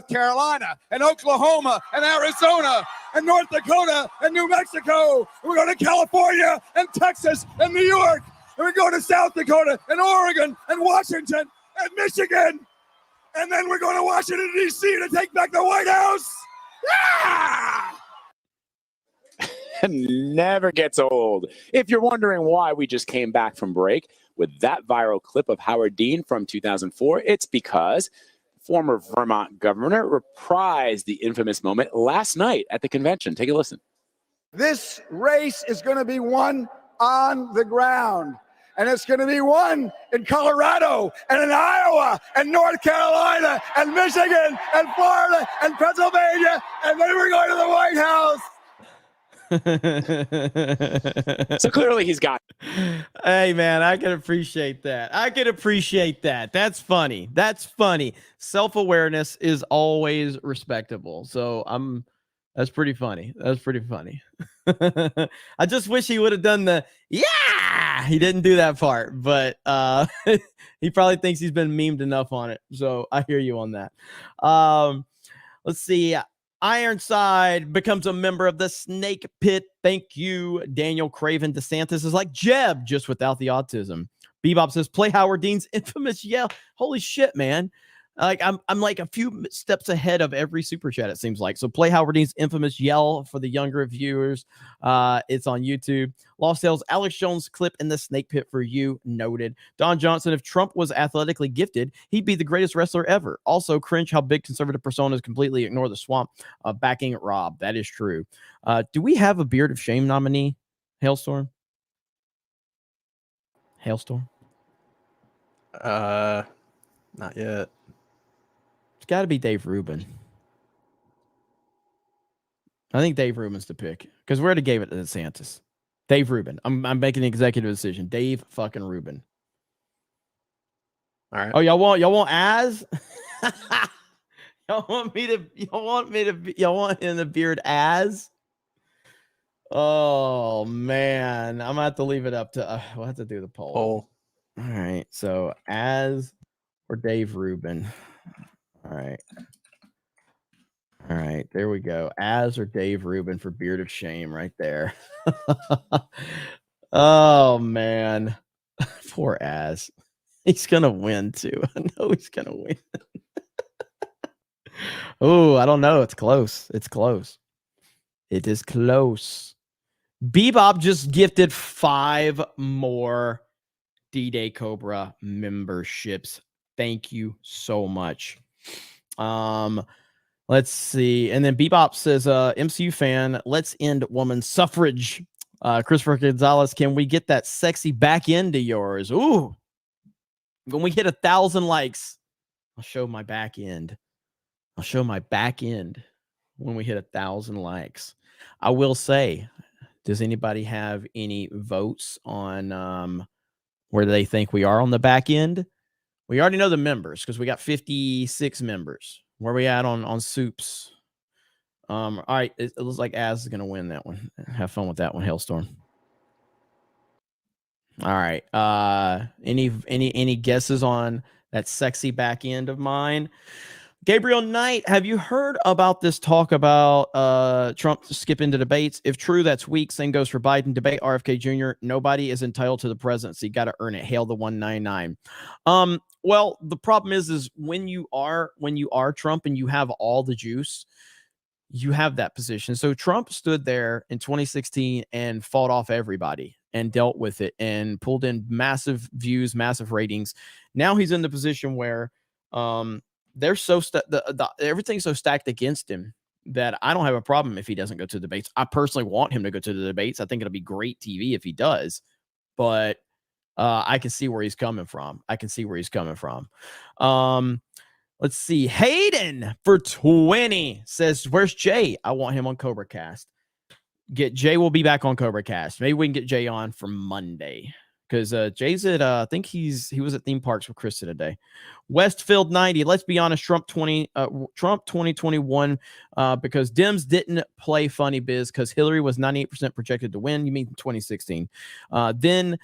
Carolina and Oklahoma and Arizona and North Dakota and New Mexico. We're going to California and Texas and New York. And we're going to South Dakota and Oregon and Washington and Michigan. And then we're going to Washington, D.C. to take back the White House. Never gets old. If you're wondering why we just came back from break with that viral clip of Howard Dean from 2004, it's because former Vermont governor reprised the infamous moment last night at the convention. Take a listen. This race is going to be won on the ground. And it's going to be won in Colorado and in Iowa and North Carolina and Michigan and Florida and Pennsylvania. And then we're going to the White House. So clearly he's got it. Hey man, I can appreciate that. That's funny. Self-awareness is always respectable. So that's pretty funny. I just wish he would have done the he didn't do that part, but he probably thinks he's been memed enough on it. So I hear you on that. Let's see. Ironside becomes a member of the Snake Pit. Thank you, Daniel Craven. DeSantis is like Jeb, just without the autism. Bebop says, play Howard Dean's infamous yell. Holy shit, man. Like I'm like a few steps ahead of every super chat, it seems like. So play Howard Dean's infamous yell for the younger viewers. It's on YouTube. Lost Tales, Alex Jones clip in the Snake Pit for you. Noted. Don Johnson, if Trump was athletically gifted, he'd be the greatest wrestler ever. Also, cringe how big conservative personas completely ignore the swamp. Backing Rob. That is true. Do we have a Beard of Shame nominee? Hailstorm? Not yet. It's got to be Dave Rubin. I think Dave Rubin's the pick because we already gave it to DeSantis. Dave Rubin. I'm making an executive decision. Dave fucking Rubin. All right. Oh, y'all want Az? y'all want in the beard Az? Oh man, I'm gonna have to leave it up to. We'll have to do the poll. All right. So Az or Dave Rubin. All right, there we go. Az or Dave Rubin for Beard of Shame right there. Oh, man. Poor Az. He's going to win, too. I know he's going to win. Oh, I don't know. It's close. It is close. Bebop just gifted 5 more D-Day Cobra memberships. Thank you so much. Let's see. And then Bebop says, MCU fan, let's end woman suffrage. Christopher Gonzalez, can we get that sexy back end of yours? Ooh. When we hit 1,000 likes, I'll show my back end. I'll show my back end when we hit 1,000 likes. I will say, does anybody have any votes on where they think we are on the back end? We already know the members because we got 56 members. Where are we at on soups? All right, it looks like Az is going to win that one. Have fun with that one, Hailstorm. All right. Any guesses on that sexy back end of mine? Gabriel Knight, have you heard about this talk about Trump skipping the debates? If true, that's weak. Same goes for Biden. Debate RFK Jr. Nobody is entitled to the presidency. Got to earn it. Hail the 199. Well, the problem is when you are Trump and you have all the juice, you have that position. So Trump stood there in 2016 and fought off everybody and dealt with it and pulled in massive views, massive ratings. Now he's in the position where they're so everything's so stacked against him that I don't have a problem if he doesn't go to the debates. I personally want him to go to the debates. I think it'll be great TV if he does, but I can see where he's coming from. Let's see. Hayden for 20 says, where's Jay? I want him on CobraCast. Jay will be back on CobraCast. Maybe we can get Jay on for Monday. Because Jay's at, I think he was at theme parks with Krista today. Westfield 90. Let's be honest, Trump 2021, because Dems didn't play funny biz because Hillary was 98% projected to win. You mean 2016? Since then,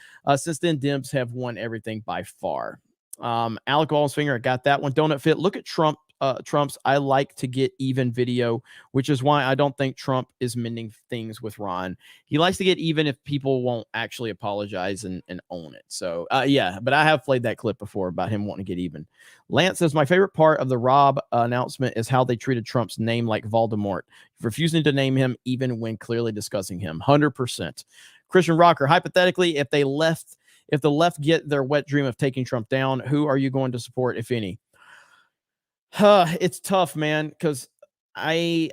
Dems have won everything by far. Alec Walsfinger, I got that one. Donut Fit. Look at Trump's I like to get even video, which is why I don't think Trump is mending things with Ron. He likes to get even if people won't actually apologize and own it. So, yeah, but I have played that clip before about him wanting to get even. Lance says, my favorite part of the Rob announcement is how they treated Trump's name like Voldemort, refusing to name him even when clearly discussing him. 100%. Christian Rocker, hypothetically, if the left get their wet dream of taking Trump down, who are you going to support, if any? It's tough, man, because my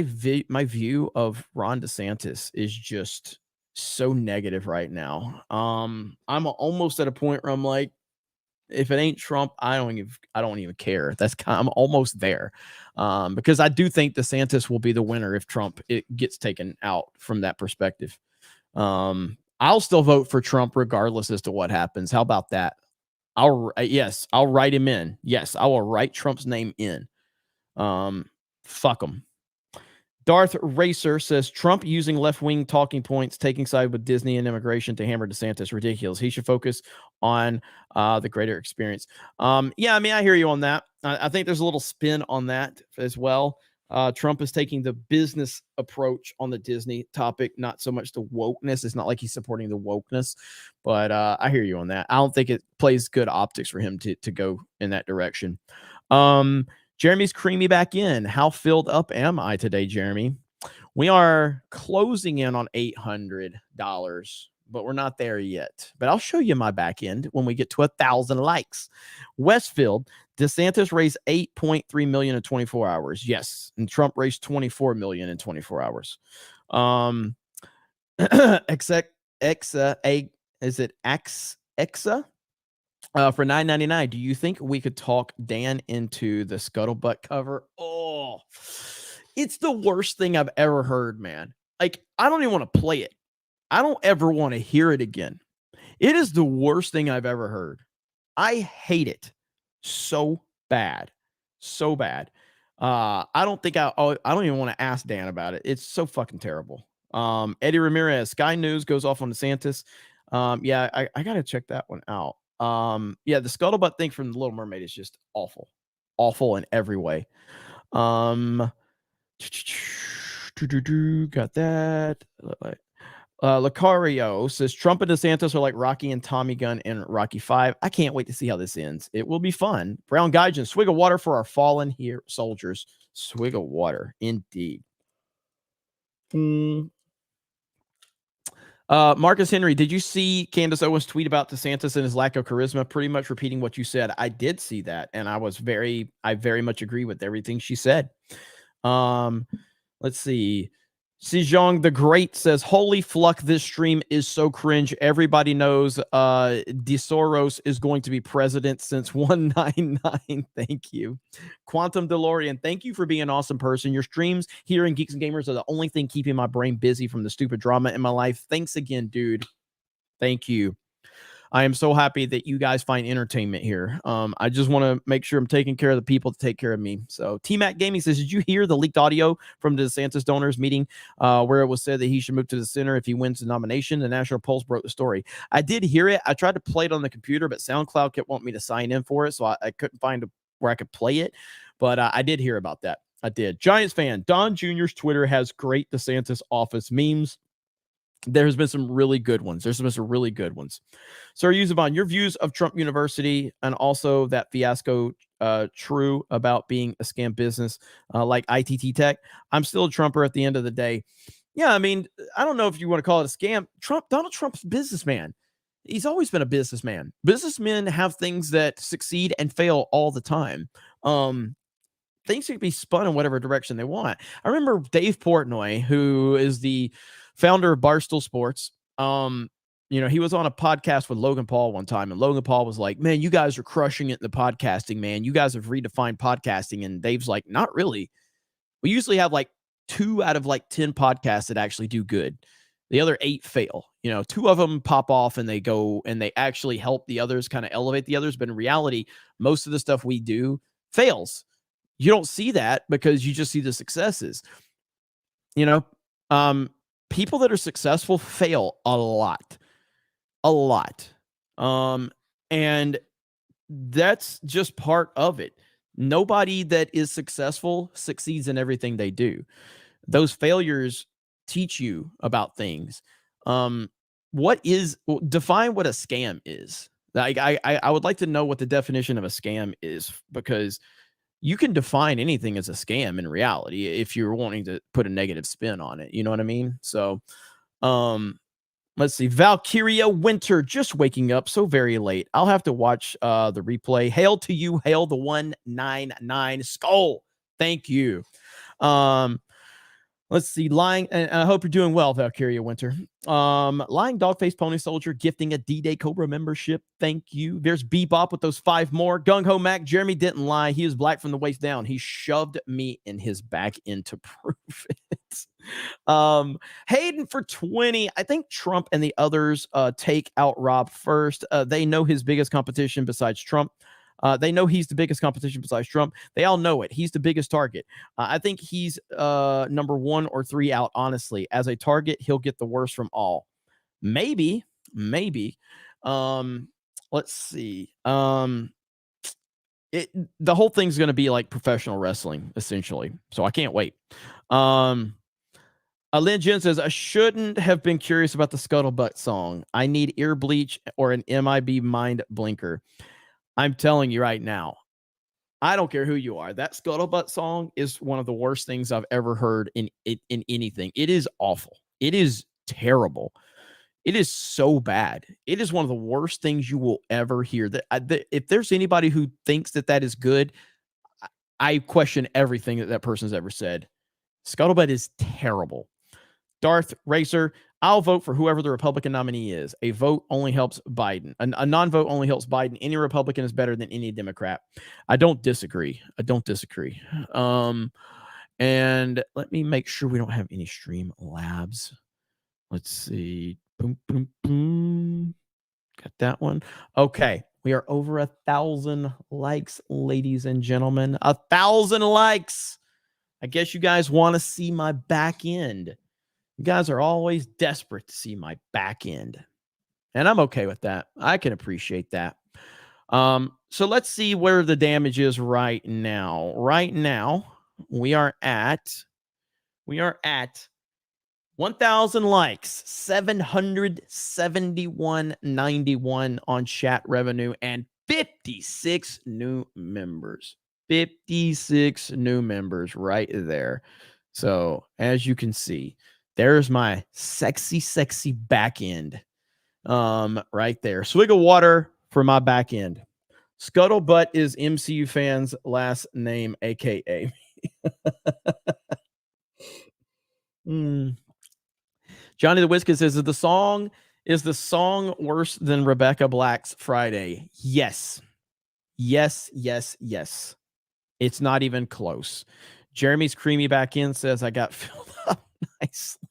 view of Ron DeSantis is just so negative right now. I'm almost at a point where I'm like, if it ain't Trump, I don't even care. I'm almost there, because I do think DeSantis will be the winner if Trump gets taken out from that perspective. I'll still vote for Trump regardless as to what happens. How about that? I'll write him in. Yes, I will write Trump's name in. Fuck him. Darth Racer says Trump using left-wing talking points, taking side with Disney and immigration to hammer DeSantis. Ridiculous. He should focus on the greater experience. Yeah, I mean, I hear you on that. I think there's a little spin on that as well. Trump is taking the business approach on the Disney topic, not so much the wokeness. It's not like he's supporting the wokeness, but I hear you on that. I don't think it plays good optics for him to go in that direction. Jeremy's creamy back in. How filled up am I today, Jeremy? We are closing in on $800, but we're not there yet. But I'll show you my back end when we get to 1,000 likes. Westfield, DeSantis raised $8.3 million in 24 hours. Yes. And Trump raised $24 million in 24 hours. Exa for $9.99. Do you think we could talk Dan into the scuttlebutt cover? Oh, it's the worst thing I've ever heard, man. Like, I don't even want to play it. I don't ever want to hear it again. It is the worst thing I've ever heard. I hate it so bad. So bad. I don't even want to ask Dan about it. It's so fucking terrible. Eddie Ramirez, Sky News goes off on DeSantis. Yeah, I got to check that one out. Yeah, the scuttlebutt thing from The Little Mermaid is just awful. Awful in every way. Got that. Lucario says Trump and DeSantis are like Rocky and Tommy Gunn in Rocky 5. I can't wait to see how this ends. It will be fun. Brown Gaijin, swig of water for our fallen here soldiers. Swig of water, indeed. Marcus Henry, did you see Candace Owens tweet about DeSantis and his lack of charisma? Pretty much repeating what you said. I did see that, and I very much agree with everything she said. Let's see. Sejong the Great says, holy fluck, this stream is so cringe. Everybody knows DeSoros is going to be president since 199. Thank you. Quantum DeLorean, thank you for being an awesome person. Your streams here in Geeks and Gamers are the only thing keeping my brain busy from the stupid drama in my life. Thanks again, dude. Thank you. I am so happy that you guys find entertainment here. I just want to make sure I'm taking care of the people to take care of me. So T-Mac Gaming says, did you hear the leaked audio from the DeSantis donors meeting where it was said that he should move to the center if he wins the nomination? The National Pulse broke the story. I did hear it. I tried to play it on the computer, but SoundCloud kept wanting me to sign in for it, so I couldn't find where I could play it. But I did hear about that. I did. Giants fan, Don Jr.'s Twitter has great DeSantis office memes. There's been some really good ones. Sir Yusufan, your views of Trump University and also that fiasco true about being a scam business like ITT Tech? I'm still a Trumper at the end of the day. Yeah, I mean, I don't know if you want to call it a scam. Donald Trump's a businessman. He's always been a businessman. Businessmen have things that succeed and fail all the time. Things can be spun in whatever direction they want. I remember Dave Portnoy, who is the founder of Barstool Sports. He was on a podcast with Logan Paul one time, and Logan Paul was like, man, you guys are crushing it in the podcasting, man. You guys have redefined podcasting. And Dave's like, not really. We usually have like 2 out of like 10 podcasts that actually do good. The other 8 fail. 2 of them pop off and they go and they actually help the others, kind of elevate the others. But in reality, most of the stuff we do fails. You don't see that because you just see the successes. People that are successful fail a lot. And that's just part of it. Nobody that is successful succeeds in everything they do. Those failures teach you about things. Define what a scam is. Like I would like to know what the definition of a scam is, because you can define anything as a scam in reality if you're wanting to put a negative spin on it. You know what I mean? So, let's see. Valkyria Winter, just waking up so very late. I'll have to watch the replay. Hail to you. Hail the 199 Skull. Thank you. Let's see. Lying, and I hope you're doing well, Valkyria Winter. Lying Dogface Pony Soldier gifting a D-Day Cobra membership. Thank you. There's Bebop with those 5 more. Gung Ho Mac, Jeremy didn't lie. He was black from the waist down. He shoved me in his back end to prove it. Hayden for 20. I think Trump and the others take out Rob first. They know his biggest competition besides Trump. They know he's the biggest competition besides Trump. They all know it. He's the biggest target. I think he's number 1 or 3 out, honestly. As a target, he'll get the worst from all. Maybe. Let's see. The whole thing's going to be like professional wrestling, essentially. So I can't wait. Lynn Jen says, I shouldn't have been curious about the Scuttlebutt song. I need ear bleach or an MIB mind blinker. I'm telling you right now, I don't care who you are. That Scuttlebutt song is one of the worst things I've ever heard in anything. It is awful. It is terrible. It is so bad. It is one of the worst things you will ever hear. If there's anybody who thinks that is good, I question everything that person's ever said. Scuttlebutt is terrible. Darth Racer, I'll vote for whoever the Republican nominee is. A vote only helps Biden. A non-vote only helps Biden. Any Republican is better than any Democrat. I don't disagree. And let me make sure we don't have any stream labs. Let's see. Boom, boom, boom. Got that one. Okay. We are over 1,000 likes, ladies and gentlemen. 1,000 likes. I guess you guys want to see my back end. You guys are always desperate to see my back end. And I'm okay with that. I can appreciate that. So let's see where the damage is right now. Right now, we are at 1,000 likes, 771.91 on chat revenue, and 56 new members. 56 new members right there. So as you can see, there's my sexy back end. Right there. Swig of water for my back end. Scuttlebutt is MCU fans' last name, aka. Johnny the Whiskas says, is the song worse than Rebecca Black's Friday? Yes. Yes. It's not even close. Jeremy's creamy back in says, I got filled up nicely.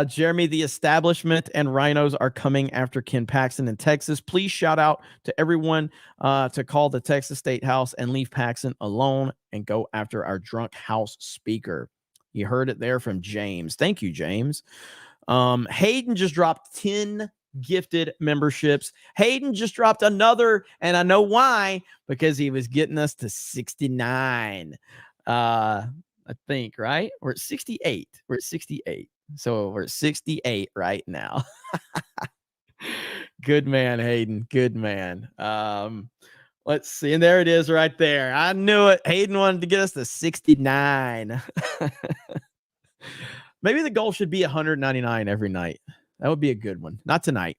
Jeremy, the establishment and rhinos are coming after Ken Paxton in Texas. Please shout out to everyone to call the Texas State House and leave Paxton alone and go after our drunk House Speaker. You heard it there from James. Thank you, James. Hayden just dropped 10 gifted memberships. Hayden just dropped another, and I know why, because he was getting us to 69. I think, right? We're at 68. We're at 68. So we're at 68 right now. Good man, Hayden. Good man. Let's see. And there it is right there. I knew it. Hayden wanted to get us to 69. Maybe the goal should be 199 every night. That would be a good one. Not tonight,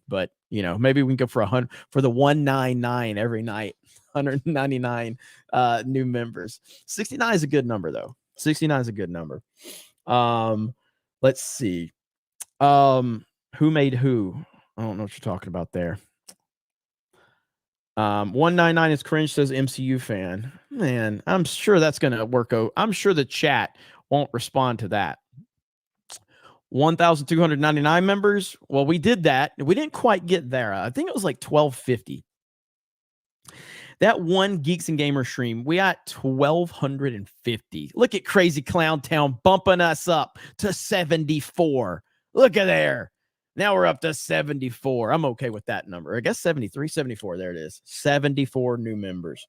but maybe we can go for 100 for the 199 every night. 199 new members. 69 is a good number though. 69 is a good number. Let's see. Who made who? I don't know what you're talking about there. 199 is cringe, says MCU fan. Man, I'm sure that's gonna work out. I'm sure the chat won't respond to that. 1,299 members. Well, we did that. We didn't quite get there. I think it was like 1,250. That one Geeks and Gamers stream, we got 1,250. Look at Crazy Clown Town bumping us up to 74. Look at there. Now we're up to 74. I'm okay with that number. I guess 73, 74. There it is. 74 new members.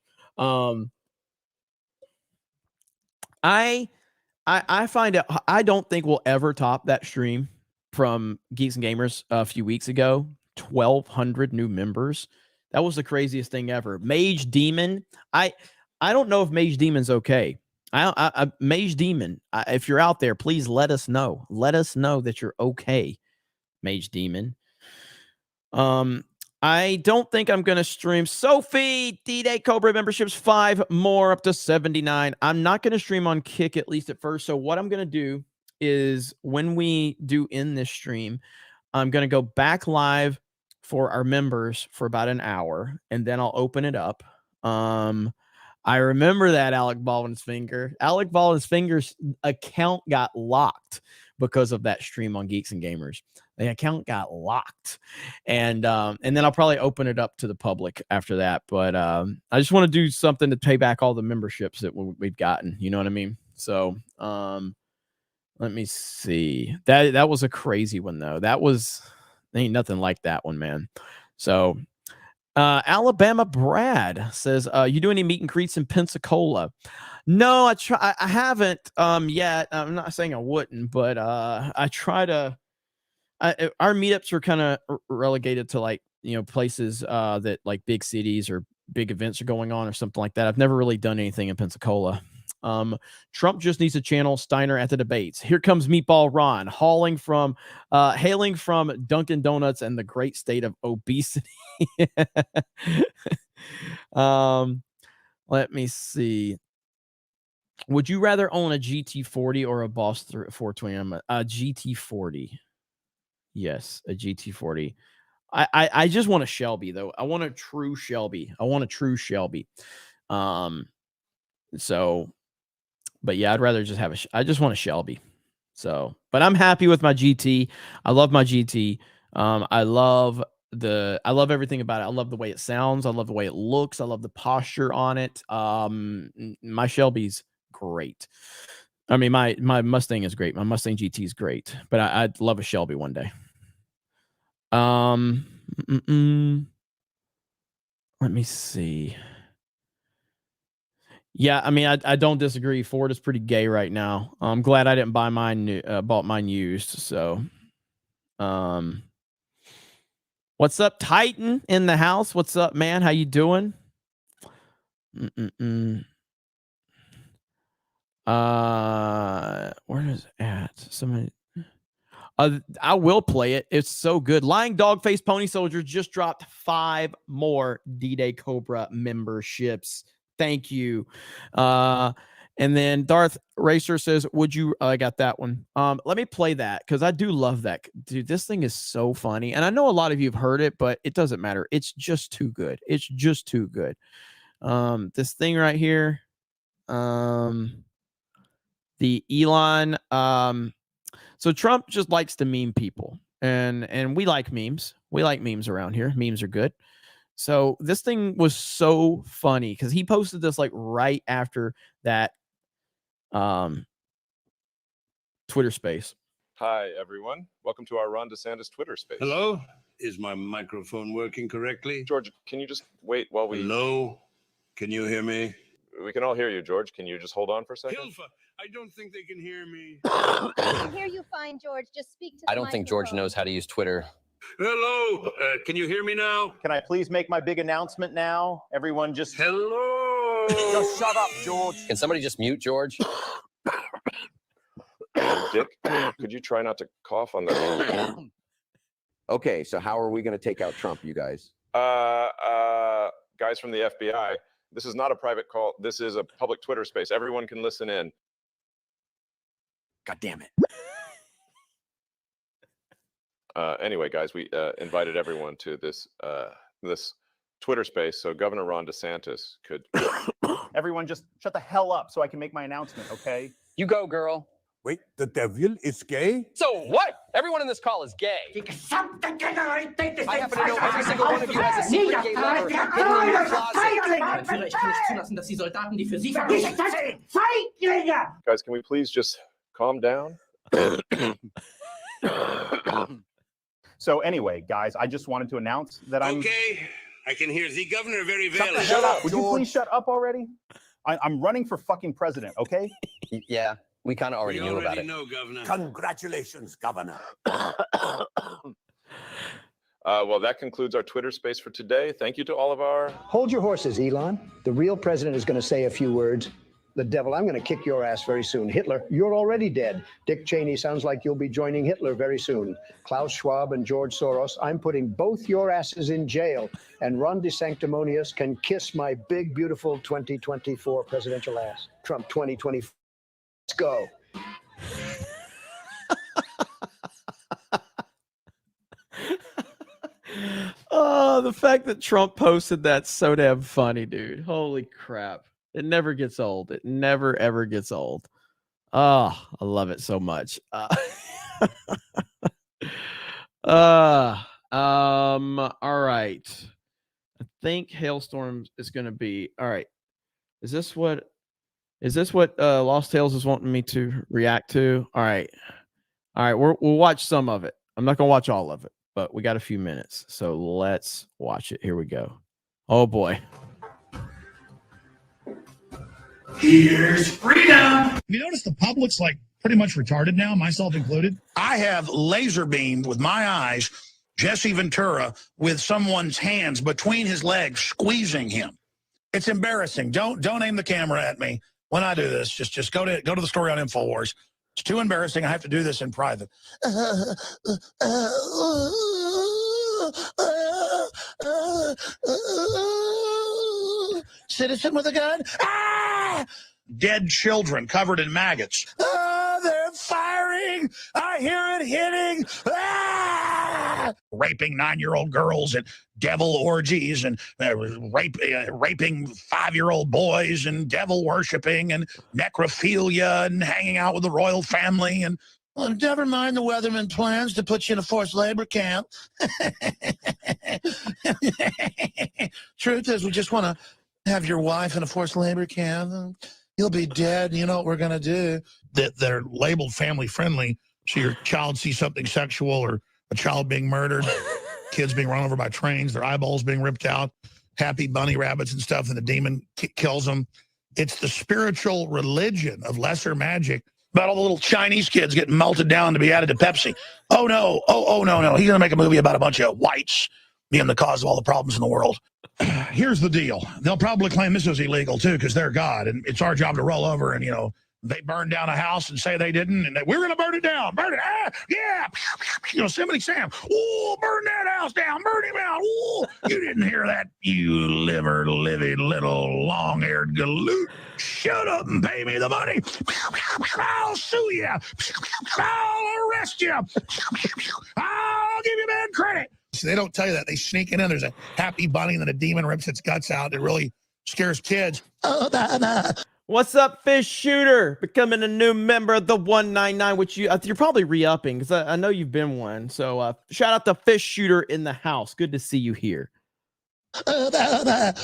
I find it, I don't think we'll ever top that stream from Geeks and Gamers a few weeks ago. 1,200 new members. That was the craziest thing ever. Mage Demon. I don't know if Mage Demon's okay. Mage Demon, if you're out there, please let us know. Let us know that you're okay, Mage Demon. I don't think I'm going to stream. Sophie, D-Day Cobra memberships, 5 more up to 79. I'm not going to stream on Kick, at least at first. So what I'm going to do is when we do end this stream, I'm going to go back live for our members for about an hour, and then I'll open it up. I remember that Alec Baldwin's finger. Alec Baldwin's finger's account got locked because of that stream on Geeks and Gamers. The account got locked, and then I'll probably open it up to the public after that. But I just want to do something to pay back all the memberships that we've gotten. You know what I mean? So let me see. That was a crazy one though. Ain't nothing like that one, man. So Alabama Brad says, you do any meet and greets in Pensacola? No, I haven't yet. I'm not saying I wouldn't, but I try to. Our meetups are kind of relegated to like, places that like big cities or big events are going on or something like that. I've never really done anything in Pensacola. Trump just needs to channel Steiner at the debates. Here comes Meatball Ron hailing from Dunkin' Donuts and the great state of obesity. Let me see. Would you rather own a GT40 or a Boss 420? A GT40. Yes, a GT40. I just want a Shelby though. I want a true Shelby. So, but yeah, I'd rather just have I just want a Shelby. So, but I'm happy with my GT. I love my GT. I love everything about it. I love the way it sounds. I love the way it looks. I love the posture on it. My Shelby's great. I mean, my Mustang is great. My Mustang GT is great, but I'd love a Shelby one day. Let me see. Yeah, I mean, I don't disagree. Ford is pretty gay right now. I'm glad I didn't buy mine. Bought mine used. So, what's up, Titan in the house? What's up, man? How you doing? Where is it at? Somebody. I will play it. It's so good. Lying Dog Face Pony Soldier just dropped 5 more D-Day Cobra memberships. Thank you. And then Darth Racer says, would you, I got that one. Let me play that because I do love that. Dude, this thing is so funny. And I know a lot of you have heard it, but it doesn't matter. It's just too good. It's just too good. This thing right here, the Elon, so Trump just likes to meme people, and we like memes. We like memes around here. Memes are good. So this thing was so funny because he posted this like right after that Twitter space. Hi, everyone. Welcome to our Ron DeSantis Twitter space. Hello? Is my microphone working correctly? George, can you just wait while we... Hello? Can you hear me? We can all hear you, George. Can you just hold on for a second? Hilfa, I don't think they can hear me. I can hear you fine, George. Just speak to the I don't think George microphone. knows how to use Twitter. Hello? Can you hear me now? Can I please make my big announcement now? Everyone just... Hello? Just shut up, George. Can somebody just mute George? Dick, could you try not to cough on the... Okay, so how are we going to take out Trump, you guys? Guys from the FBI, this is not a private call. This is a public Twitter space. Everyone can listen in. God damn it. Anyway, guys, we invited everyone to this this Twitter space so Governor Ron DeSantis could... Everyone just shut the hell up so I can make my announcement, okay? You go, girl. Wait, the devil is gay? So what? Everyone in this call is gay. I happen to know every single one of you has a secret gay lover hidden in your closet. Guys, can we please just calm down? So anyway, guys, I just wanted to announce that I'm... Okay, I can hear the governor very well. Shut up. Would you please shut up already? I'm running for fucking president, okay? Yeah, we kind of already knew about it. Know, Governor. Congratulations, Governor. Well, that concludes our Twitter space for today. Thank you to all of our... Hold your horses, Elon. The real president is going to say a few words. The devil, I'm going to kick your ass very soon. Hitler, you're already dead. Dick Cheney, sounds like you'll be joining Hitler very soon. Klaus Schwab and George Soros, I'm putting both your asses in jail. And Ron DeSanctimonious can kiss my big, beautiful 2024 presidential ass. Trump 2024. Let's go. Oh, the fact that Trump posted that's so damn funny, dude. Holy crap. It never gets old. It never, ever gets old. Oh, I love it so much. All right. I think Hailstorm is going to be, all right. Is this what Lost Tales is wanting me to react to? All right. We'll watch some of it. I'm not going to watch all of it, but we got a few minutes. So let's watch it. Here we go. Oh boy. Here's freedom. You notice the public's like pretty much retarded now, myself included. I have laser beamed with my eyes Jesse Ventura with someone's hands between his legs, squeezing him. It's embarrassing. Don't aim the camera at me when I do this. Just go to the story on InfoWars. It's too embarrassing. I have to do this in private. Citizen with a gun. Ah! Dead children covered in maggots. Ah, they're firing. I hear it hitting. Ah! Raping 9-year-old girls at devil orgies and raping 5-year-old boys and devil worshiping and necrophilia and hanging out with the royal family and well, never mind the Weatherman plans to put you in a forced labor camp. Truth is, we just want to have your wife in a forced labor camp. You'll be dead. You know what we're going to do. They're labeled family friendly. So your child sees something sexual or a child being murdered, kids being run over by trains, their eyeballs being ripped out, happy bunny rabbits and stuff, and the demon kills them. It's the spiritual religion of lesser magic about all the little Chinese kids getting melted down to be added to Pepsi. Oh, no. Oh, no. He's going to make a movie about a bunch of whites being the cause of all the problems in the world. Here's the deal. They'll probably claim this is illegal, too, because they're God, and it's our job to roll over and, they burn down a house and say they didn't, and we're going to burn it down. Burn it. Ah, yeah. Yosemite Sam. Oh, burn that house down. Burn him out. Oh, you didn't hear that, you liver-living little long-haired galoot. Shut up and pay me the money. I'll sue you. I'll arrest you. I'll give you bad credit. So they don't tell you that. They sneak it in. There's a happy bunny and then a demon rips its guts out. It really scares kids. What's up, Fish Shooter? Becoming a new member of the 199, which you're probably re-upping because I know you've been one. So shout out to Fish Shooter in the house. Good to see you here. That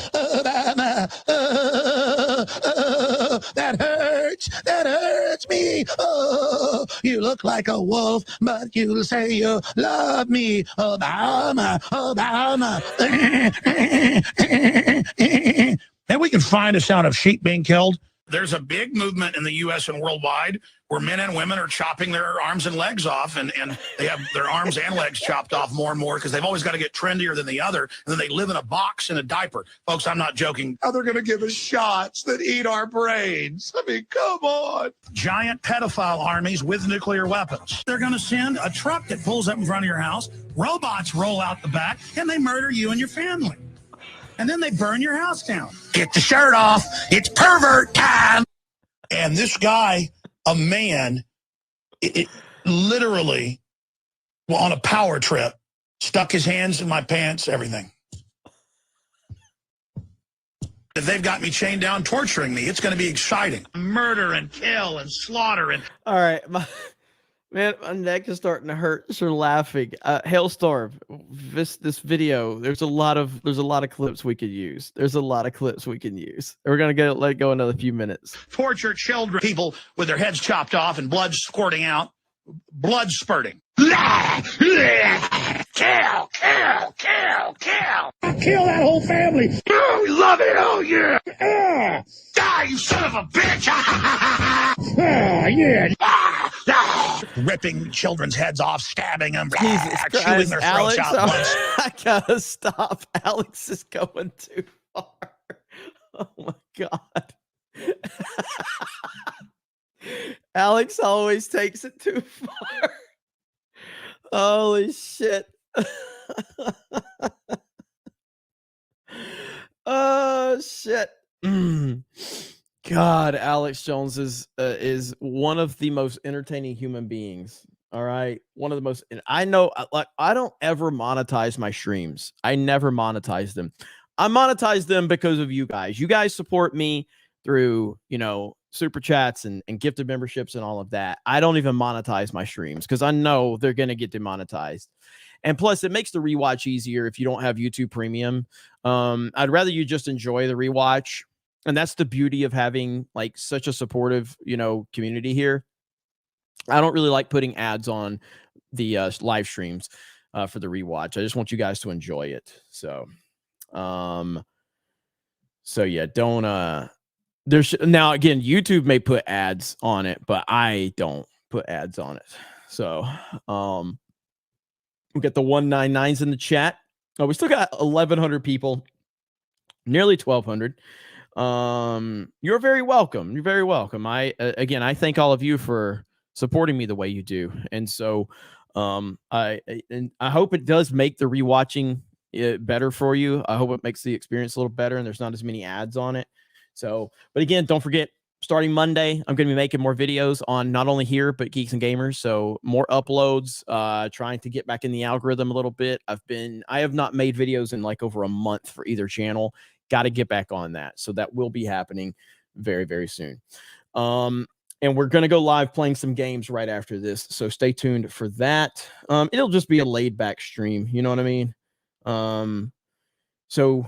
hurts me. Oh, you look like a wolf, but you say you love me. Obama, Obama. Then we can find a sound of sheep being killed. There's a big movement in the U.S. and worldwide where men and women are chopping their arms and legs off, and they have their arms and legs chopped off more and more because they've always got to get trendier than the other, and then they live in a box in a diaper. Folks, I'm not joking. Oh, they're going to give us shots that eat our brains. I mean, come on. Giant pedophile armies with nuclear weapons. They're going to send a truck that pulls up in front of your house, robots roll out the back, and they murder you and your family. And then they burn your house down. Get the shirt off. It's pervert time. And this guy, a man, it literally, on a power trip, stuck his hands in my pants, everything. They've got me chained down, torturing me. It's going to be exciting. Murder and kill and slaughter and... All right, man, my neck is starting to hurt just from laughing. Hailstorm, this video. There's a lot of clips we could use. There's a lot of clips we can use. We're gonna let go another few minutes. Torture children, people with their heads chopped off and blood squirting out, blood spurting. Kill, kill, kill, kill. Kill that whole family. Oh, we love it. Oh, yeah. Die, you son of a bitch. Yeah. Ripping children's heads off, stabbing them, chewing their throats out. I gotta stop. Alex is going too far. Oh, my God. Alex always takes it too far. Holy shit. Oh shit. God, Alex Jones is one of the most entertaining human beings. All right, one of the most. I know, like, I don't ever monetize my streams. I never monetize them. I monetize them because of you guys. You guys support me through, super chats and gifted memberships and all of that. I don't even monetize my streams because I know they're going to get demonetized. And plus, it makes the rewatch easier if you don't have YouTube Premium. I'd rather you just enjoy the rewatch. And that's the beauty of having like such a supportive, community here. I don't really like putting ads on the live streams for the rewatch. I just want you guys to enjoy it. So yeah, don't now again, YouTube may put ads on it, but I don't put ads on it. So we got the 199s in the chat. Oh, we still got 1,100 people, nearly 1,200. You're very welcome. You're very welcome. I thank all of you for supporting me the way you do. And so I hope it does make the rewatching better for you. I hope it makes the experience a little better and there's not as many ads on it. So, but again, don't forget, starting Monday, I'm going to be making more videos on not only here, but Geeks and Gamers. So more uploads, trying to get back in the algorithm a little bit. I have not made videos in like over a month for either channel. Got to get back on that. So that will be happening very, very soon. And we're going to go live playing some games right after this. So stay tuned for that. It'll just be a laid back stream. You know what I mean? So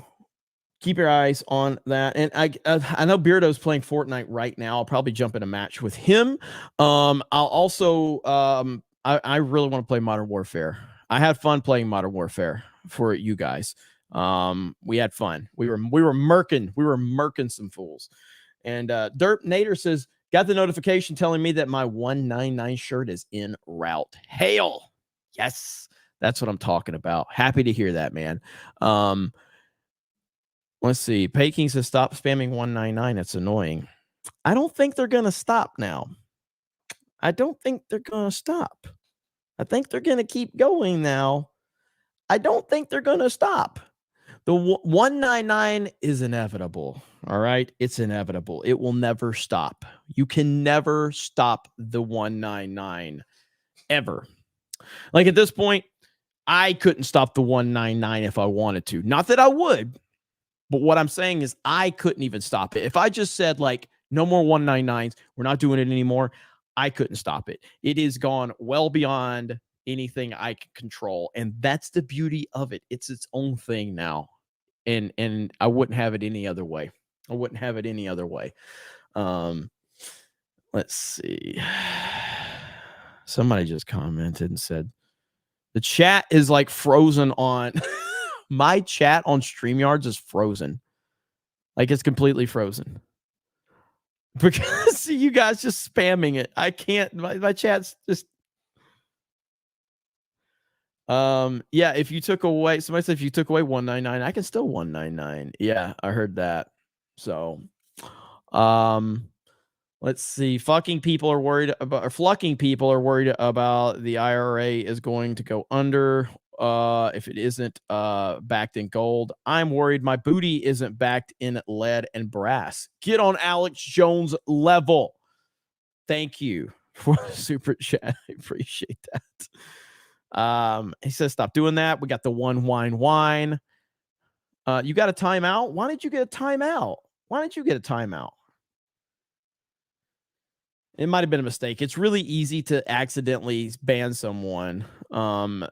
keep your eyes on that. And I know Beardo's playing Fortnite right now. I'll probably jump in a match with him. I'll also, I really want to play Modern Warfare. I had fun playing Modern Warfare for you guys. We had fun. We were murking some fools. And Derp Nader says, got the notification telling me that my 199 shirt is en route. Hail. Yes, that's what I'm talking about. Happy to hear that, man. Let's see. Pay King says, stop spamming 199. It's annoying. I don't think they're going to stop now. I don't think they're going to stop. I think they're going to keep going now. I don't think they're going to stop. The 199 is inevitable. All right. It's inevitable. It will never stop. You can never stop the 199 ever. Like at this point, I couldn't stop the 199 if I wanted to. Not that I would, but what I'm saying is I couldn't even stop it. If I just said like, no more 199s, we're not doing it anymore, I couldn't stop it. It is gone well beyond anything I can control. And that's the beauty of it. It's its own thing now. And I wouldn't have it any other way. I wouldn't have it any other way. Let's see. Somebody just commented and said, the chat is like frozen on my chat on StreamYards is frozen. Like it's completely frozen. Because you guys just spamming it. I can't, my chat's just yeah, if you took away, somebody said if you took away 199, I can still 199. Yeah, I heard that. So let's see. Fucking people are worried about, or flunking people are worried about the IRA is going to go under if it isn't backed in gold. I'm worried my booty isn't backed in lead and brass. Get on Alex Jones level. Thank you for the super chat. I appreciate that. He says, stop doing that. We got the one wine. You got a timeout? Why did you get a timeout? Why didn't you get a timeout? It might have been a mistake. It's really easy to accidentally ban someone. Like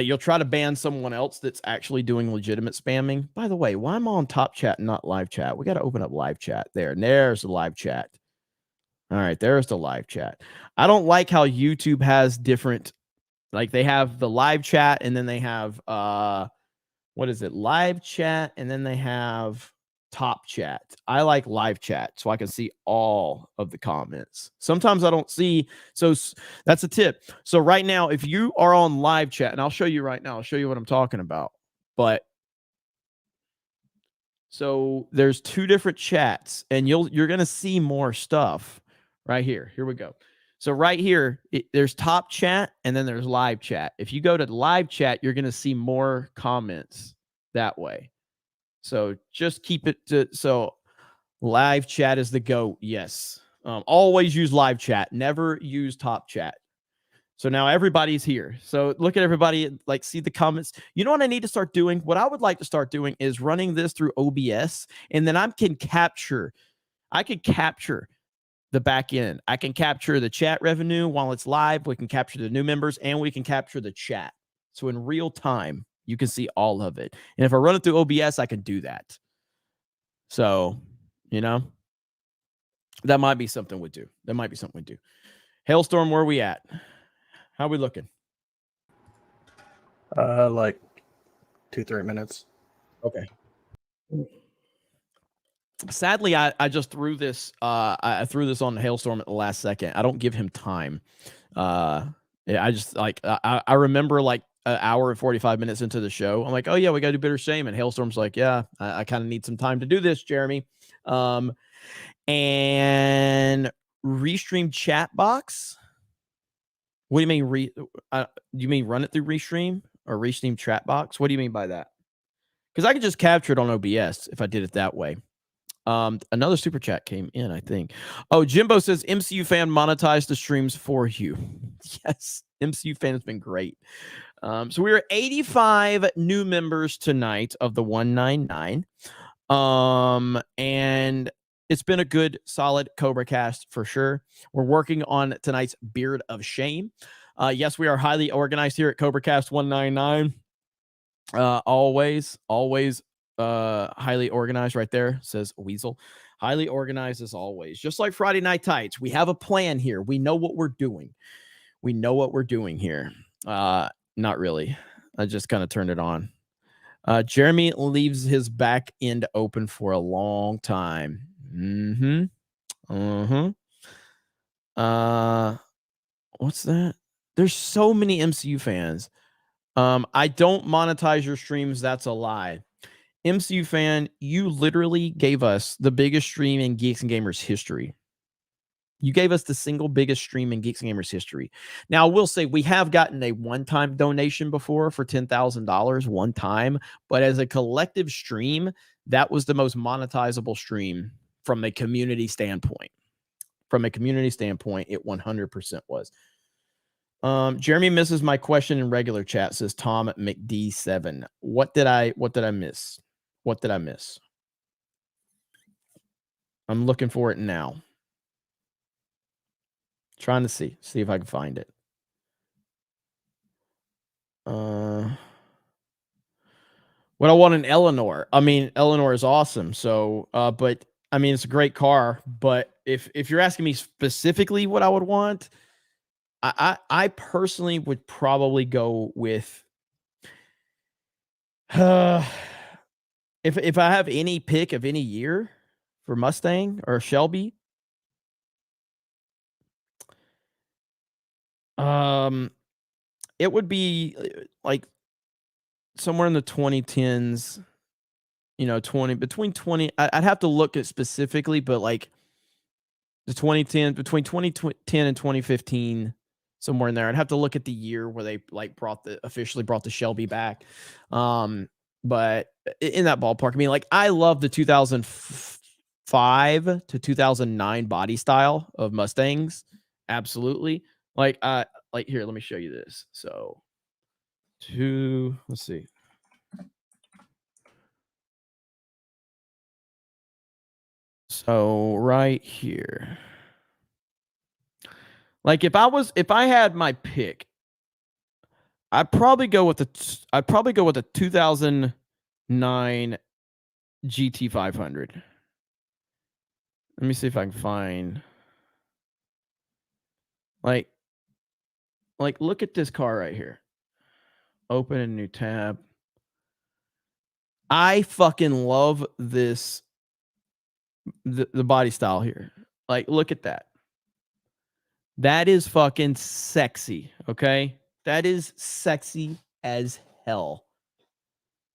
you'll try to ban someone else that's actually doing legitimate spamming. By the way, why am I on top chat and not live chat? We got to open up live chat there. And there's the live chat. All right, there's the live chat. I don't like how YouTube has different, like they have the live chat and then they have, what is it? Live chat and then they have top chat. I like live chat so I can see all of the comments. Sometimes I don't see, so that's a tip. So right now, if you are on live chat, and I'll show you right now, I'll show you what I'm talking about. But so there's two different chats and you're going to see more stuff. Right here. Here we go. So right here, there's top chat and then there's live chat. If you go to live chat, you're going to see more comments that way. So just keep it to, so live chat is the GOAT. Yes. Always use live chat. Never use top chat. So now everybody's here. So look at everybody, like see the comments. You know what I need to start doing? What I would like to start doing is running this through OBS and then I can capture the back end. I can capture the chat revenue while it's live. We can capture the new members and we can capture the chat. So in real time, you can see all of it. And if I run it through OBS, I can do that. So, you know, that might be something we do. That might be something we do. Hailstorm, where are we at? How are we looking? Like 2-3 minutes. Okay. Sadly, I just threw this. I threw this on the Hailstorm at the last second. I don't give him time. I just like I remember like an hour and 45 minutes into the show. I'm like, oh yeah, we got to do Bitter Shame, and Hailstorm's like, yeah, I kind of need some time to do this, Jeremy. And restream chat box. What do you mean? You mean run it through restream or restream chat box? What do you mean by that? Because I could just capture it on OBS if I did it that way. Another super chat came in, I think. Oh, Jimbo says MCU fan monetized the streams for you. Yes, MCU fan has been great. So we are 85 new members tonight of the 199. And it's been a good, solid CobraCast for sure. We're working on tonight's Beard of Shame. Yes, we are highly organized here at CobraCast 199. Always highly organized right there, says Weasel. Highly organized as always. Just like Friday Night Tights, we have a plan here. We know what we're doing. We know what we're doing here. Not really. I just kind of turned it on. Jeremy leaves his back end open for a long time. What's that? There's so many MCU fans. I don't monetize your streams. That's a lie. MCU fan, you literally gave us the biggest stream in Geeks and Gamers history. You gave us the single biggest stream in Geeks and Gamers history. Now, I will say we have gotten a one-time donation before for $10,000 one time, but as a collective stream, that was the most monetizable stream from a community standpoint. From a community standpoint, it 100% was. Jeremy misses my question in regular chat, says Tom McD7. What did I miss? What did I miss? I'm looking for it now. Trying to see if I can find it. What I want in Eleanor. I mean, Eleanor is awesome. So, but I mean, it's a great car. But if you're asking me specifically what I would want, I personally would probably go with. If I have any pick of any year for Mustang or Shelby, it would be like somewhere in the 2010s, between 20. I'd have to look at specifically, but like the 2010, between 2010 and 2015, somewhere in there. I'd have to look at the year where they like officially brought the Shelby back. But in that ballpark, I mean, like I love the 2005 to 2009 body style of Mustangs. Absolutely. Like here, let me show you this. So let's see. So right here. Like if I had my pick, I'd probably go with the 2009 GT500. Let me see if I can find like look at this car right here. Open a new tab. I fucking love this the body style here. Like look at that. That is fucking sexy, okay? That is sexy as hell.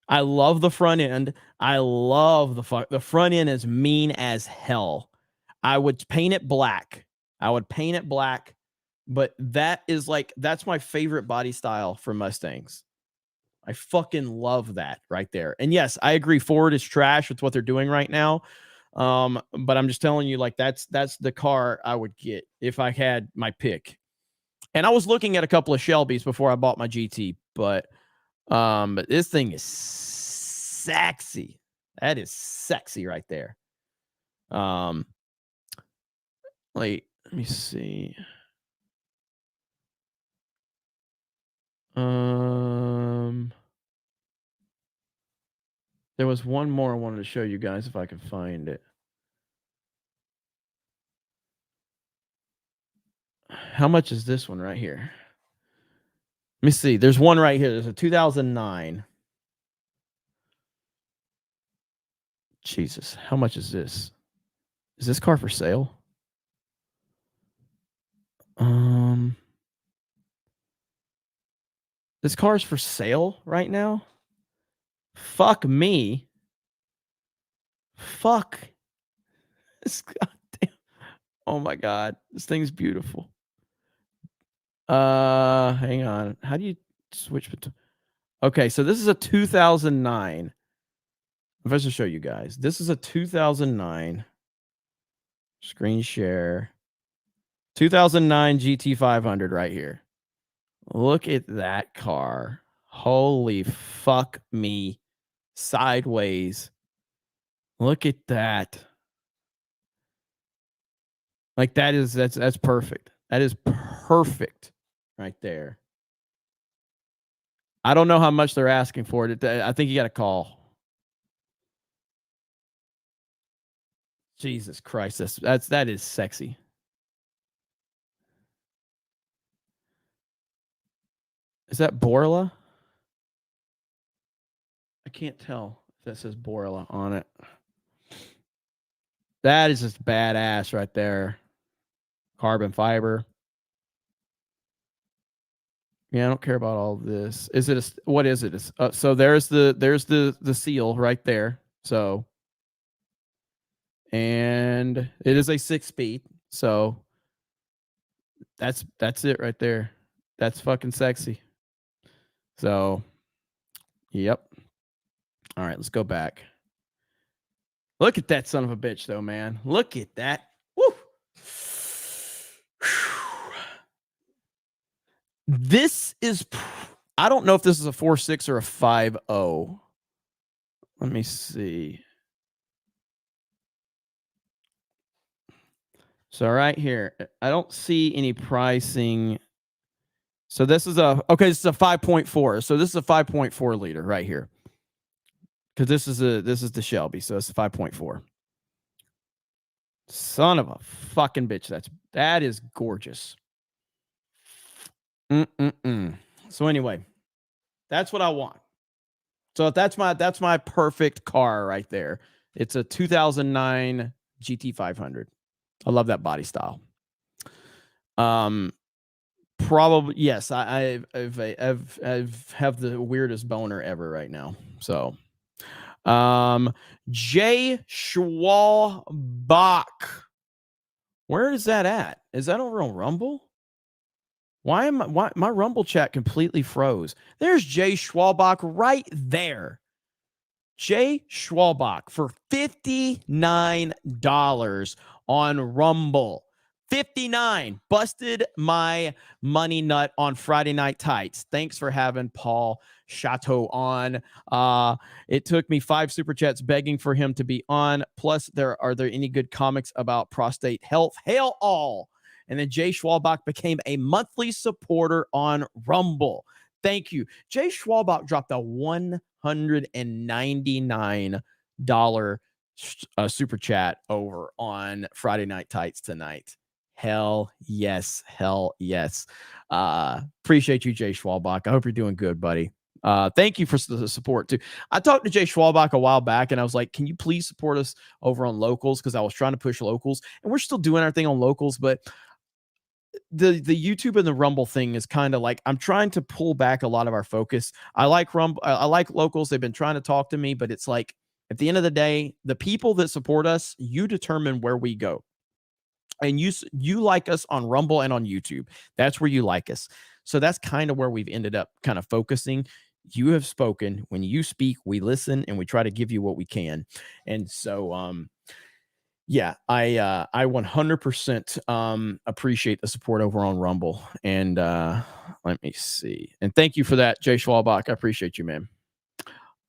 I love the front end. I love the front end is mean as hell. I would paint it black. But that's my favorite body style for Mustangs. I fucking love that right there. And yes, I agree Ford is trash with what they're doing right now. But I'm just telling you, like that's the car I would get if I had my pick. And I was looking at a couple of Shelbys before I bought my GT, but this thing is sexy. That is sexy right there. Let me see. There was one more I wanted to show you guys if I could find it. How much is this one right here? Let me see. There's one right here. There's a 2009. Jesus, how much is this? Is this car for sale? This car's for sale right now? Fuck me. Fuck. This goddamn. Oh my god. This thing's beautiful. Hang on. How do you switch between? Okay, so this is a 2009. If I should show you guys. This is a 2009 screen share. 2009 GT500 right here. Look at that car. Holy fuck me. Sideways. Look at that. Like that's perfect. That is perfect right there. I don't know how much they're asking for it. I think you got to call. Jesus Christ, that is sexy. Is that Borla? I can't tell if that says Borla on it. That is just badass right there. Carbon fiber. Yeah, I don't care about all this. Is it what is it? So there's the seal right there. So, and it is a 6-speed. So that's it right there. That's fucking sexy. So, yep. All right, let's go back. Look at that son of a bitch, though, man. Look at that. Woo. This is, I don't know if this is a 4.6 or a 5.0. Let me see. So right here, I don't see any pricing. So this is this is a 5.4. So this is a 5.4 liter right here. Because this is the Shelby, so it's a 5.4. Son of a fucking bitch. That is gorgeous. So anyway, that's what I want. So that's my perfect car right there. It's a 2009 GT500. I love that body style. Probably yes. I have the weirdest boner ever right now. So, Jay Schwalbach. Where is that at? Is that over on Rumble? Why my Rumble chat completely froze? There's Jay Schwalbach right there. Jay Schwalbach for $59 on Rumble. 59. Busted my money nut on Friday Night Tights. Thanks for having Paul Chateau on. It took me 5 super chats begging for him to be on. Plus, are there any good comics about prostate health? Hail all. And then Jay Schwalbach became a monthly supporter on Rumble. Thank you. Jay Schwalbach dropped a $199 super chat over on Friday Night Tights tonight. Hell yes. Hell yes. Appreciate you, Jay Schwalbach. I hope you're doing good, buddy. Thank you for the support too. I talked to Jay Schwalbach a while back and I was like, can you please support us over on locals? Because I was trying to push locals and we're still doing our thing on locals, but the YouTube and the Rumble thing is kind of like I'm trying to pull back a lot of our focus. I like Rumble. I like locals. They've been trying to talk to me, but it's like at the end of the day, the people that support us, you determine where we go. And you like us on Rumble and on YouTube. That's where you like us. So that's kind of where we've ended up kind of focusing. You have spoken. When you speak, we listen and we try to give you what we can. And so, yeah, I 100% appreciate the support over on Rumble. And let me see. And thank you for that, Jay Schwalbach. I appreciate you, man.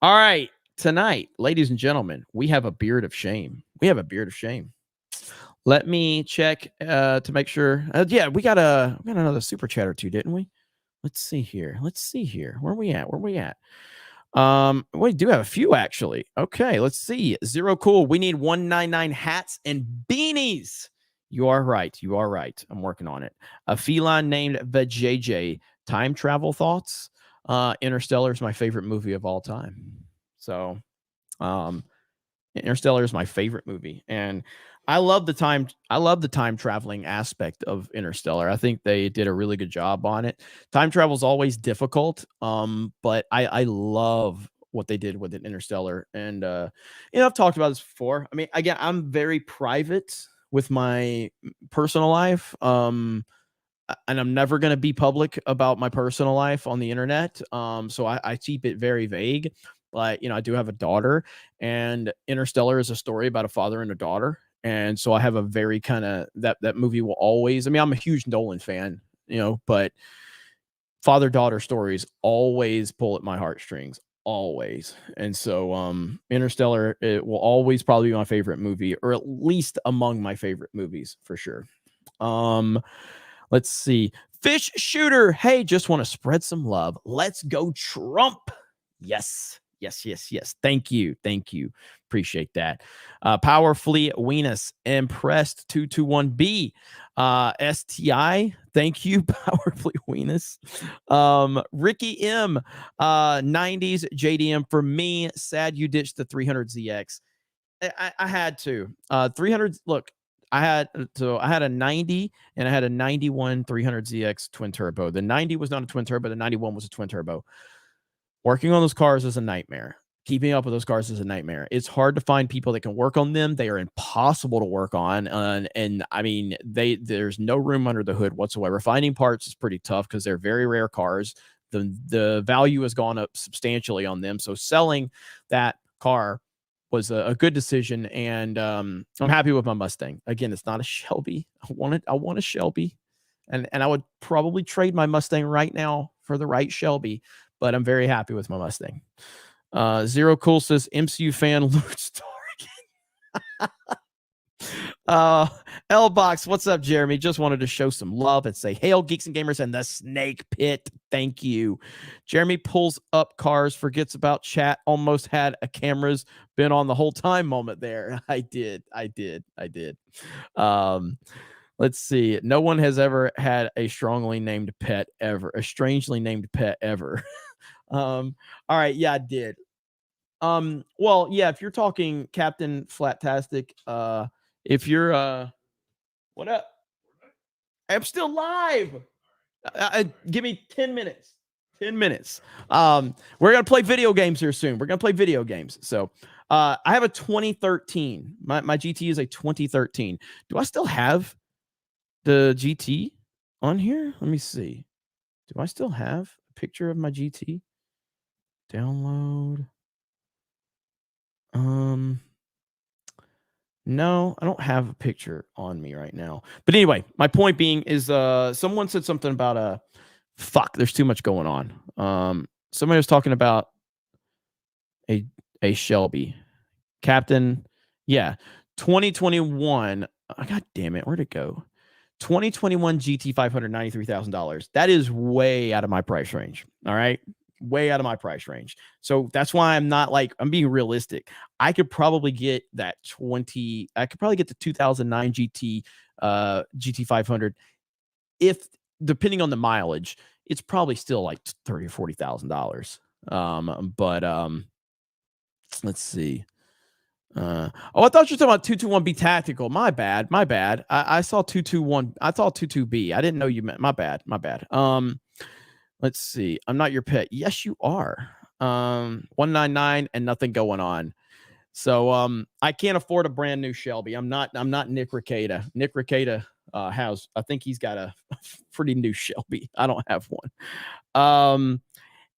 All right. Tonight, ladies and gentlemen, we have a beard of shame. Let me check to make sure. Yeah, we got another super chat or two, didn't we? Let's see here. Where are we at? We do have a few actually. Okay, let's see. Zero Cool. We need 199 hats and beanies. You are right. I'm working on it. A feline named VJJ. Time travel thoughts. Interstellar is my favorite movie of all time. So, Interstellar is my favorite movie, and I love the time traveling aspect of Interstellar. I think they did a really good job on it. Time travel is always difficult, but I love what they did with it, Interstellar. And I've talked about this before. I mean, again, I'm very private with my personal life, and I'm never going to be public about my personal life on the internet. So I keep it very vague. But I do have a daughter, and Interstellar is a story about a father and a daughter. And so I have a very kind of that movie will always, I'm a huge Nolan fan, but father-daughter stories always pull at my heartstrings, always. And so Interstellar, it will always probably be my favorite movie, or at least among my favorite movies for sure. Let's see. Fish Shooter. Hey, just want to spread some love. Let's go Trump. Yes. Thank you. Appreciate that. Powerfully Weenus. Impressed 221B. STI. Thank you, Powerfully Weenus. Ricky M. 90s JDM for me. Sad you ditched the 300ZX. I had to. 300. Look, I had a 90 and I had a 91 300ZX twin turbo. The 90 was not a twin turbo. The 91 was a twin turbo. Working on those cars is a nightmare. Keeping up with those cars is a nightmare. It's hard to find people that can work on them. They are impossible to work on. And I mean, there's no room under the hood whatsoever. Finding parts is pretty tough because they're very rare cars. The value has gone up substantially on them. So selling that car was a good decision. And I'm happy with my Mustang. Again, it's not a Shelby. I want a Shelby. And I would probably trade my Mustang right now for the right Shelby. But I'm very happy with my Mustang. Zero Cool says MCU fan Lord Star again. L-Box, what's up, Jeremy? Just wanted to show some love and say, hail Geeks and Gamers and the Snake Pit. Thank you. Jeremy pulls up cars, forgets about chat, almost had a camera's been on the whole time moment there. I did. Let's see. No one has ever had a strangely named pet ever. All right, yeah, I did. Well, yeah, if you're talking Captain Flatastic, if you're what up? I'm still live. Give me 10 minutes. 10 minutes. We're gonna play video games here soon. So I have a 2013. My GT is a 2013. Do I still have the GT on here? Let me see. Do I still have a picture of my GT? Download. No, I don't have a picture on me right now. But anyway, my point being is someone said something about there's too much going on. Somebody was talking about a Shelby. Captain, yeah. 2021. God damn it, where'd it go? 2021 GT $500, $93,000. That is way out of my price range. All right. Way out of my price range. So that's why I'm being realistic. I could probably get the 2009 GT GT500 if, depending on the mileage, it's probably still like $30,000 or $40,000. Let's see. I thought you were talking about 221B tactical. My bad. I saw 221. I thought 22B. I didn't know you meant. My bad. Let's see. I'm not your pet. Yes, you are. 199 and nothing going on. So I can't afford a brand new Shelby. I'm not Nick Rekieta. Nick Rekieta has, I think he's got a pretty new Shelby. I don't have one.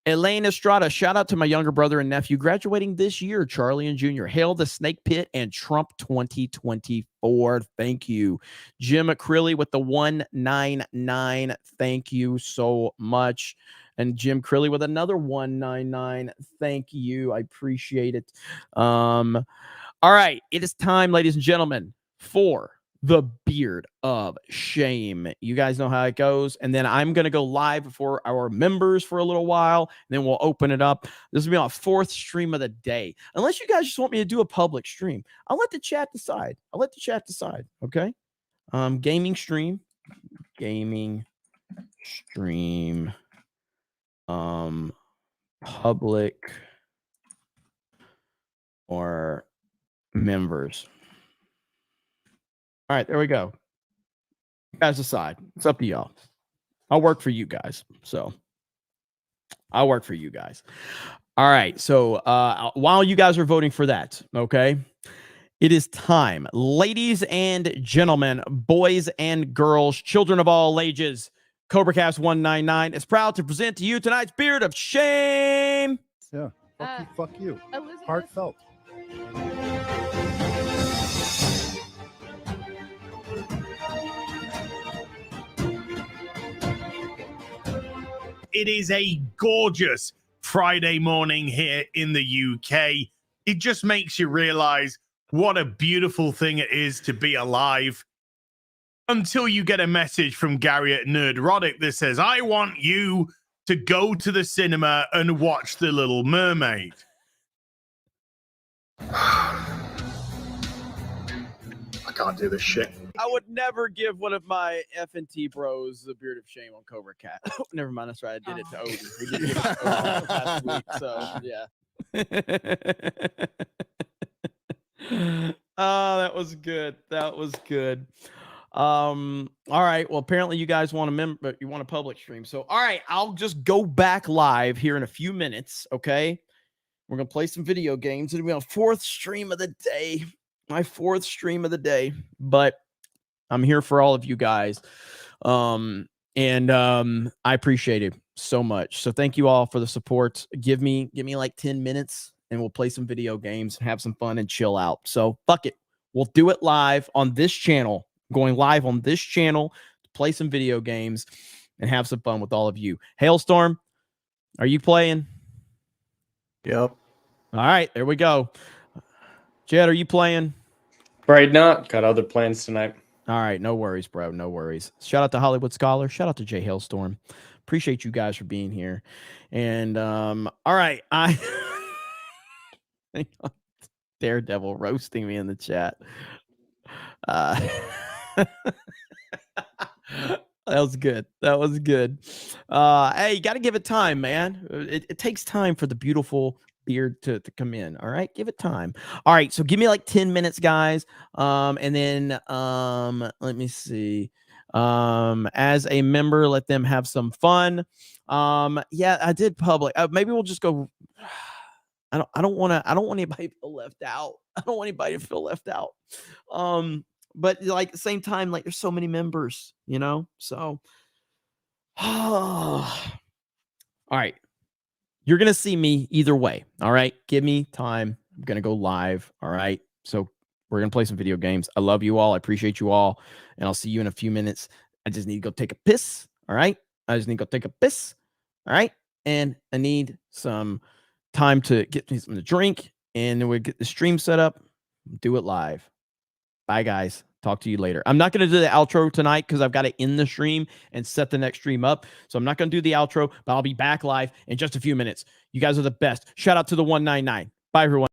Elaine Estrada, shout out to my younger brother and nephew graduating this year, Charlie and Junior. Hail the Snake Pit and Trump 2024. Thank you. Jim Crilly with the 199. Thank you so much. And Jim Crilly with another 199. Thank you. I appreciate it. All right. It is time, ladies and gentlemen, for the Beard of Shame. You guys know how it goes. And then I'm going to go live for our members for a little while. And then we'll open it up. This will be our 4th stream of the day. Unless you guys just want me to do a public stream. I'll let the chat decide. Okay. Gaming stream. Public or members. All right, there we go. You guys decide. It's up to y'all. I'll work for you guys. All right. So while you guys are voting for that, okay, it is time. Ladies and gentlemen, boys and girls, children of all ages, CobraCast 199 is proud to present to you tonight's Beard of Shame. Yeah. Fuck you. Heartfelt. It is a gorgeous Friday morning here in the UK. It just makes you realize what a beautiful thing it is to be alive. Until you get a message from Gary at Nerdrotic that says, I want you to go to the cinema and watch The Little Mermaid. I can't do this shit. I would never give one of my F&T bros the Beard of Shame on CobraCast. Never mind, that's right. I did it to Odin. We did give it to Odin last week, so yeah. Oh, that was good. That was good. All right. Well, apparently you guys want you want a public stream. So, all right, I'll just go back live here in a few minutes. Okay. We're going to play some video games. It'll be my fourth stream of the day. My fourth stream of the day. But I'm here for all of you guys. I appreciate it so much. So thank you all for the support. Give me like 10 minutes and we'll play some video games, have some fun and chill out. So fuck it. We'll do it live on this channel, going live on this channel to play some video games and have some fun with all of you. Hailstorm, are you playing? Yep. All right, there we go. Jed, are you playing? Right, not. Got other plans tonight. All right, no worries, bro. No worries. Shout out to Hollywood Scholar. Shout out to Jay Hailstorm. Appreciate you guys for being here. And all right, Daredevil roasting me in the chat. That was good. That was good. Hey, you got to give it time, man. It takes time for the beautiful beard to come in. All right, give it time. All right, so give me like 10 minutes, guys. And then let me see. As a member, let them have some fun. Yeah, I did public. Maybe we'll just go. I don't want anybody to feel left out. I don't want anybody to feel left out. But like at the same time, like there's so many members, you know? So all right. You're gonna see me either way. All right. Give me time. I'm gonna go live. All right. So we're gonna play some video games. I love you all. I appreciate you all. And I'll see you in a few minutes. I just need to go take a piss. All right. I just need to go take a piss. All right. And I need some time to get me something to drink. And then we get the stream set up. Do it live. Bye, guys. Talk to you later. I'm not going to do the outro tonight because I've got to end the stream and set the next stream up. So I'm not going to do the outro, but I'll be back live in just a few minutes. You guys are the best. Shout out to the 199. Bye, everyone.